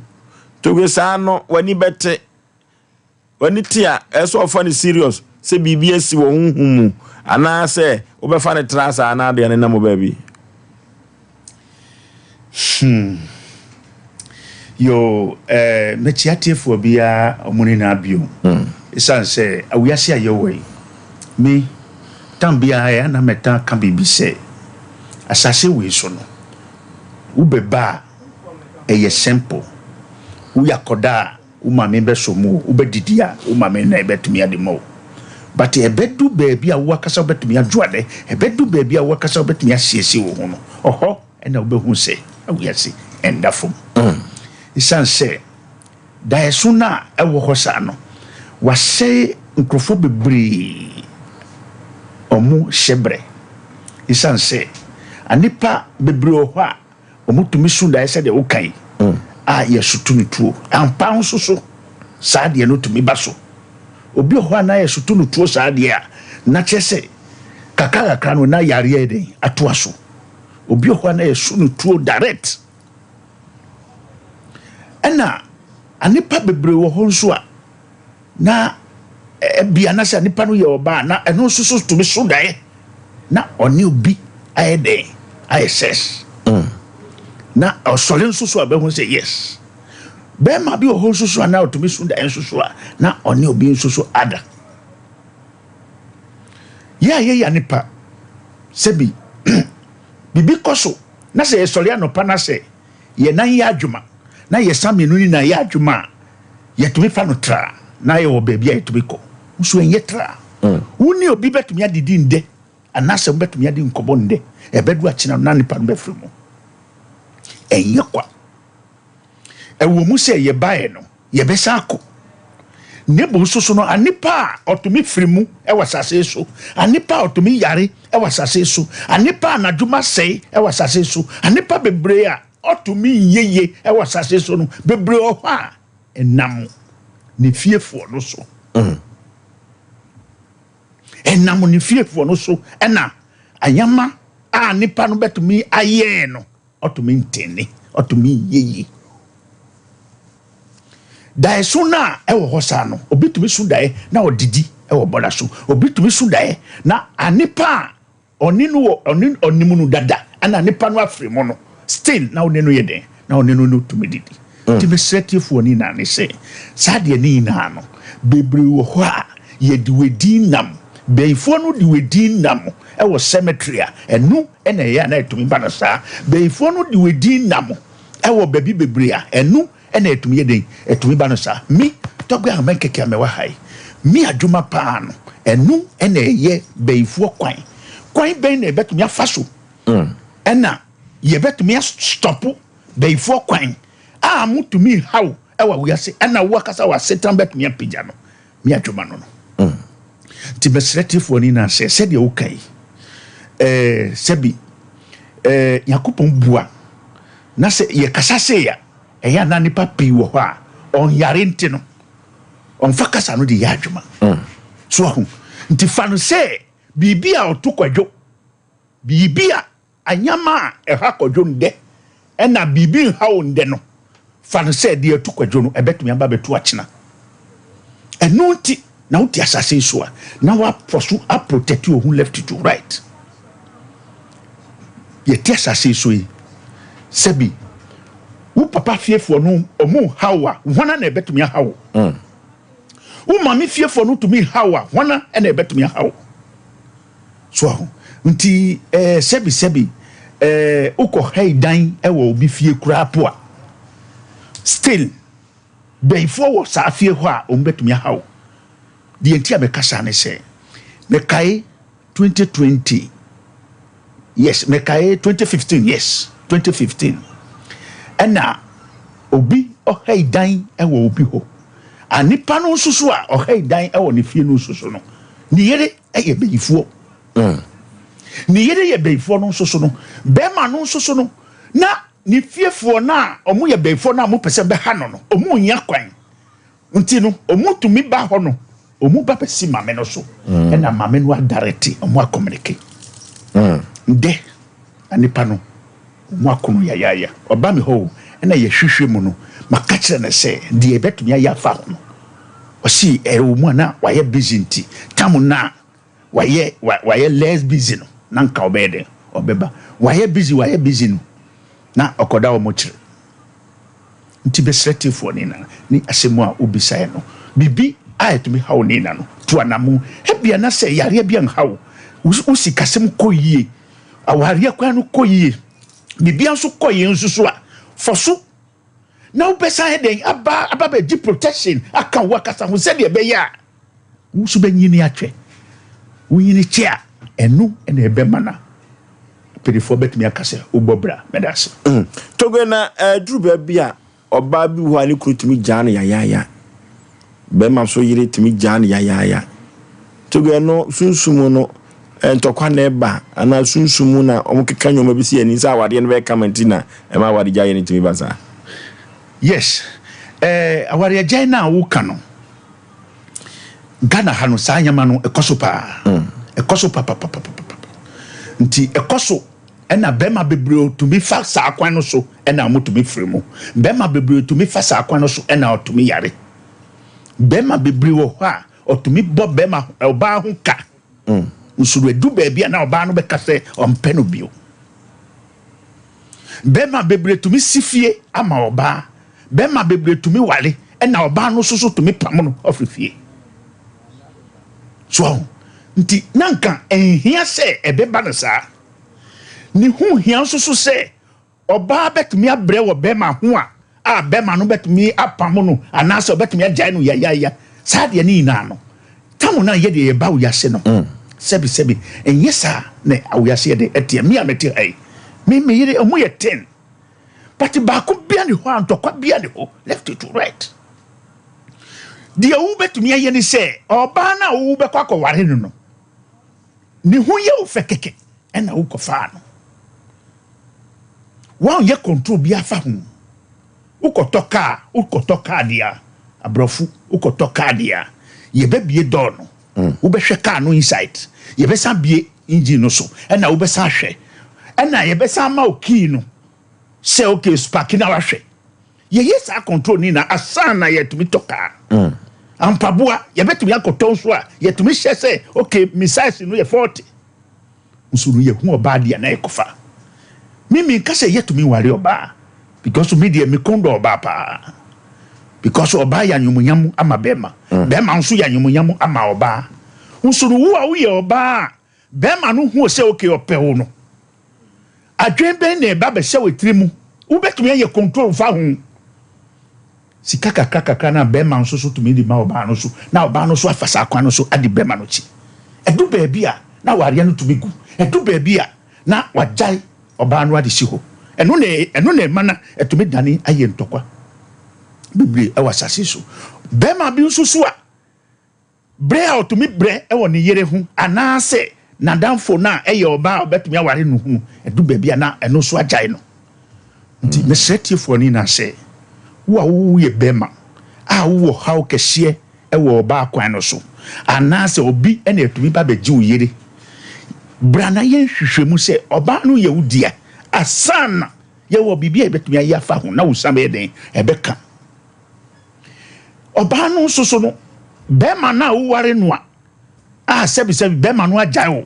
S1: togbe sa no wani bete wani tia eso ofa ni serious se bibia si wo hunhumu ana se obefa ne trasa ana de ne namo baby
S21: yo mechiatifo bia omuni na bio isan se awiase ayewei me tambia ya na meta kan bibi se asase we so no ubeba eye simple uyakoda umame beso mu ubedidia umame na ebetumi ademo but ebedu baby a wakasa obetumi adwoade ebedu baby a wakasa obetumi asiesi wo ho no oho ena obehu se awiase endafom isan se daesuna ewo hosa no wase nkrofo bebri omu shebre isan se anipa bebri oho a omutumi su daese de ukai a yesutu ni tuo ampa nso so saa de no tumi baso obi ho na ye soto no tuo saa de a na kyese kakaka no na yare eden ato aso obi ho na ye so no tuo direct ena anipa bebre wo ho nso a na bia na se anipa no ye oba na eno so to me so dae na oni obi ayede ayses na osole nso so abehu say yes be ma bi ho nso so na to me so dae nso so na oni obi nso so ada ya nipa sebi bibi koso na se esole anopa na se ye nan ya adwuma na ye samenu ni na ya adwuma ye to me fa no tra na ye wo baabi a ye to me ko nso enye tra woni obi betumi adidi nde anase betumi adi nkobo nde ebedu akina na nipa no befri mu enye kwa ewo mu se ye bae no ye besa akọ nebo soso no anipa otumi frimu ewasase so anipa otumi yare ewasase so anipa anadwuma sei ewasase so anipa bebre a otumi yeye ewasase so no bebre oho a enam ne fiefo no so enam ne fiefo no so ena ayama a anipa no betumi aye no otumi ntene otumi yeye dae so na ewo hosa no obitumi so dae na odidi ewo boda so obitumi so dae na anipa oninu onimu no dada ana anipa no afrimo no still na onenu yeden na onenu no tumi didi ti be setifo ni na ne se sade ni na no bebre wo ho a ye di wedi nam beifo no di wedi nam ewo cemetery a enu ena ye na etumi ba no sa beifo no di wedi nam ewo baby bebre a enu ena etumi yeden etumi ba no sa mi togbe amen keke amewa hai mi adwuma pa no enu ena ye beifo kwan ben na betumi afaso ena ye betumi stop beifo kwan a mutumi haw ewa wiase ena wo kasa wa setan betumi apija no mi adwuma no ti besretifo ni na se de okay sebi yakupon bua na se ye kasa se ya eya na nipa pi wo ho a on yare nti no on fakasa no de ya adwuma so ho nti fa no se bibia otokwadwo bibia anyama eha kwadwo nde ena bibi hawo nde no fa no se de otokwadwo no ebetumi aba betu akina enu nti na uti asase so na wa pursue a protect you who left to right ye ti asase so yi sebi wo papa fiefo no omu hawa wana na ebetumi hawo wo mami fiefo no to me hawa wana na ebetumi hawo so nti sebi uko heidan ewo obi fie kura po a still before wo sa fie ho a ombetumi hawo the entire mekasa ne se mekai 2020 yes mekai 2015 yes 2015 ena obi ohaidan ewo obi ho anipa no susu a ohaidan ewo ne fie no susu no ni yere eye beyifuo ni yere ye beyifuo no susu no bema no susu no na ni fiefuo na omu ye beyifuo na mo pese be ha no omu nya kwan nti no omu tumi ba ho no omu ba pesi mame no so ena mame no direct omu a communicate nde anipa no omu akono ya oba me ho ena ye hwehwe mu no maka kire na se de ebetumi ya fa ho no osi omu na waye busy nti tamu na waye less busy no na nka obede obeba waye busy no na okoda wo mo kire nti besretifo ni asemu a obisae no bibi ayetumi hawo ni na no to anamu hebia na se yare bia nhawo usi kasem koyie aware kwa no koyie bibi anso koyie nsusu a foso na ubesa heden aba be di protection aka wakasa ho se de be ya usu benyini atwe unyini chia enu ena ebe mana pedifo betumi akase ubobra medase
S1: togo na duru bia oba bi ho ani krutumi jana ya be ma so yire tumi jana ya togo no sunsumu no entokwa na eba ana sunsumu na omukeka nyoma bi si ani sa awade no be kamantina e ma awade jaye ni tumi basa
S21: yes awade jaye na wo ka no Ghana hano saa nyama no ekoso pa ekoso papa nti ekoso ena bema bebreo to me fa saa kwan no so ena mo to me free mu bema bebreo to me fa saa kwan no so ena to me yare bema bebreo ho a o to me bo bema oba ho ka usuru edu ba bia na oba no be ka se ompe no bio bema bebreo to me sifie ama oba bema bebreo to me wale ena oba no so to me pam no ofifie so nti nanka enhia se ebeba no saa ni hu hia so se oba betumi abre wo bema ho a bema no betumi apam no anase betumi agya no ya saa de ni ina no tamu na ye de ye ba wo yase no sebi enye saa na wo yase de etie mi amete hai me yire omu ye 10 but ba ko bia ni ho antokwa bia ni ho left to right dia wo betumi aye ni se oba na wo be kwa ware no ni hu ye wo fekeke ena wo kofa no wan ye control bi afa hu ukotoka dia abrofu ukotoka dia ye be bie do no wo be hwe car no inside ye be san bie engine no so ena wo be san hwe ena ye be san ma oki no se okay spark na wa hwe ye sa control ni na asana ye tumi toka ampaboa ye be tumi akoton so a ye tumi hye se okay missile no ye 40 usuru ye hu oba dia na ekofa mimi kase yetumi ware oba because media me kondo oba pa because oba ya nyumunyamu ama bema bema nso ya nyumunyamu ama oba usuru wo a wo ye oba bema no hu se okay ope wo no adwen ben na ba be hye wetiri wo betumi ye control fa hu sika kakaka na bema nso so tumi di ma oba no so na oba no so afasa akwa no so adi bema no chi edu ba bia na ware no tumi gu edu ba bia na wajai oba no ade si ho eno ne mana etumi dani aye ntokwa bibli e wasase so bema bi nsusu a bre a otumi bre e woni yere hu anase na danfo na eye oba obetumi aware no hu edu ba bia na eno so ajai no nti mesretiefo ni na se wo ye bema a wo haw kehye e wo oba kwan no so anase obi ene etumi ba beji wo yere brana yen hwehwemu se oba no ye wudia asana ye wo bibia betumi ayafa ho na wusam ye den ebeka oba no soso no bema na wo ware no a sebi bema no agya wo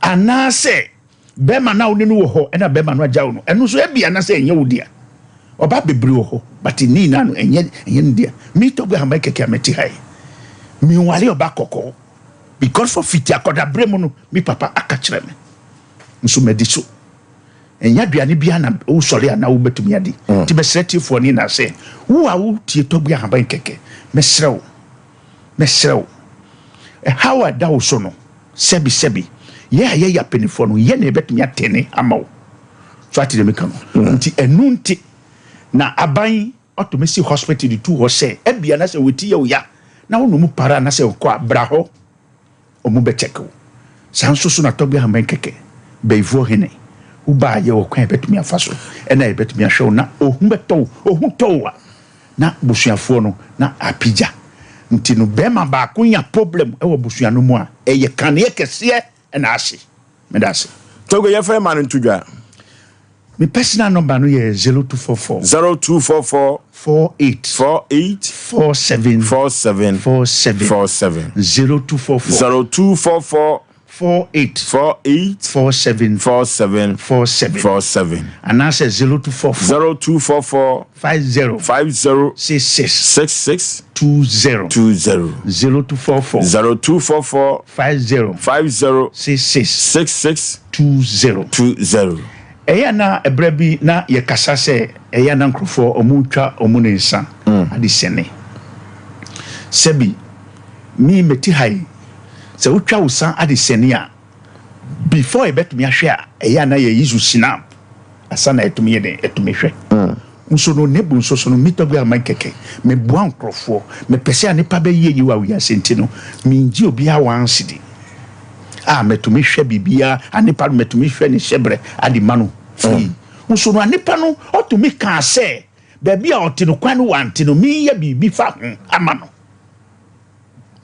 S21: anase bema na wo ne no wo ho ena bema no agya wo no eno so ebia na se enye wudia oba bebri wo ho but ni na no enye ndia mi to gwa hamba keke ameti hai mi wale oba kokko because for fiti akoda bremu no mi papa akachire me nso mediso enya duane bia na wo sori ana wo betumi adi ti besretifo ni na se wo a wo tie to gwa hamba keke mesrew how da wo so no sebi ye ya penifo no ye na betumi atene amawo so ati de meka no nti enu nti na aban otomesi hospital di tu ho se ebia na se weti ye wo ya na wo no mu para na se ko abra ho omu be check wo sanso so na to gwa hamba keke beivo hene uba ye wo kwan betumi afaso ena ye betumi ahwe na ohun beto na busuafo no na apija nti no bema ba kunya problem e wo busua no mu a eye kane kese ena ase medase togo ye fe man ntudwa my personal number no ye 0244 48 47 0244 48 47 and I say 0244 50 66 20 0244 50 66 20 eya na ebrabi na ye kasa se eya na nkrofo omutwa omunensa adi sene sebi mi meti hai se utwa usan adi sene a before e betumi ahwe a eya na ye yizu sinam asana etumi ye den etumi hwe nso no nebu nso so no mitogwa man keke me bua nkrofo me pese anipa be ye yiwa wi asenti no minji obi a wansidi metumi hwe bibia anipa metumi hwe ne hyebre adi manu nso no anipa no otumi ka se baabi a otino kwan wante no mi ya bibi fa amano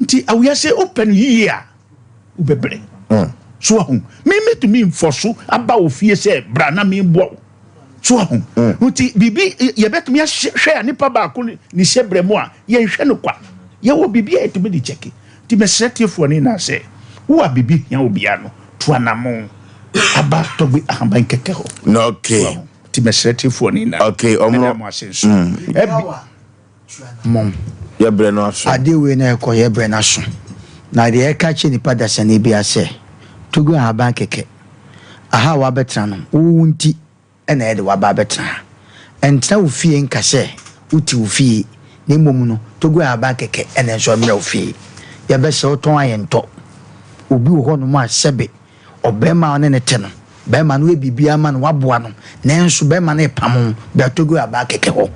S21: nti awuyase open yia ubebre so ahun me to me mfoso aba ofie se bra na me bo so ahun nti bibi ye betumi hwe anipa ba ko ni hyebre mu a ye hwe no kwa ye wo bibi e to me di cheki ti me setiefo ni na se wo bibi ya obia no to anamo aba to bi ahamba nkeke ho
S1: no okay
S21: ti me setiefo ni na
S1: okay omo
S21: mom
S1: ye bre no aso
S2: adewe na ekọ ye bre na so na de e ka che nipa da sane bi ase tugu ahaba nkeke aha wa betra no wunti ena e de wa ba betra entra wo fie nka se uti wo fie ne mom no tugu ahaba nkeke ena so mra wo fie ye be se oton ayento obi wo ho no ma sebe obema ne ne te no bema no e bibia ma no waboa no nenso bema ne pam be tugu ahaba nkeke ho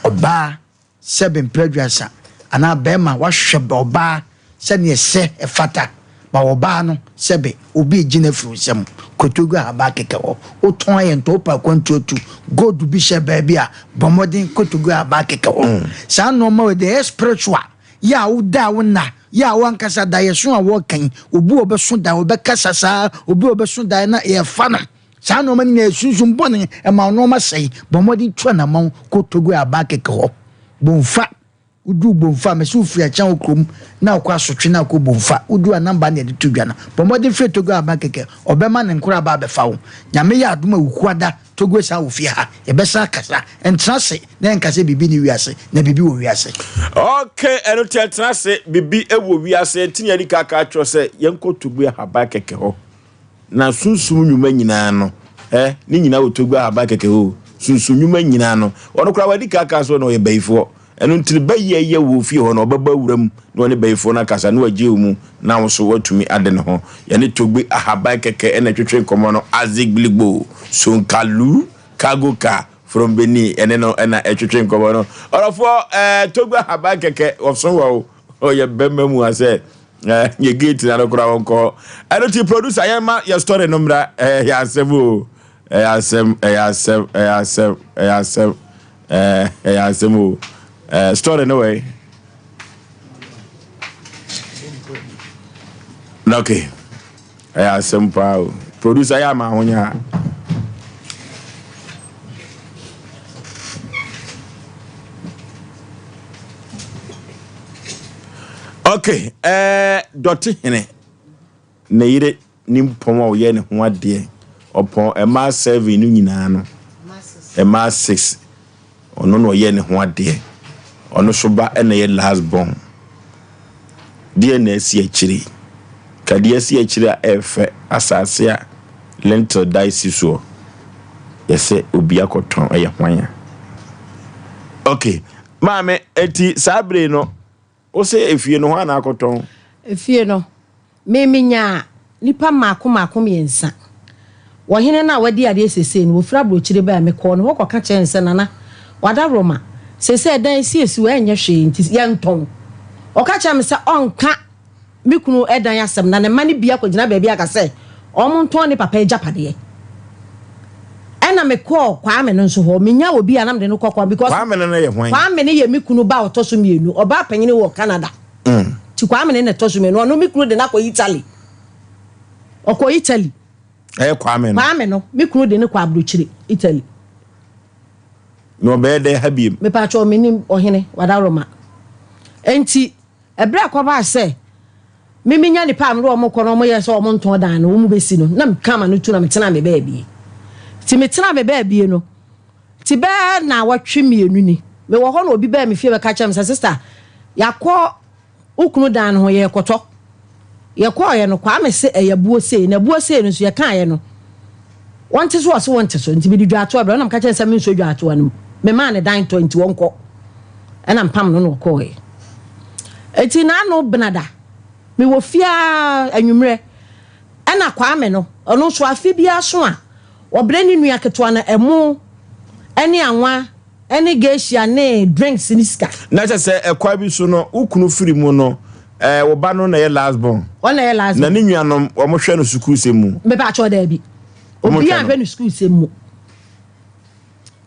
S2: oba sebe mpredwasa ana bema wahwebe oba se ne se efata ba oba no sebe obi gina frusem kotogu aba keke ho oton ayento pa kwantuotu god bi she baby a bomodin kotogu aba keke ho sa no ma we the spiritual ya uda wona ya wankasa da yeso a wo kan obi obeso da obekasa sa obi obeso da na e fa no sa no ma ni esunsun bone e ma no ma sei bomodin twa na ma kotogu aba keke ho bonfa udu bonfa me so fia chan okrom na akwa sotwe na akwa bonfa udu anamba na de tudwa na pomode fie togo aba keke obema ne nkura ba befa wo nyame ya adoma wukuada togo sa wo fie ha e besa kasa entrase na nkase bibi ni wiase na bibi wo wiase
S1: okay eno entrase bibi e wo wiase tinya ni kaka atwo se yenko togo aba keke ho na sunsum nyuma nyina no ni nyina wo togo aba keke ho sunsum nyuma nyina no ono kura wadi kaka so no ye baifo enu ntiri baye wo fie ho no baba wuram no ne bayifo na kasa no agye mu na wo so watumi ade ne ho ye ne togbe ahaba keke ene twetwe nkomo no azigligbo sonkalu kagoka from Beni ene no ena twetwe nkomo no orofo togbe ahaba keke ofso wo ye bemma mu ase ye gate na no kura wonko eno ti producer ye ma ye story no mra ya asemo asem story no way. Okay. Asem Mpe producer ya ma honya. Okay. Doti hene. Ne yire nimpom a ye ne ho ade. Opon ema 7 nu nyina no. Ema 6. Ono no ye ne ho ade. Ono soba ene ye last born. Die na si akiri. Ka die si akiri a efe asase a lentil dice so. Yese obi akoton eye hwan. Okay. Maame eti sabre no. O se efie no hwan na akoton.
S17: Efie no. Me minya nipa mako miensa. Wo hene na wadi ade sese no ofra brochire ba me ko no wo koka chense nana. Wada Roma sese dan esi we enye hwe nti ye nton oka cha me se onka mikunu edan asem na ne mane bia kwagina ba bia ka se omonton ne papa ejapade ena me ko kwa me no nso ho menya obi anam de no kokwa because
S1: kwa me no ye hwan
S17: kwa me ne ye mikunu ba otoso mienu oba panyine wo Canada ti kwa me ne toso mienu no mikunu de na ko Italy okọ Italy
S1: kwa me
S17: no mikunu de ne kwa abrochire Italy
S1: no be de habiem
S17: me pa cho menim ohene Wada Roma enti ebra kwa ba se miminya ni pa mro omo kono mo yeso omo nton dan no mu besi no na mkama no tu na metena me baabie ti metena me baabie no ti be na watwe mienu ni me wo ho na obi ba me fie be ka cha me sister yakọ ukunu dan ho ye koto yakọ ye no kwa me se eyabuo sei na buo sei no so ye kan ye no wonte so nti bi dwa ato abra na mka cha se me nso dwa ato anu me ma ne dan 21 ko ena mpam no ko he eti na no benada me wo fia anwumre ena kwa me no ono so afi bia so a obre ni nua keto na emu ene anwa ene gesia ne drinks ni ska
S1: na cha se ekwa bi so no ukunu firi mu no wo ba no na ye last born
S17: na ye last
S1: na ni nua no wo mo hwe no school semu
S17: me ba cho da bi obi a hwe no school semu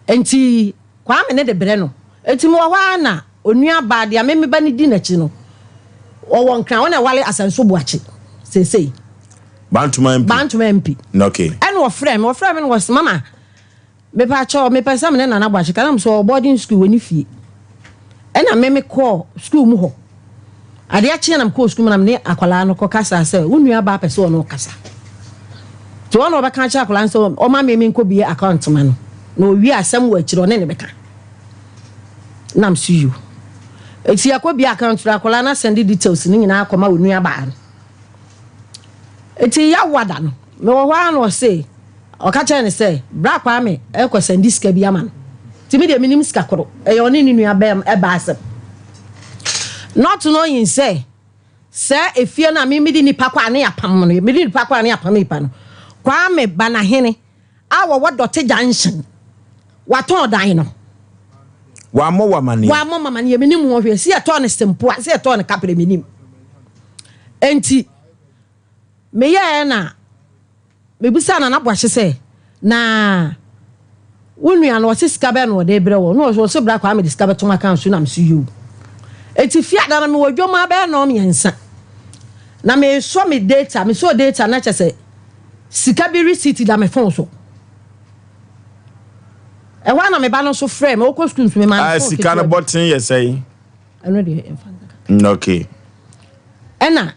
S17: enti kwa me ne de bre no enti mo wa na onua ba de ameme ba ni di na chi no o won kran wona wale asanso buache sesei
S1: Bantuma
S17: MP
S1: okay
S17: and wo frame was mama me pa cho me pesa me na buache kanam so boarding school woni fie ena me call school mu ho ade a chia nam call school nam ne akwala no ko kasa se wonua ba pese no kasa to ono ba kan cha akwala so o ma me nko bie account ma no wi asem wo akiro ne beka nam see you eti akwa bia account akwala na send details ni nyina akoma wonua ba no eti ya wada no me wo hwa no say o ka cha ne say bra kwa me e ko send sika bia ma no ti me de minim sika koro e yo ne nua ba e ba asem not knowing say if you na me di nipa kwa ne yapam no me di nipa kwa ne yapam nipa no kwa me bana hene awo wodote junction waton dan no
S1: wa mo mamani
S17: me nim wo hwe si eto ne simple si eto ne kapre me nim enti me ye na me busa na boahye se na wonu no se sika be no de bre wo no so bra kwa me de sika be to account so na me see you eti fia da na me wodwoma be no me yansa na me so me data me so data na chese sika bi receipt da me phone so e wa na me ba no so frame o ko school me man
S1: sika na button ye say
S17: eno de
S1: okay
S17: ena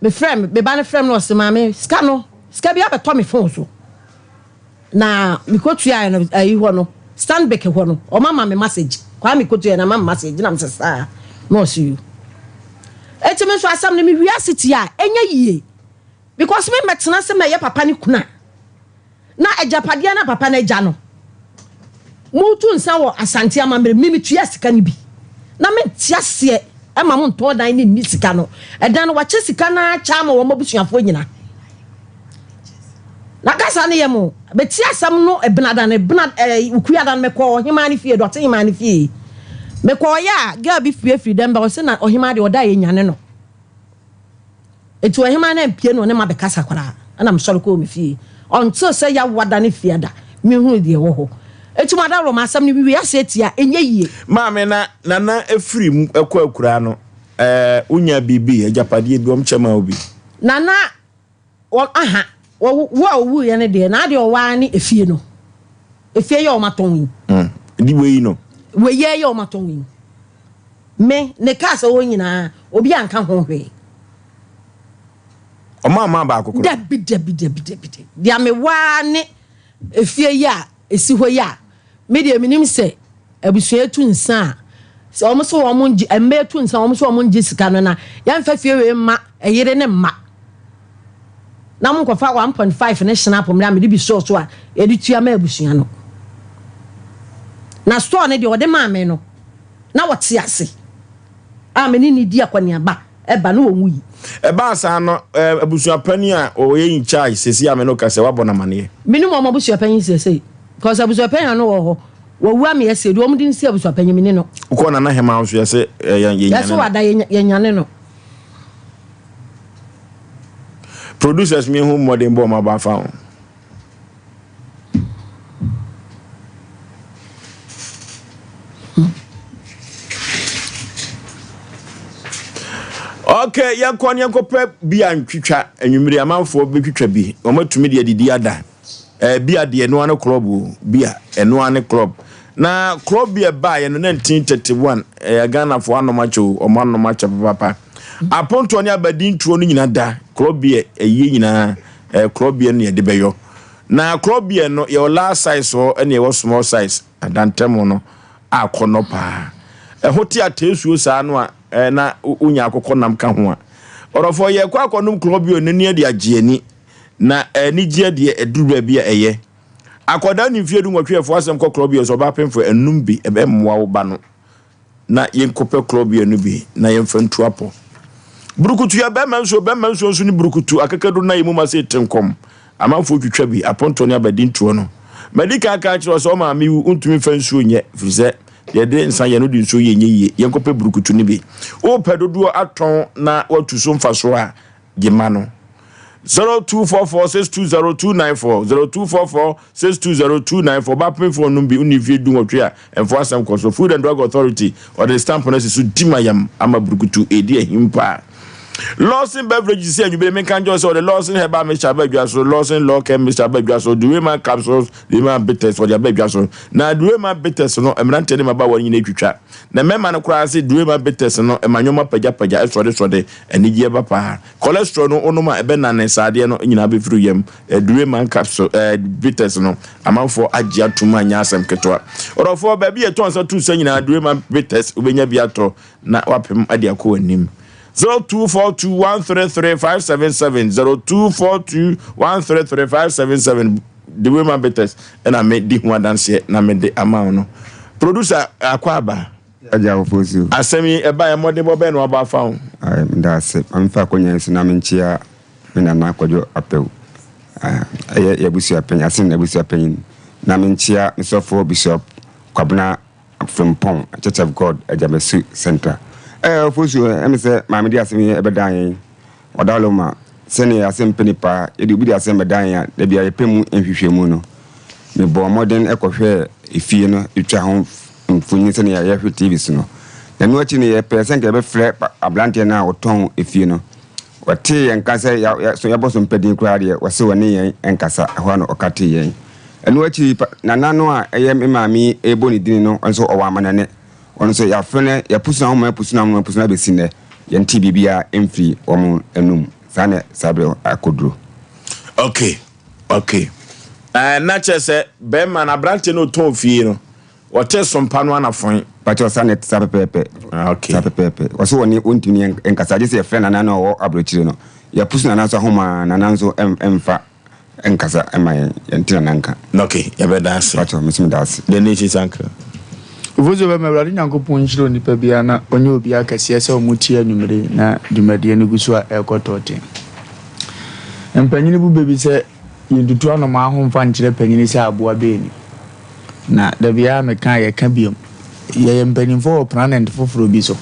S17: me frame me ba no frame no se ma me sika bi abeto me phone so na me ko tua no ayi ho no stand back ho no o mama me message kwa me ko tua na mama message na me say no see you eti me so asam ne me hwia city a enya yie because me metena se me ye papa ni kuna na ejapade na papa na eja no mutu nsa wo asante amamre mimi tua sika ni bi na me tiase e ma mo nto dan ni sika no edan no wache sika na cha ma wo mabusuafo nyina na kasa ne yemo be tiasam no ebnada ne bna ukuada me ko hima ni fie dote hima ni fie me ko ya girl bi fie freedom ba o se na ohima de oda ye nyane no etu ohima na mpie no ne ma be kasa kwara ana msoro ko me fie until say ya wada ne fie da me hu de wo ho etu ma da ro ma asam ne bi ya se tia enye yie
S1: ma me na efiri ekwa akura no unya bibi ejapade bi om chema obi
S17: nana aha wo ye ne de na de o wa ni efie no efie ye o maton
S1: di we no
S17: we ye o maton me ne kasa wo nyina obi anka ho hwe
S1: o mama ba akokoro
S17: dabi dia me wa ne efie ya esi ho ya me de minim se abusua tu nsa se o mo so o mo ngi embe tu nsa o mo so o mo ngi sika no na ya mfa fie we ma eyire ne ma na mo kofa 1.5 ne snap mo me de bi so a e di tua ma abusua no na store ne de o de ma me no na wote ase a me ni di akwani aba e ba no omu yi
S1: e ba sa no abusua pani a o ye in charge sesi a me no ka se wabona mane
S17: minimum abusua pani sesi because abusua pani no wo ho wo wu am yesi do mo din si abusua pani mini no
S1: ko na hema so yesi ye nyane
S17: yeso wada ye nyane no
S1: producers me hu modern bo ma ba fa okay ya kwani yankope bia ntwitwa anwumiri amanfo betwitwa bi omatumi de didi ada bia de eno ane club bia eno ane club na club bia ba ye no 1931 Ghana fo anomacho omanomacho papa aponto ne abadin tuo no nyina da club bia eyi nyina club bia ne de beyo na club bia no ye last size o ene ye small size adantemo no akono pa hoti atesuo saa no a na unya akokọ nam ka ho a orofo ye kwa akonum club bia ne ne de agieni na ni gie de edura bia eye akoda ni fie du nwatwefo asem ko club bia so ba pemfo enum bi ebe mmoa wo ba no na yenkope club bia no bi na yemfantu apo burukutu ya be manso so ni burukutu akakadu na yemu ma se tenkom amanfo twitwa bi aponto ne abadintuo no medika aka kiro so ma mi untumi fansuo nye frize ye de nsan ye no di nso ye nye yenkope burukutu ni bi o pedodo aton na watu so mfaso a gema no 0244620294 0244620294 bapin for numbi unifi dunwotwe and for some cause of Food and Drug Authority or the stamp on us dimayam amaburukutu edi himpa Lawson beverages say you be make kan just or the Lawson Herbal Mr. Aboagye so Lawson Law Chem Mr. Aboagye so the women capsules the man bitters for the Aboagye so na the women bitters no e man tell them about one yin twitwa na memma no kra say the women bitters no e manyoma pagya so de eni je ba pa cholesterol no onoma e be na ne sade no nyina be fru yam the women capsule bitters no amanfo agye atuma anya asem ketwa orofo ba bi e ton so tu so nyina the women bitters obenya bi ato na wapem ade akọ anim 0242133577 0242133577 the women betters and I made the one dance here na me the amount no producer akwaba
S5: Aja Oforisuo
S1: asemi e ba e mode bo be no ba fa ho
S5: that's it am fa konya so na me nchia me na akwajo apel ya busu apen asin na busu apen na me nchia Mr. Bishop Kwabena from Pong Church of God Ajamesu Center Oforisuo em say ma me di asem e bedan odaloma sene Asem Mpe Nipa e di bi asem bedan ya da bia yepemu nhwehwemu no me bo modern ekohwe efie no etwa ho mfunyi sene ya hwe TV no na no achi ne ye person ke be frɛ ablante na oton efie no wate yenkasa ya so yabo so mpedin kura de wase wone yen enkasa ho no okate yen eno achi na nano a eye maami ebo ni din no nso owa amanane ono so ya frene ya pusuna ho pusuna be sine yen TV bia emfri omo enum sane sabre akodro
S1: okay na chese be man ablante no ton fie no wote Sompa no anafon
S5: pacho sanet sapepepe
S1: okay
S5: sapepepe waso woni ontini enkasa je se friend na wo abrochire no ya pusuna na so homa na nanzo emfa enkasa ema yentina nanka
S1: okay ya be dance
S5: pacho misimi dance
S1: the nature sanka
S4: Uvozo be mewrade nyankopon nchiro nipa bia na onye obi akase se omuti anumre na dumade ne gusu a ekotote empanyini bu bebi se yindutu anoma ho mfa nchire panyini se aboa beni na da bia me kan ye ka biom ye mpanimfo planent foforo bi so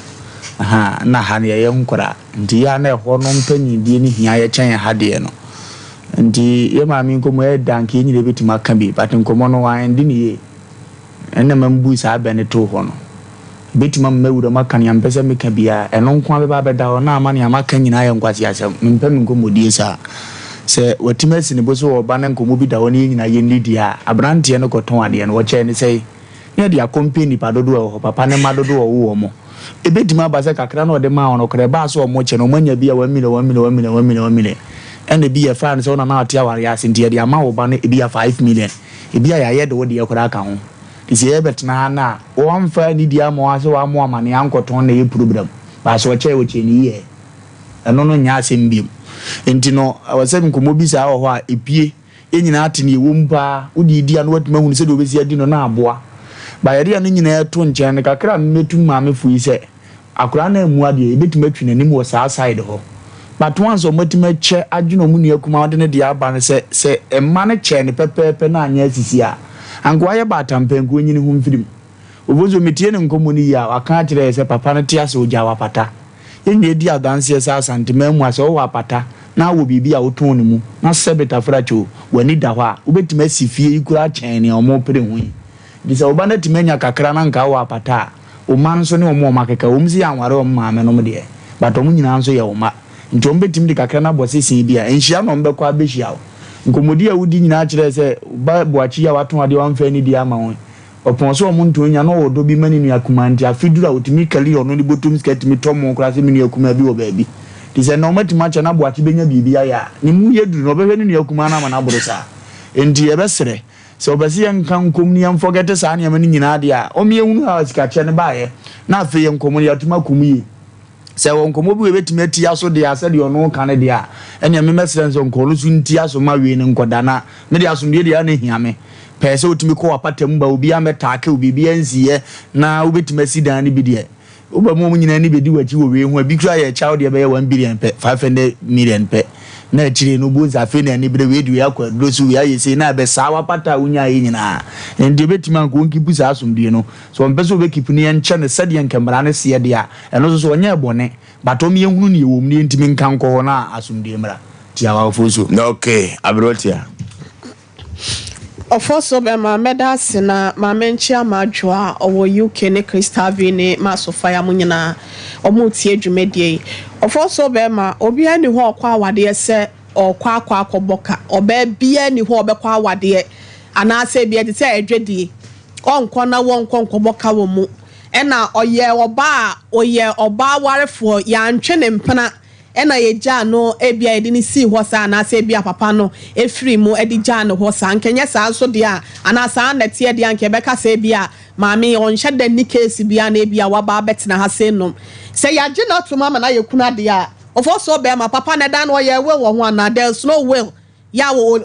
S4: na ha ne ye nkora ndi ya na ho no mpanyin die ni hia ye chen ha de no ndi ye maami nkomo e danke nyire betima ka bi but nkomo no wan ndi ni ye enne mambu sa bene to ho no betima mawura makan ya mpese me ka bia eno nko abeba beda ho na amane amaka nyina ye nkwasi asem mpem nkomo die sa se watimasi ne boso oba na nkomo bi da ho ne nyina ye ndidi a abrante no koton ade no wo che ne sei ne dia company padodo ho papa ne madodo wo mo ebetima ba se kakra na ode ma ono kre ba so mo che no manya bia 1 million ene bia fa ne so na ati aware ya sinti dia ma wo ba ne bia 5 million bia ya ye de wo de yakora ka ho isi ebetna na wo amfa ni dia mo ase wa mo amane ankoton na ye problem ba so che wo che ni ye eno no nya asembiem enti no awasem nkomo bi sa ho a epie enyina ate ne wo mpa udi dia no watuma hu se de obesi adi no na aboa ba yade anu nyina eto nchen ne kakra metum maame fu ise akura na emu ade ebetuma twina nim wo sa side ho but once o metima che adwuno mu nua kuma ode ne dia aba ne se emma ne che ne pepepe na anya asisi a anko aye ba tampenko nyini hu mfirim obozo metie ne nkomo ni ya aka kire se papa ne tia se oja wapata yenye di adanse sa santime mu ase o wapata na wo bibi a woton ne mu na sebeta fracho wani da ho a obetima sifie ikura chen ne omo pere hu bisa obana timenya kakra na nka wapata o man so ne omo makeka omzi anware o maame no de but omo nyina nso ye oma nti ombetim de kakra na bosisi bia enhia no mbekwa abehia nkomodi a wudi nyina kire se ba boachi ya waton ade wamfa ni dia ma won opon so omo ntonya no odo bi mani nua kumanti afidura otimi kali ono ni botum skirt mi tomo kra se mi nua kuma bi wo baabi ti se no matima cha na boachi benya bibia ya ni mu yeduru no behwe ni nua kuma na ma na borosa enti ebesere so obasi yankan komni am forget sa na yamani nyina de a omiehunu ha sika che ne baaye na afi yankomo ya tuma kumyi se wonkomo bi webetimi ati aso de ase de ono kan de a ene me mesren so nkono su nti aso ma we ne nkoda me de aso de ya na hiame pese otimi ko apatam ba obi ametaake obi bia nsiye na obetimi asidan ne bi de oba mo nyina ni bedi wachi wo we hu abi kra ya child de be 1 billion pe 500 million pe na chire no boza fe na ni bre we du ya kwa dosu ya yesi na be sawa pata unya yi nyina ndi betimi an ko nkipu sa asomdie no so mpeso be kipu ne enche ne sade nkemra ne se de a eno so onye bone batom ye hunu ne ewom ne ntimi nkan ko na asomdie mra Yaw Oforisuo.
S1: Okay, abrotia.
S3: Ofoso be ma medas na ma menchi amadwoa owo UK ne Kristavi ne masofaya munyina omutie dwumedie. Ofoso be ma obi ani ho okwa awade se okwa akoboka oba bia ni ho obekwa awade ana se bia de se adwedie onko na wonko nkoboka wo mu ena oye oba warefo ya ntwe ne mpena ena yeja no ebia edini si hosa na se bia papa no efiri mu edija no hosa nkenye sa so dia ana sa na tie dia nke beka se bia maami onhye da ni case bia na ebia waba betina ha se no se ya je na to mama na yekuna dia ofo so be ma papa na da no ye we wo ho ana there's no will ya wo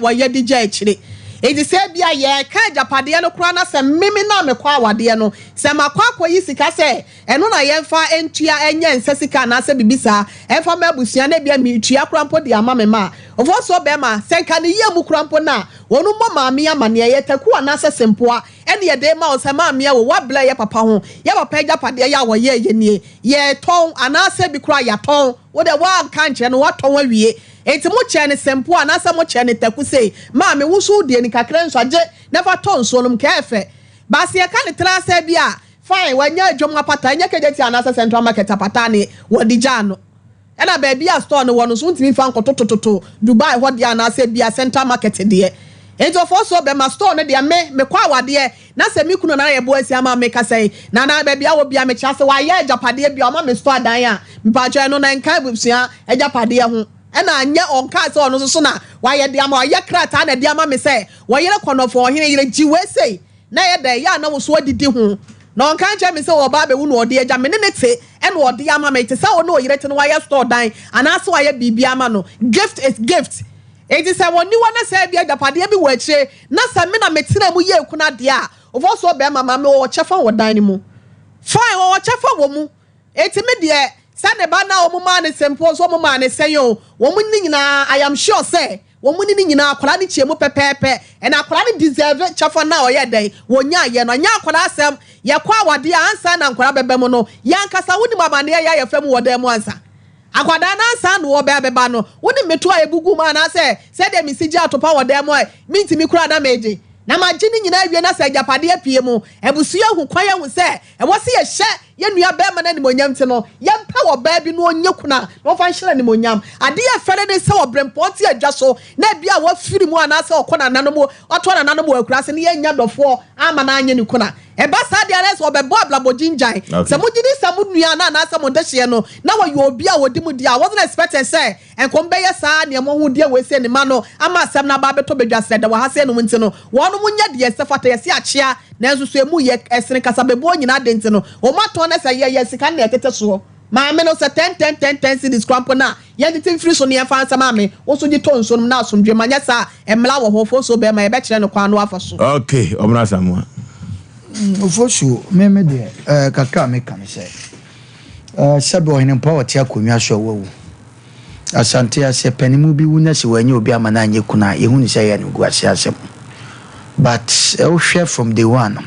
S3: ye dija echire edi se bia ye ka japade no kura na se mimi na me kwa awade no se makwa yi sika se eno na ye mfa entua enye nsesika na se bibisa emfa mabusua na bia mi tua krampo de ama me ma ofo so be ma se nka ne ye mu krampo na wonu mo maami amane ye taku na se sempoa ene ye de ma o se maami ye wo wabla ye papa ho ye papa japade ya wo ye nie ye ton ana se bi kura ya ton wo de wa kan kire no wa ton wa wie enti mo chene sempo anasa mo chene taku sei ma me wusu de ni kakra nso age never ton so num kefe basi e ka ne tra se bia fine wanya adwom apata nya kejeti anasa central market apata ne wodija no ena ba bia store no wono so ntimi fa nkotototo Dubai ho de anasa bia central market de enti ofo so be ma store no de me kwa awade na se mi kunu na ye bo asi ama me ka sei na ba bia wo bia me cha se wa ye japade bia ma me store dan a mpa cha no na nkan busia e japade ho ena anya onka se ono so na wa ye de ama ye krata na de ama me se wa yere konofo ohene yere jiwe sei na ye de ya na wo so adidi ho na onka nche me se wo ba be wu no ode eja me ne te ena ode ama me te se wo no yere te no wa ye store dan ana se wa ye bibia ama no gift is gift eti se woni wana se bia japade bi wo akire na se me na metena mu ye kuna de a ofo so be mama me wo chefa wo dan ni mu fine wo chefa wo mu eti me de sane ba na omuma ne sempo so omuma ne seyo wo mu ni nyina I am sure say wo mu ni nyina akwara ne chiemu pepepe and akwara ne deserve chafo na oye den wo nya ye no nya akwara asem ye kwa awade ansa na akwara bebem no yankasa woni mama ne ya fam wo dem ansa akwada na ansa no wo beba no woni metu a ebugu ma na se de misiji atopa wo dem minti mi kura na meje na magini nyina awie na se japade apie mu ebusuya hu kwaya hu se e wo se ye hye ye nua be ma na ni monyam te no ye mpa wo ba bi no onye kuna no fa nhyira ni monyam ade ye fere ne se wo brempoti adwa so na bia wo firi mu ana se okona nanom oto na nanom akura se ne ye nya dofo ama na anya ni kuna e ba sa de ares wo be bo ablabo jinjan se mo gidi se mo nua na na se mo dehye no na wo ye obi a wodi mu dia wasn't expecting say enkom be ye sa ne mo hu dia we se ne ma no ama asem na ba beto bedwase da wa ha se no nti no wo no munya de se fata ye se achia na enso so emu ye esene kasa bebo nyina de nti no o mato na se ye sika na etete so ma me no se 10 cities crampo na ye de tin free so ne fa nsa ma me wo so gi ton so na asomdwe manya sa emla wo ho fo so be ma ye be kire no kwa no afa so
S1: okay omra samu
S2: Oforisuo me de kakra me kan se sabe ohene mpa wote akonwa so wawu asante ase panimu bi wu na se wanye obi amana anye kuna ehu ni se ya ne guase asem but we share from day one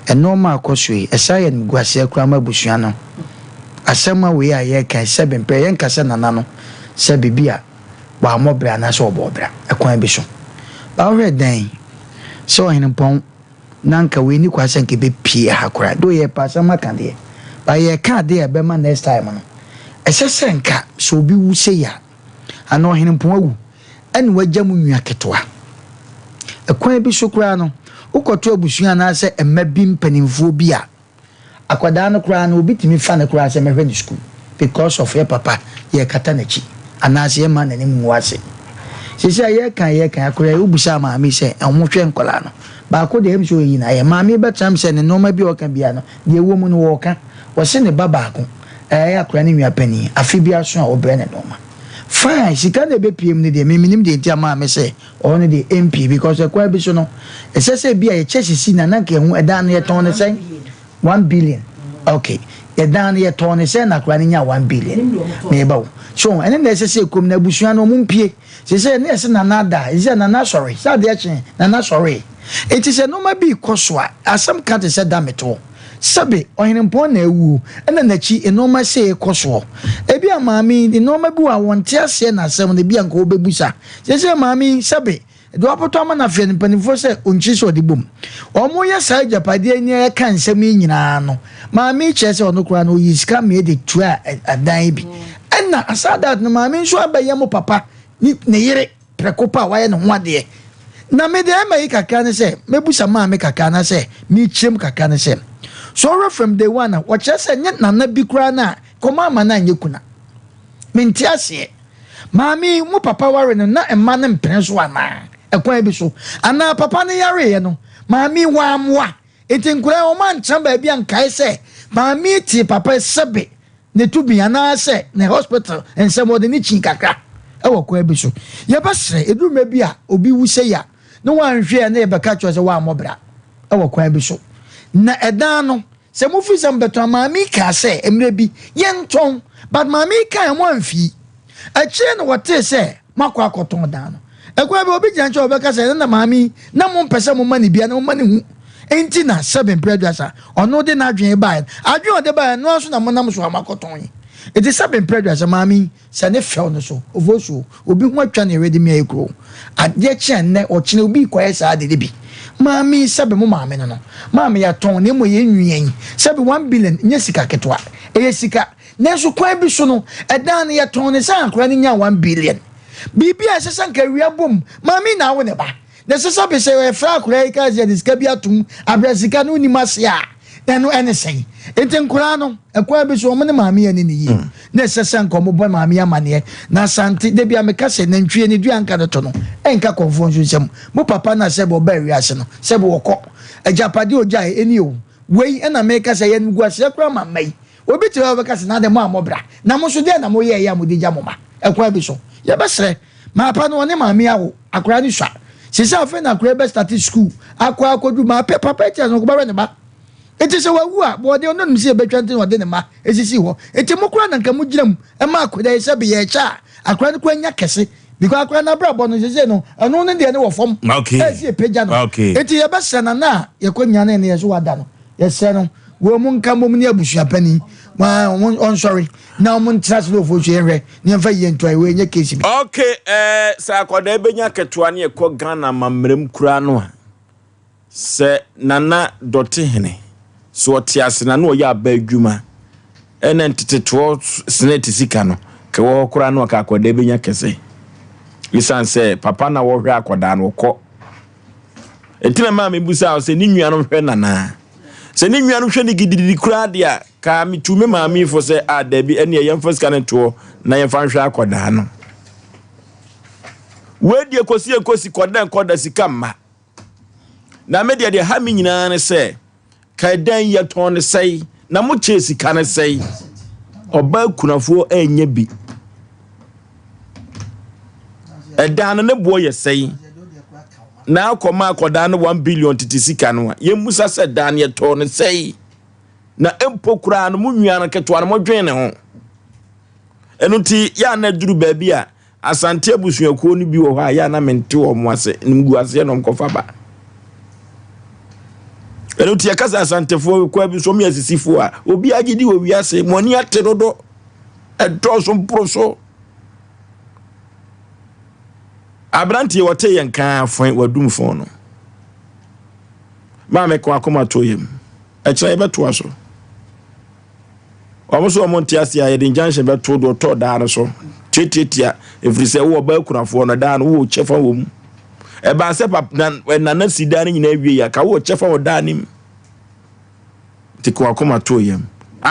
S2: and normal akoswe esaye ne guase akura mabusua no asema we aye kan sebe mpe yen kasa nana no se bibia ba mobra na so obobra ekwan bi so ba we den so ohene mpon nanka we ni kwase nke be pie hakura do ye pasa makande ba ye ka de e be ma next time no esese nka so bi wu se ya ana ohene mpon awu ene wagyamu nwa ketwa ekwan bi so kura no ukoto abusua na se emma bi mpanimfo bi a akwada no kura no obi timi fa no kura se mehwe ni school because of your papa ye kata nachi ana se ma na ni mu ase sisi ye kan akura ubusa ma mi se enwohwe nkola no ba ko de emso yi na ye ma mi betam se ne no ma bi o kan bia no de wo mu no wo ka wo se ne baba ko akura ni nwa pani afi bia so a obre ne no ma fine sika na be pm ne de minim de ntia ma me se o ne de MP because ekwa bi so no esese bia ye chesi na na ke hu eda na ye ton ne sen 1 billion okay ye dan ye ton ne sen na akura ni nya 1 billion me ba so ene na esese kom na busua no mumpie sese ne ese na nada is na na sorry sa de achen na na sorry it is a normal be koswa asam can't say damn it all sabe ohenempon na ewu na nachi enoma se ekoso ebi amami de noma bi wa wonte ase na asem na bi anka obebusa se mami sabe do apoto ama na fe mpanifo se onchi so de bom omo ye sa japade ni e kan nsem nyina no mami che se ono kura no yisika me de tua adan bi na asada na mami nso abayam papa ni ne yere prekopa wa ye no ho ade na me de mai kakra ne se mebusa mami kakra na se mi chem kakra ne se so from day one what just say na bi kura na koma ma na nyekuna menti ase mami mu papa ware no na emma na mpren so ana ekwan bi so ana papa ne yare ye no mami wa amwa etinkura o man chamba bi ankai se mami ti papa sebe ne tubi ana se ne hospital ensemo de ni chinkakra e wo kwa bi so ye basre edume bi a obi wuse ya no wan hwe na ye beka cho se wa amobra e wo kwa bi so na edan no se mu fi sam beto mami ka se emre bi yenton but mami ka mo anfi a chie no wote se makwa akoton dan no ekwa be obi jancho obeka se na mami na mo mpese mo mani bia na mo mani hu enti na 7 preduasa ono de na adwen ba adwen ode ba no so na mo nam so amakoton yi eti 7 preduasa mami se ne fel no so ovoso obi hu atwa na ready me ekro ade chen ne o chine obi kwaye sa de bi mami sabe mo mami no mami ya ton ne mo ye nwien sabe 1 billion nye sika ketwa e sika ne so kwa bi so no edan ya ton ne san kra ne nya 1 billion bibia se san ka wia bom mami na wo ne ba ne se sabe se we fra kra e ka je diska bi atum abrasika no ni masia eno ene sen enten kra no ekwa bi so mo ne mami ya ne ni yi ne se san ko mo boy mami amane na santi de bia me ka se nantwie ne duan ka to no enka confusion sem mo papa na se bo ba wiase no se bo woko ajapade oja eni o wei na me ka se ye ngu ase kra mamai obi ti wa ka se na de mo amobra na mo so de na mo ye ya mo de ja mo ma ekwa bi so ye besre ma papa no ne mami awo akra ni swa se se afa na akra be start school akwa akodu ma papa ti aso ko ba ne ba eti se wawu a bo de ono nim se betwante no de ne ma esisi ho eti mokura na nka mugiram e ma akoda ye se be ye cha akra ne ko anya kese because akra na bra bo no se no eno ne de ne wo fom esi e peja no eti ye be se na ye ko nya ne ye so wada no ye se no wo mu nka mom ne abusua pani ma on sorry na mo ntrase lo fo hwe ne mfa ye ntwa we nya kesi bi
S1: sa akoda ebenya ketoa ne ye ko Ghana mamrem kura no a se nana dote hene so tiasena no ya ba adwuma enen teteto senate sika no ke wo kura no ka akoda benya kese isan se papa na wo hwe akoda no ko etina ma me busa se ni nwua no hwe nana se ni nwua no hwe ni gididi kura dia ka mitume ma mi fo se da bi ene ye mfa sika no to na ye fa hwe akoda no we die kosi koda sika ma na me de ha mi nyina ne se ka dan ye ton sei na mo chesi kan sei oba kunafo anya bi edan ne bo ye sei na akoma akoda no 1 billion titisika no ye musa se dan ye ton sei na empo kura no mo nwia no keto no mo dwen ne ho enu ti ya na duru ba bi a asante abusuakuo no bi wo ha ya na mente wo mo ase nimgu ase no mkofa ba enu ti akasa asantefo kwa bi so mi asisifo a obi agidi wo wiase moni atedodo edoso mproso abranti wote yanka afon wadum fon no ma me ko akoma toyem e kire beto aso omoso omonti ase aye de njanhye beto do to da so tietietia efrise wo ba kunafo no da no wo chefa wo mu e ba se pap na sidane nyina wie ya ka wo chefa wo da nim ti ko akoma toyem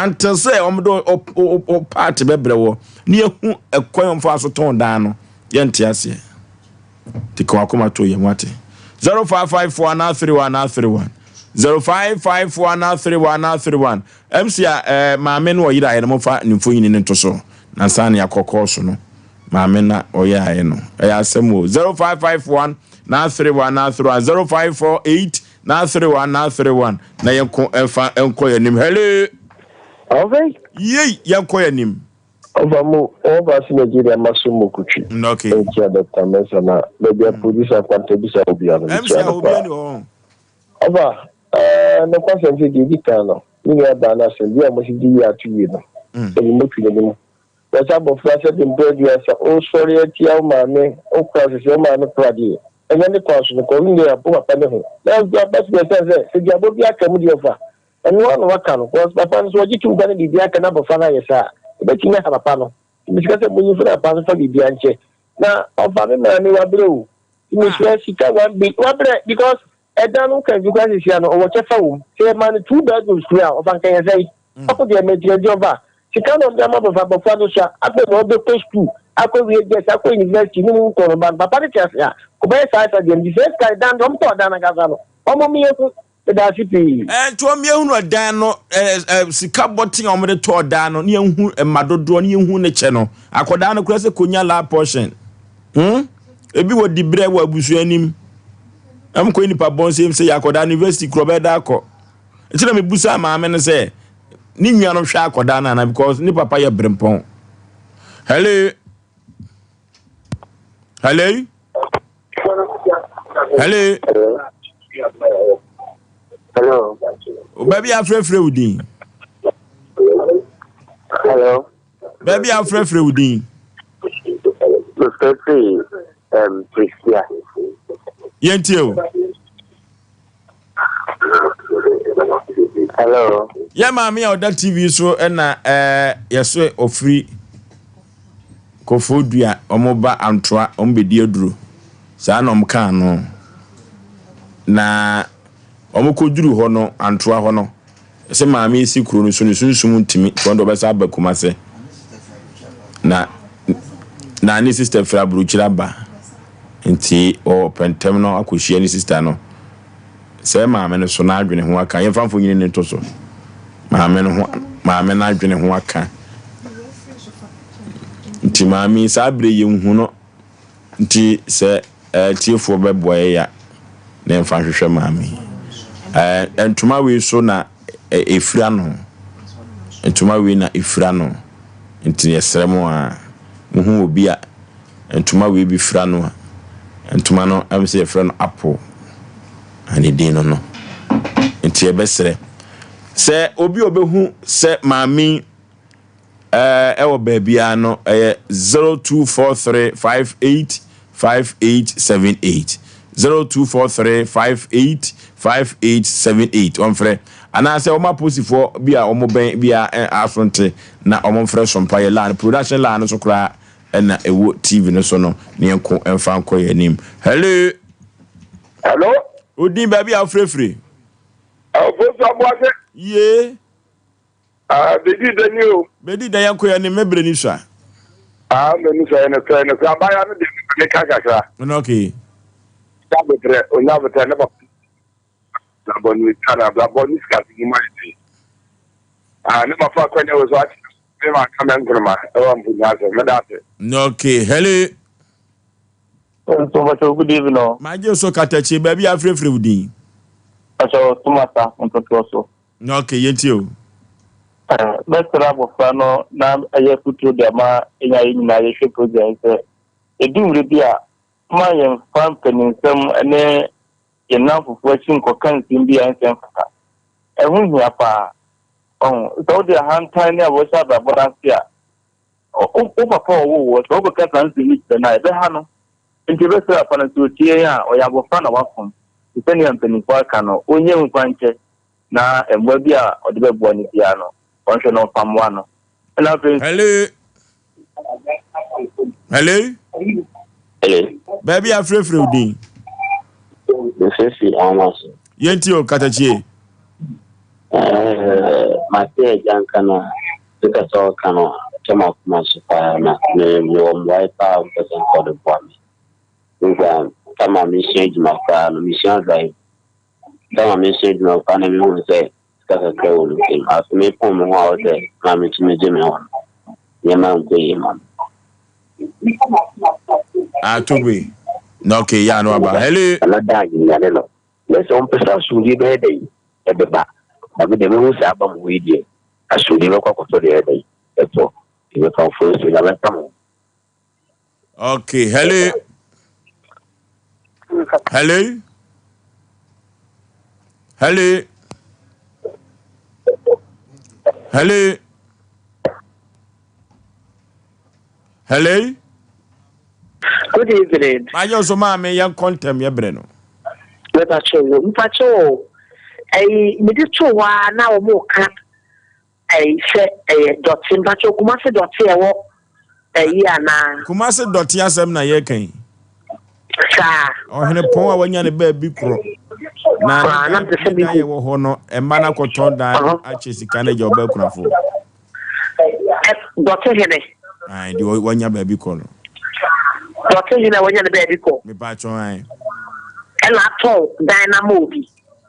S1: until say omdo o part bebre wo ne ehu ekwan fo aso ton da no ye ntiase ti ko akoma toyem wate 05549331 05549331 MCA maame no yira ye no fa nimfo yin ne ntoso na sane akokọ so no maame na oya aye no ya asem o 0551 0548 na31 na yenko enfa enko yanim hello
S6: okay
S1: yey yenko yanim
S6: ovamu si Nigeria masumo kuchi
S1: okay
S6: enkia Dr. Mensa na bebia producer kwantebisa obiano
S1: MCA obiano
S6: ova no kwase nti gidi kana ni ya ba na se dia mo si di ya tu yi no e mo tu ni mo wa sa bo fra se dem bread ya sa o sorry atia o ma me o kwa se o ma me kwa di enye ni kwa so ko ni ya bo papa ne ho na ya ba se dia bo bi aka mu di ofa enu wa no waka no ko papa no so ji tu gane di aka na bo fa na ye sa e be ti na papa no mi se se mo ni fra papa so fa bi anche na ofa me na ni wa brew mi se sika wa bre because edanu kan bi kwasi sia no o chefa wo se man 2 bedrooms here of an kan say ako de media joba sika no de ma bofa bofa no sha akwe no be coach school akwe we get akwe university ni mu ko ban papa de tia ko be sa de di first guy dan dom to dan ga no omo mi yeku da sipi
S1: to mi ehunu dan no sika botin omo de to dan no ne ehunu madodo ne ehunu ne che no akoda no kura se konya la portion ebi wo di bre wo abusu anim am ko nipa bon se yakoda university krobe da ko etira me busa ma me ne se ni nwa no hwa akoda na because ni papa ye brempon hello hello hello
S6: hello
S1: baby afrefre udin
S6: hello
S1: baby afrefre udin
S6: Priscilla.
S1: Yentio.
S6: Hello.
S1: Yeah, mami on that TV so na yeso ofri kofodua omoba antoa ombedi aduro. Saa na omka no. Na omokoduru ho no antoa ho no. Se mami si kuro no so ne sunsum ntimi kondo besa abakuma se. Na ni sister fra bruchira ba nti o pentem no akohia ni sister no se maame no so na adwene ho aka ye famfo nyine ne to so maame na adwene ho aka nti maame sa abre ye hu no nti se tiefo beboye ya na mfa hwehwe maame entuma we so na efira no entuma we na efira no nti yesremo a muhu obi a entuma we bi fra no entuma no am say fra no apple ani din no nti e besere se obi obehu se maami ewo baabia no 0243585878 0243585878 onfre ana se o ma posifo bia o mo ben bia afronte na o mo frɛ Sompa ye land production land so kra na ewo TV no so no ne enko emfa nko ye nim hello odin ba bia frefre
S7: Osei Aboagye
S1: ye bedi da yanko ye nim mebre ni sha
S7: menu sha ne sha ne abaya no de kakakra
S1: okay
S7: sabetre onyabetre ne ba Labonu kana Labonu skati humanity ne ba fa kwanya wo so ati me ma kama ngroma e wa mpunyazo me date
S1: okay hello
S6: so much good evening
S1: ma je so katachi ba bia frefre udin
S6: aso tumata ontotoso
S1: okay yentio
S6: Betra bofano na aye kutu de ma enya nyina ye hwe project edumre bia ma ye fan peninsem ne ye na fufu achi nkokan simbi ansem faka ehun hia pa so de hantan ne abo sha ba boransia o papa wo so be ka san simi na ebe ha no nti be sra pa na so tie ya o ya bofana wafom ipeni ampeni kwa kano onye nkwanche na emwa bia ode be bo ni bia no onhwe no pamwa no
S1: hello baby afrefre udin
S6: Sesi amas
S1: yentio katachi
S6: mate jankana tuka so kano kama kuma supa na ne mwai pa person for the boy nga kama message maka no mission drive kama message maka na mi won say kaka kwa ulukin asme pomo wa ode na mi tumeje me won yema ngwe yema
S1: atugwe no okay ya no aba hello
S6: ala dagi ngale lo leso on pesa suri be dey e be ba abi de me wusa ba mu widie asuri be kwa koto de dey eto ibe kan fo so ya bentam
S1: okay hello Hello. Hello.
S8: Good evening.
S1: I also mammy young contem yebreno.
S8: Mpacho. Me did so now more cat. I said a dot Mpacho Kumasi dot here.
S1: Kumasi dot yasem na yekin.
S8: Sir.
S1: Or hen a poem when you're a baby crow. Now, I'm the same guy who honor a man I could turn down. I chase the kind of your background for.
S8: Dr. Henry.
S1: I do when your baby call.
S8: Dr. Henry, when you're the baby call.
S1: Me patron. And
S8: I told Dynamo.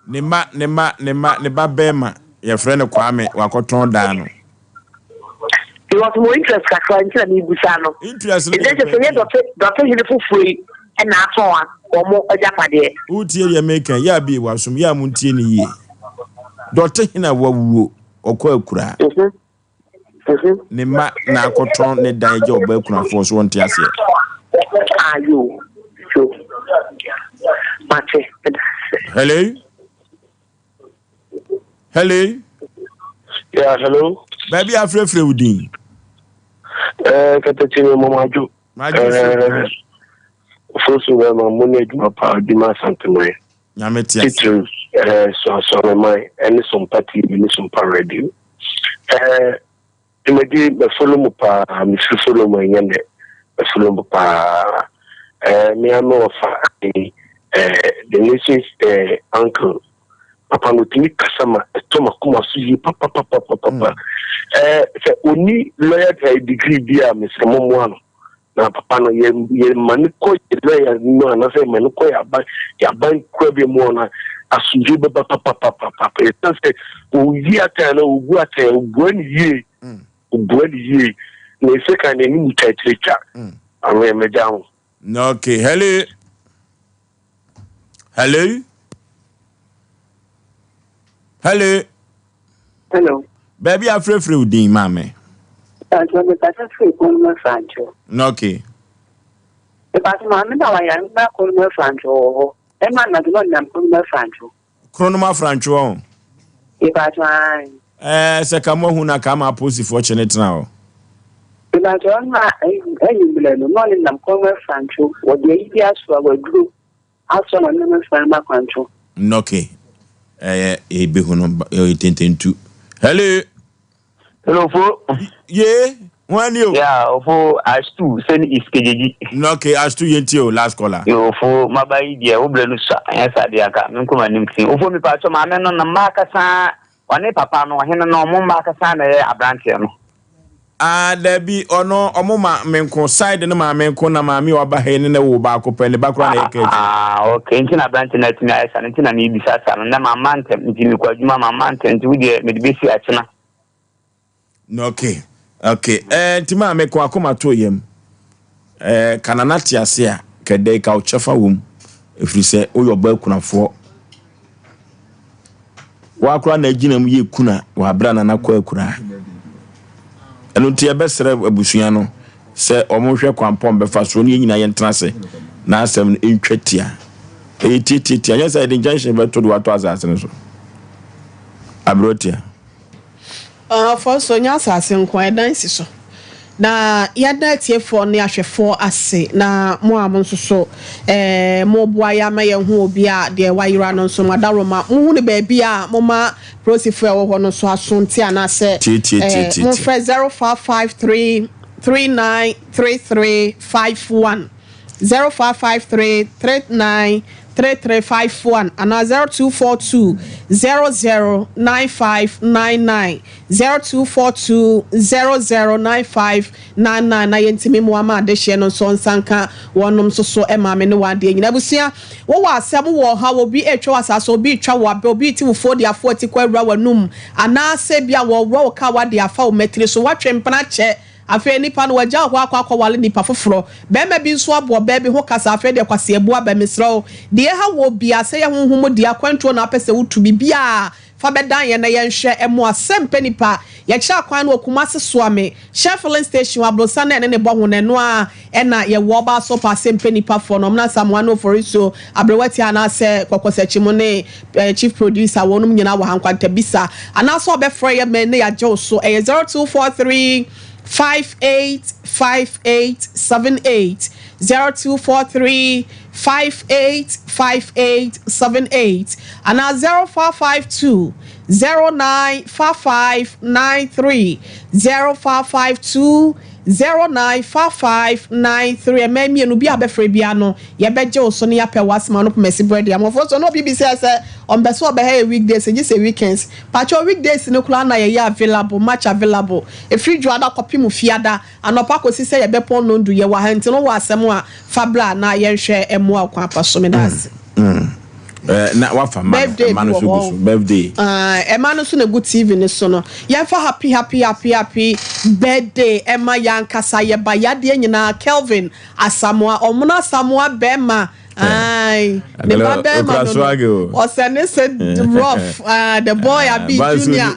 S1: Nema Bema, your friend of Kwame, who turn down.
S8: He was more interested in Busano. Interested. Dr. Henry for free. And I saw one a Japanese.
S1: Who tell you making ya be was some Yamuntini ye. Doctor Hina Wawu or Quakura. Nema na cotton ne die job Belkuna force one tears here.
S8: Are you?
S1: Hello? Hello?
S6: Yeah, hello.
S1: Baby, I'm free with you.
S6: Catachino Mamaju. First of all, my money is my power, Dima Santamay.
S1: Yametia.
S6: So, my and some party, some power radio. Imagine the follow Mupa, Mr. Solomon Yende, the follow Mupa, me I know of the nation's uncle. Papa no tini kasama toma kuma suji papa se oni lawyer degree bia Mr. Momwano na papa no ye maniko lawyer no na se maniko ya ban kwabe mo na asuji papa e say o yi ata na o gu ata o buani ye na se kan ni mutaitricha awe mejawo
S1: no okay hello
S8: Hello.
S1: Baby, I'm free with you, mammy.
S8: That's what the better free on my Franco.
S1: Okay.
S8: The past moment, I am back on my Franco. And I'm not going to my Franco.
S1: Chronoma Franco.
S8: If I try.
S1: Sakamo Huna Kama Pussy fortunate now.
S8: If I don't know, I'm calling my Franco. What the ideas for our group. Also, I'm not from my Franco.
S1: Okay. Be who to. Hello,
S22: fo.
S1: Yeah, one you.
S22: Yeah, for as two send is KJG.
S1: No, okay, as two yentio last caller.
S22: Yo, for my baby, dear, Oblenusa, yes, I dear, come and think. For me, Pacho, my man on the Marcasa, one papa, no, Hena, no, Mombacasana, a branch.
S1: There be or no, or Moma, men coincide in my men, Kona, Mammy, or Bahan in the Wobacco, and the background.
S22: Okay, in a branch in that night, and I need disaster, and then my man, Jimmy Quadma, mountain to the Medbisi Achana.
S1: Okay. Tima me kwa kuma to yem. Kananati asia kede ka uchafa wum. Efri se oyo ba kuna fo. Wa kura na gina mu ye kuna wa bra na kwa akura. Enu tie besere abusua no se omonhwe kwampom be fa so ne nyina ye ntrase na asem entwatia. Titi anya sa junction be to do ato asase no so. Abrotia.
S3: For so nya asase nkwan dansi so na yada tie for ne ahwefo ase na mo amso so mo boa ya ma ye hu obi a de wayira no so madaroma mo hu ne ba bia mo ma prosifo e wo ho no so asonte ana se mo fre 0553 393351 0553 393351 and 0242 009599 0242 009599 na yentimi mo ama adehye no so nsanka wonom so emame ne wade nyina busia wo wa asem wo ha wo bi etwa asase obi twa wo abe obi ti wo fodi afoti kwa wura wanum ana se bia wo wo ka wade afa wo metri so watwe mpana che afi nipa no waja ho akwa wale nipa foforo be ma bi nso abo be bi ho kasa afi de kwase ebu aba misro de ha wo bia se ye honhom de akwanto na apese wutu bibia fa bedan ye na ye nhwe emo Asem Mpe Nipa ye kya kwan no Kumasi Swame Sheffield Station abrosa na ne bo honeno a na ye wo ba so pa Asem Mpe Nipa for no na Yaw Osei Aboagye ana se kokosachimu ne chief producer wonum nyina wa hankwanta bisa ana so obefra ye men ne Yaw so 0243 585878 0243 585878 and 0552 095593 0552 095593 ememi enu bi abefre bia no ye beje oso ne yape wasma no pemesi bread am for so no BBC say on beso obehe weekdays and just weekends pacho weekdays no kula na ye available match available e free jo ada kopi mu fiada anopa kosi say ye bepo no ndu ye wa hanti no wa asem a fabla na ye hwe emo akwa paso me das
S1: na wafa man so birthday
S3: emanu so na good TV ne so no ye fa happy birthday Emma yankasa ye ba yade nyina Kelvin Asamoah omuna Asamoah Bema ai the Bema no Osei said rough the boy abi junior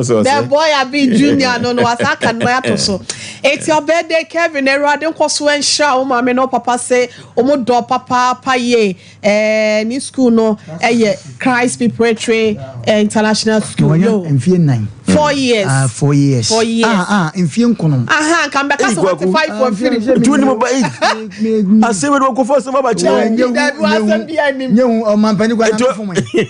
S3: the boy abi junior no asaka no ato so it's your birthday Kevin erade nkoso enhia o ma me no papa say o mo do papa ye ni school no Christ Preparatory International School yo 4 years
S2: 4 years in fien kono
S3: come back as 45 for free
S1: do ni mo ba Asem do ko force ma ba che
S2: nyewu o man pani kwa na fo mo
S1: e ti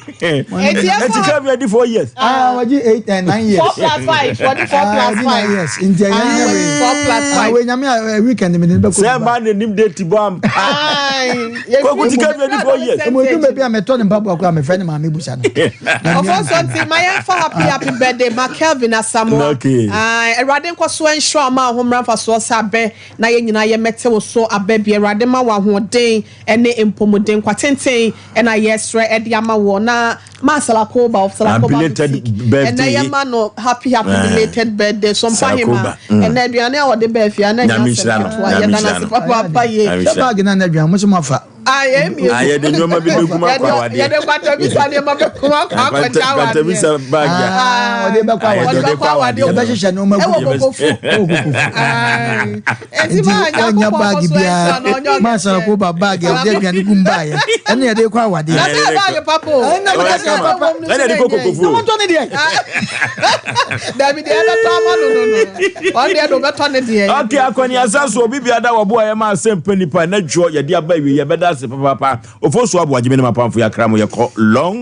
S1: come ready 4 years
S2: waji 8 and 9 years
S3: 4 plus 5 44 plus 5
S2: years in the
S3: 4 plus 5
S2: we nyame weekend me be ko
S1: say man nim date bam ko ko ti come ready 4 years
S2: mo du me bia me to ne mpabo akwa me friend ma me busa no
S3: of course something my for happy birthday Kelvin Asamoah erade nkoso enhwa ma homra fa so sabe na ye nyina ye mete wo so ababie erade ma wa hoden ene empomoden kwatenten na yesre ede ama wo na masala ko ba ene ye ma no happy belated birthday Sompa hima ene aduane a wode ba afia na nya se ya na se papa ye
S2: bag na aduane mo so mafa
S1: aye de nyoma bi be kuma kwa wade
S3: ye de kwata bi sa ne ma be kuma kwa
S1: kwata bi sa bag
S2: wode ba kwa wade e ba hihye no magu enti anya bag bia masala ko ba bag e de aduane gu mba ye ene ye de kwa wade
S3: na se bag papo
S1: ene de kokofu
S2: no to ne de
S3: David e na to ma no on de do beto ne de
S1: okay akoni asanso obi bia da wo bo ye ma Asem Mpe Nipa na dwo ye de aba wi ye beda se papa Oforisuo Aboagye me ma pamfo ya kra mo ye ko long